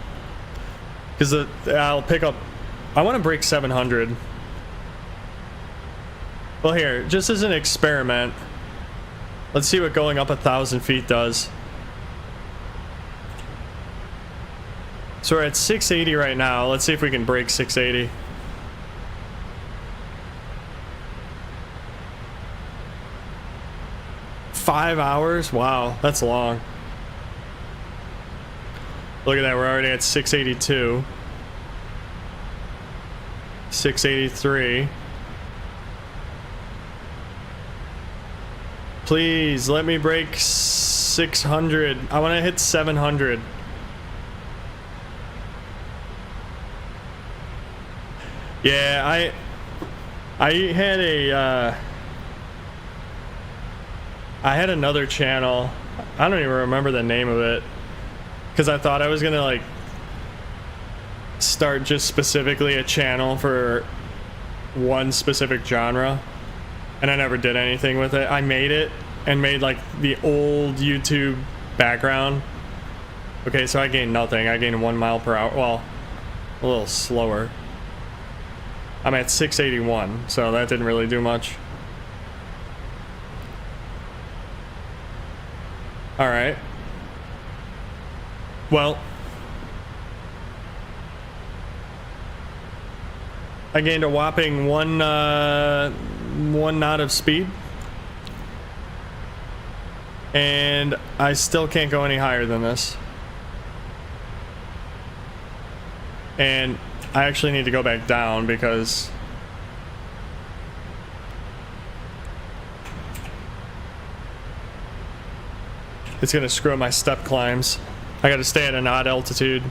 Because I'll pick up... I want to break 700. Well, here, just as an experiment, let's see what going up 1,000 feet does. So we're at 680 right now. Let's see if we can break 680. 5 hours? Wow, that's long. Look at that, we're already at 682. 683. Please let me break 600. I want to hit 700. Yeah, I had a I had another channel. I don't even remember the name of it, because I thought I was gonna like start just specifically a channel for one specific genre, and I never did anything with it. I made it and made like the old YouTube background. Okay, so I gained nothing. I gained 1 mile per hour. Well, a little slower. I'm at 681, so that didn't really do much. All right. Well, I gained a whopping one knot of speed, and I still can't go any higher than this. And I actually need to go back down because it's gonna screw up my step climbs. I gotta stay at an odd altitude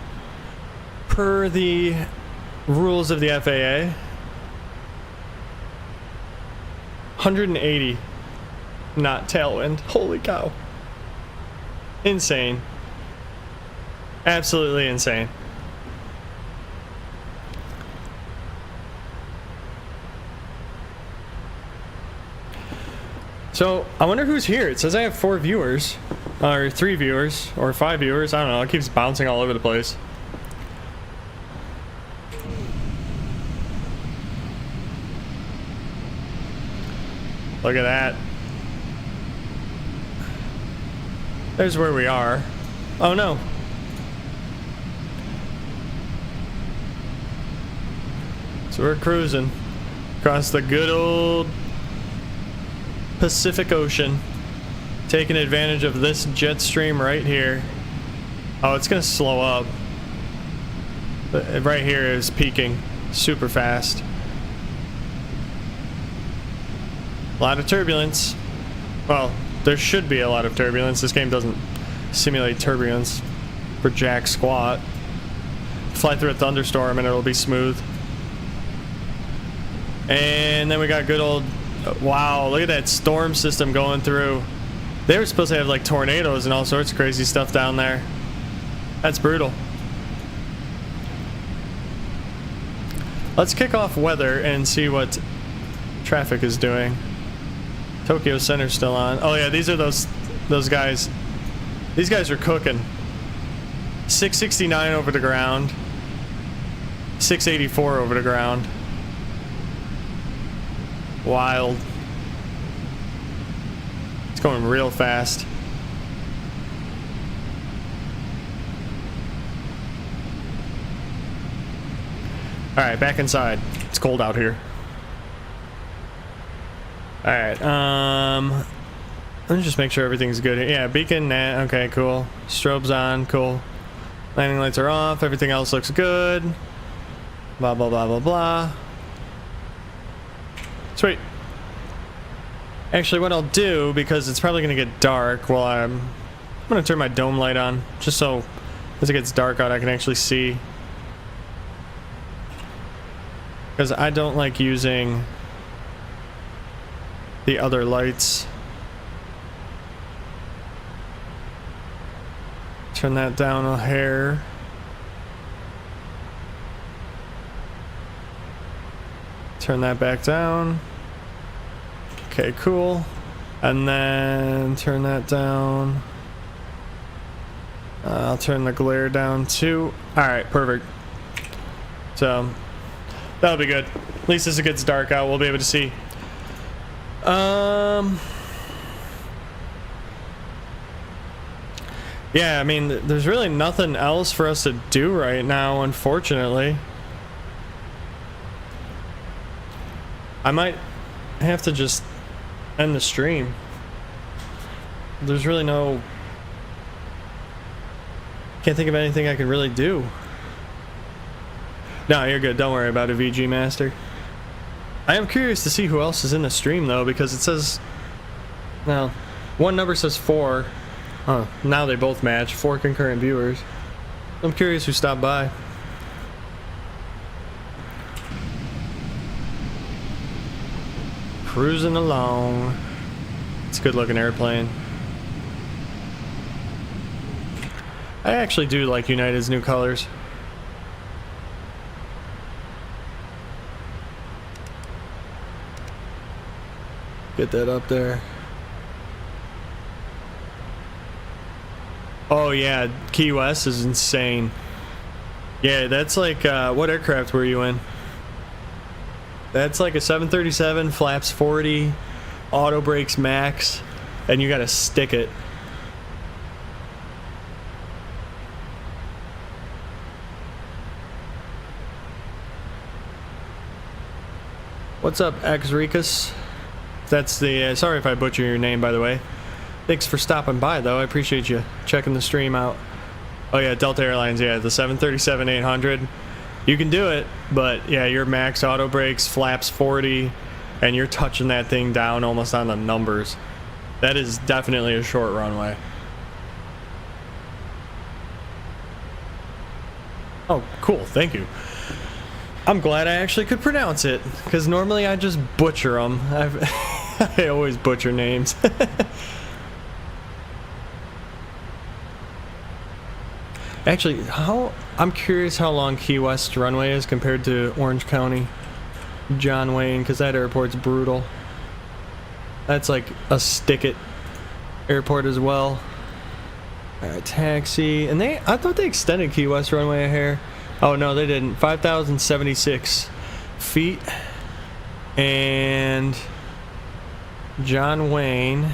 per the rules of the FAA. 180 knot tailwind. Holy cow. Insane. Absolutely insane. So, I wonder who's here. It says I have 4 viewers, or 3 viewers, or 5 viewers. I don't know. It keeps bouncing all over the place. Look at that. There's where we are. Oh no. So we're cruising across the good old Pacific Ocean, taking advantage of this jet stream right here. Oh, it's gonna slow up. But right here is peaking super fast. A lot of turbulence. Well, there should be a lot of turbulence. This game doesn't simulate turbulence for jack squat. Fly through a thunderstorm and it'll be smooth. And then we got good old... Wow, look at that storm system going through. They were supposed to have like tornadoes and all sorts of crazy stuff down there. That's brutal. Let's kick off weather and see what traffic is doing. Tokyo Center's still on. Oh yeah, these are those guys. These guys are cooking. 669 over the ground. 684 over the ground. Wild. It's going real fast. Alright, back inside. It's cold out here. Alright, let me just make sure everything's good here. Yeah, beacon, nah, okay, cool. Strobes on, cool. Landing lights are off, everything else looks good. Blah, blah, blah, blah, blah. Sweet. Actually, what I'll do, because it's probably going to get dark, well, I'm going to turn my dome light on, just so as it gets dark out, I can actually see. Because I don't like using the other lights. Turn that down a hair. Turn that back down. Okay, cool. And then turn that down. I'll turn the glare down too. Alright, perfect. So, that'll be good. At least as it gets dark out, we'll be able to see. Yeah, I mean, there's really nothing else for us to do right now, unfortunately. I might have to just end the stream. there's really no... Can't think of anything I can really do. No, you're good. Don't worry about it, VG Master. I am curious to see who else is in the stream, though, because it says... Well, one number says 4. Oh, now they both match. 4 concurrent viewers. I'm curious who stopped by. Cruising along. It's a good looking airplane. I actually do like United's new colors. Get that up there. Oh yeah, Key West is insane. Yeah, that's like, what aircraft were you in? That's like a 737, flaps 40, auto brakes max, and you gotta stick it. What's up, Exricus? That's the, sorry if I butcher your name, by the way. Thanks for stopping by, though. I appreciate you checking the stream out. Oh yeah, Delta Airlines, yeah, the 737-800. You can do it, but yeah, your max auto brakes, flaps 40, and you're touching that thing down almost on the numbers. That is definitely a short runway. Oh, cool, thank you. I'm glad I actually could pronounce it, because normally I just butcher them. I always butcher names. Actually, I'm curious how long Key West runway is compared to Orange County, John Wayne, because that airport's brutal. That's like a stick-it airport as well. Alright, taxi. And I thought they extended Key West runway a hair. Oh no, they didn't. 5,076 feet. And John Wayne.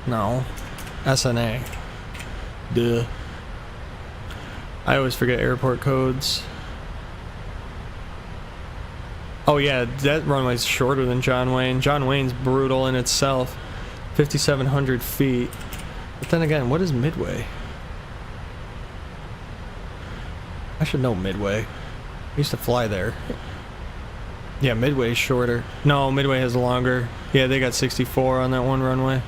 No. SNA. Duh. I always forget airport codes. Oh yeah, that runway's shorter than John Wayne. John Wayne's brutal in itself. 5,700 feet. But then again, what is Midway? I should know Midway. I used to fly there. Yeah, Midway's shorter. No, Midway has longer. Yeah, they got 64 on that one runway.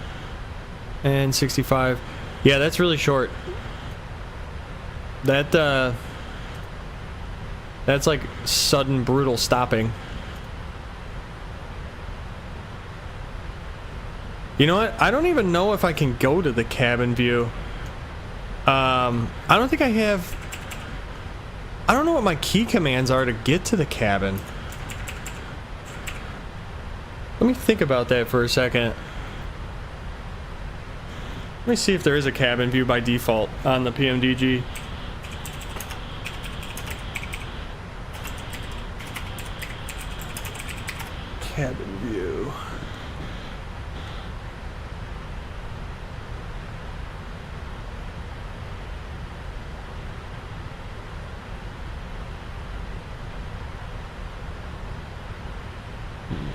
And 65. Yeah, that's really short. That's like sudden, brutal stopping. You know what? I don't even know if I can go to the cabin view. I don't think I have... I don't know what my key commands are to get to the cabin. Let me think about that for a second. Let me see if there is a cabin view by default on the PMDG. Cabin view.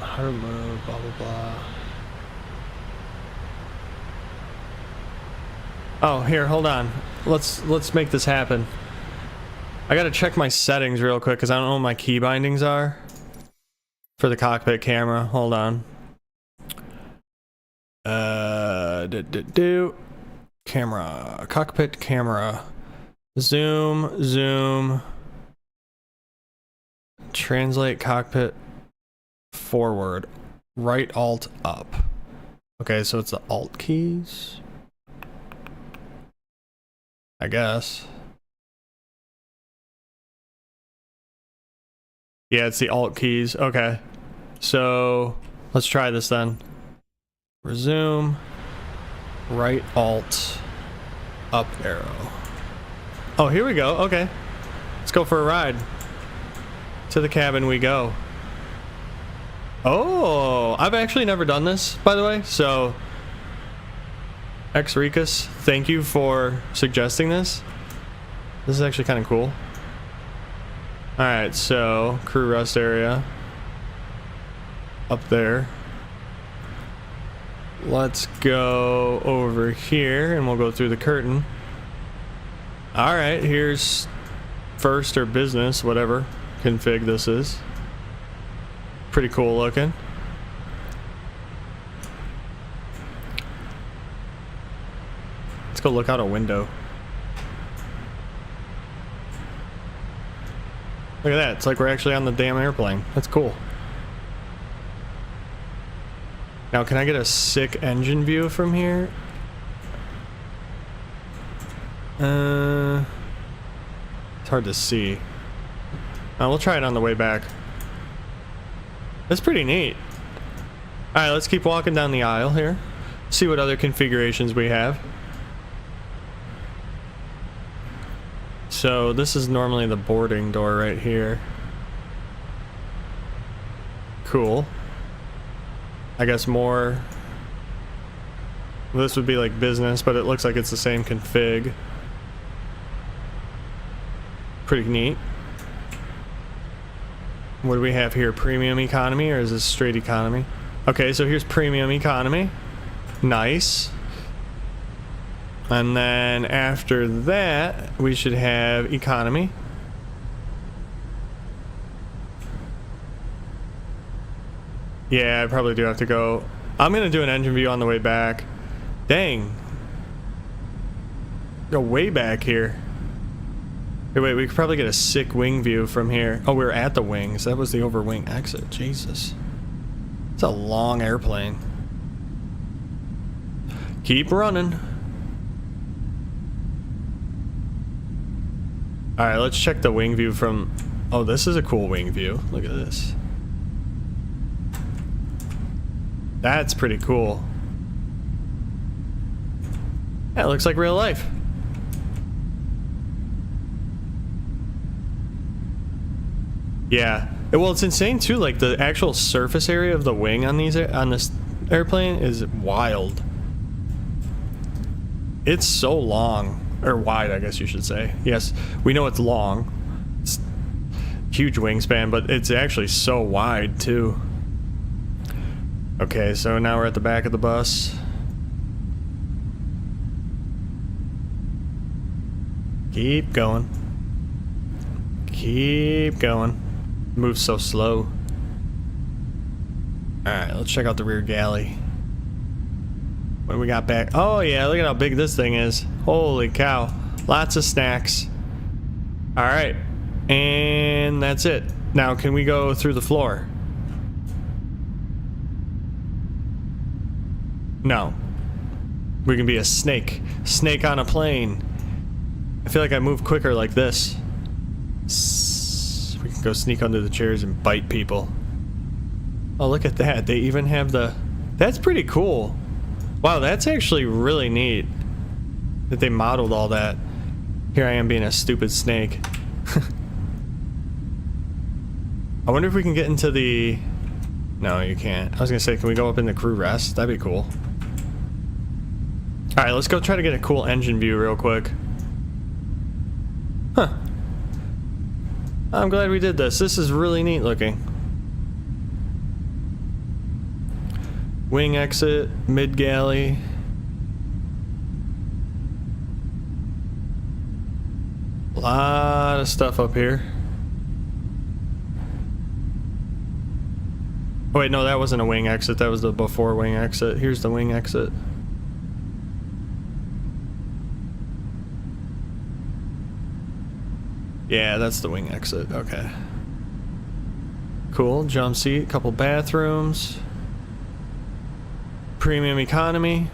How to move, blah blah blah. Oh, here, hold on. Let's make this happen. I gotta check my settings real quick because I don't know what my key bindings are for the cockpit camera. Hold on. Camera, cockpit camera, zoom, translate cockpit forward, right alt up. Okay, so it's the alt keys, I guess. Yeah, it's the alt keys. Okay, so let's try this then. Resume, right alt, up arrow. Oh, here we go. Okay, let's go for a ride. To the cabin we go. Oh, I've actually never done this, by the way, so Exricus, thank you for suggesting this. This is actually kind of cool. Alright, so crew rest area up there. Let's go over here and we'll go through the curtain. Alright, here's first or business, whatever config this is. Pretty cool looking. Let's go look out a window. Look at that, it's like we're actually on the damn airplane. That's cool. Now, can I get a sick engine view from here? It's hard to see. We'll try it on the way back. That's pretty neat. Alright, let's keep walking down the aisle here. See what other configurations we have. So this is normally the boarding door right here. Cool. I guess more. This would be like business, but it looks like it's the same config. Pretty neat. What do we have here? Premium economy, or is this straight economy? Okay, so here's premium economy. Nice. And then after that, we should have economy. Yeah, I probably do have to go. I'm gonna do an engine view on the way back. Dang. Go way back here. Hey, wait, we could probably get a sick wing view from here. Oh, we were at the wings. That was the over wing exit. Jesus. It's a long airplane. Keep running. Alright, let's check the wing view from... Oh, this is a cool wing view. Look at this. That's pretty cool. That looks like real life. Yeah. Well, it's insane too. Like the actual surface area of the wing on these on this airplane is wild. It's so long, or wide, I guess you should say. Yes, we know it's long. It's huge wingspan, but it's actually so wide too. Okay, so now we're at the back of the bus. Keep going. Keep going. Moves so slow. Alright, let's check out the rear galley. What do we got back? Oh yeah, look at how big this thing is. Holy cow. Lots of snacks. Alright. And that's it. Now can we go through the floor? No. We can be a snake. Snake on a plane. I feel like I move quicker like this. We can go sneak under the chairs and bite people. Oh, look at that. They even have the... That's pretty cool. Wow, that's actually really neat that they modeled all that. Here I am being a stupid snake. I wonder if we can get into the... No, you can't. I was gonna say, can we go up in the crew rest? That'd be cool. Alright, let's go try to get a cool engine view real quick. Huh. I'm glad we did this. This is really neat looking. Wing exit, mid galley. A lot of stuff up here. Oh wait, no, that wasn't a wing exit. That was the before wing exit. Here's the wing exit. Yeah, that's the wing exit. Okay. Cool. Jump seat, couple bathrooms. Premium economy.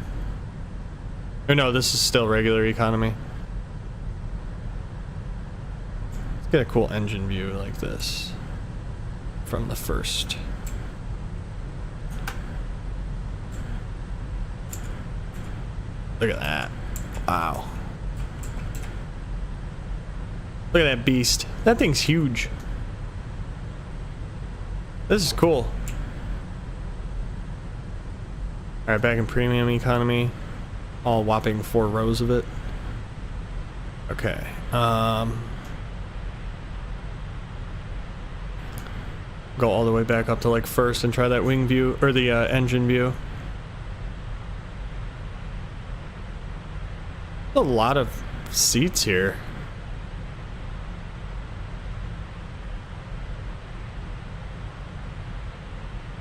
Or no, this is still regular economy. Let's get a cool engine view like this from the first. Look at that. Wow. Look at that beast. That thing's huge. This is cool. Alright, back in premium economy. All whopping 4 rows of it. go all the way back up to like first and try that wing view or the engine view. A lot of seats here.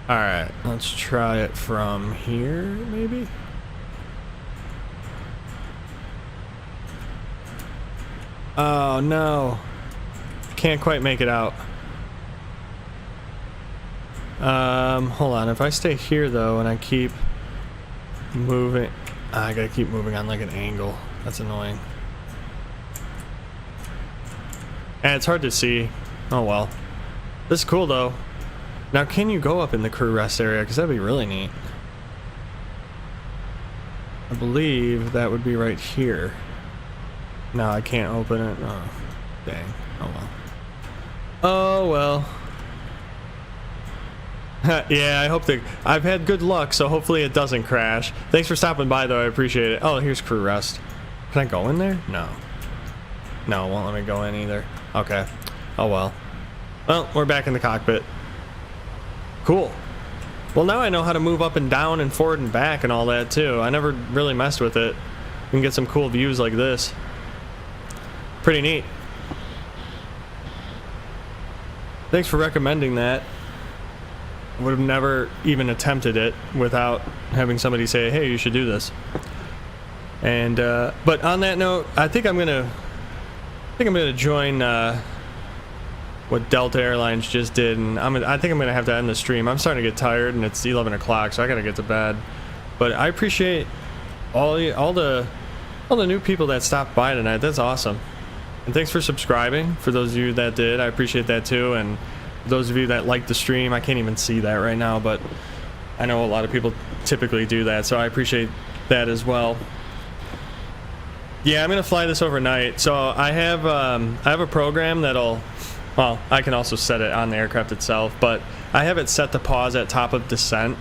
All right, let's try it from here, maybe. Oh no, can't quite make it out. Hold on. If I stay here though, and I keep moving, I gotta keep moving on like an angle. That's annoying. And it's hard to see. Oh well. This is cool though. Now, can you go up in the crew rest area? Because that'd be really neat. I believe that would be right here. No, I can't open it. Oh, dang. Oh well. Oh well. Yeah, I hope that I've had good luck, so hopefully it doesn't crash. Thanks for stopping by, though. I appreciate it. Oh, here's crew rest. Can I go in there? No. No, it won't let me go in either. Okay. Oh well. Well, we're back in the cockpit. Cool. Well, now I know how to move up and down and forward and back and all that too. I never really messed with it. You can get some cool views like this. Pretty neat. Thanks for recommending that. I would have never even attempted it without having somebody say, hey, you should do this. And but on that note, I think I'm gonna join what Delta Airlines just did, and I think I'm gonna have to end the stream. I'm starting to get tired, and it's 11 o'clock, so I gotta get to bed. But I appreciate all the new people that stopped by tonight. That's awesome. And thanks for subscribing. For those of you that did, I appreciate that too. And those of you that liked the stream, I can't even see that right now, but I know a lot of people typically do that, so I appreciate that as well. Yeah, I'm gonna fly this overnight. So I have a program that'll. Well, I can also set it on the aircraft itself, but I have it set to pause at top of descent,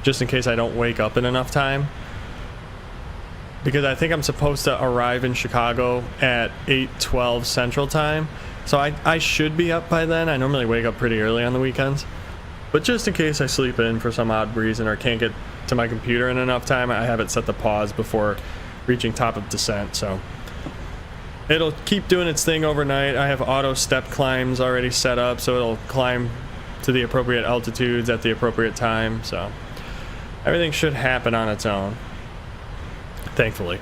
just in case I don't wake up in enough time. Because I think I'm supposed to arrive in Chicago at 8:12 Central Time, so I should be up by then. I normally wake up pretty early on the weekends. But just in case I sleep in for some odd reason or can't get to my computer in enough time, I have it set to pause before reaching top of descent, so... It'll keep doing its thing overnight. I have auto step climbs already set up, so it'll climb to the appropriate altitudes at the appropriate time. So everything should happen on its own, thankfully.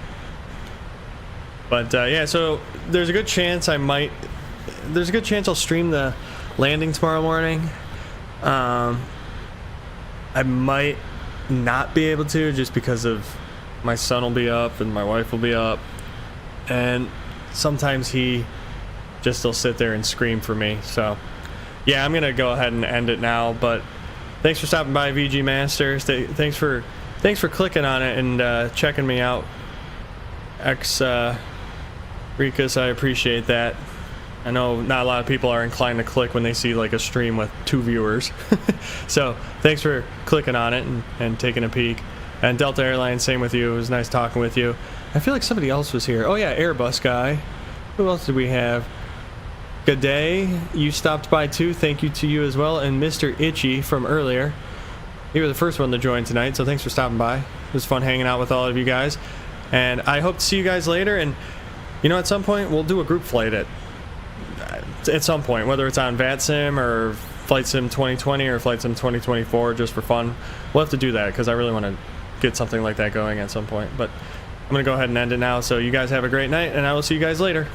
But yeah, so there's a good chance I'll stream the landing tomorrow morning. I might not be able to, just because of my son will be up and my wife will be up, and sometimes he just will sit there and scream for me. So yeah, I'm gonna go ahead and end it now. But thanks for stopping by, VG Masters. Thanks for clicking on it and checking me out. Rikus, I appreciate that. I know not a lot of people are inclined to click when they see like a stream with 2 viewers. So thanks for clicking on it and taking a peek. And Delta Airlines, same with you. It was nice talking with you. I feel like somebody else was here. Oh yeah, Airbus guy. Who else did we have? Good day. You stopped by too. Thank you to you as well. And Mr. Itchy from earlier. You were the first one to join tonight, so thanks for stopping by. It was fun hanging out with all of you guys. And I hope to see you guys later. And you know, at some point we'll do a group flight at some point, whether it's on VATSIM or Flight Sim 2020 or Flight Sim 2024, just for fun. We'll have to do that because I really want to get something like that going at some point. But I'm going to go ahead and end it now. So you guys have a great night, and I will see you guys later.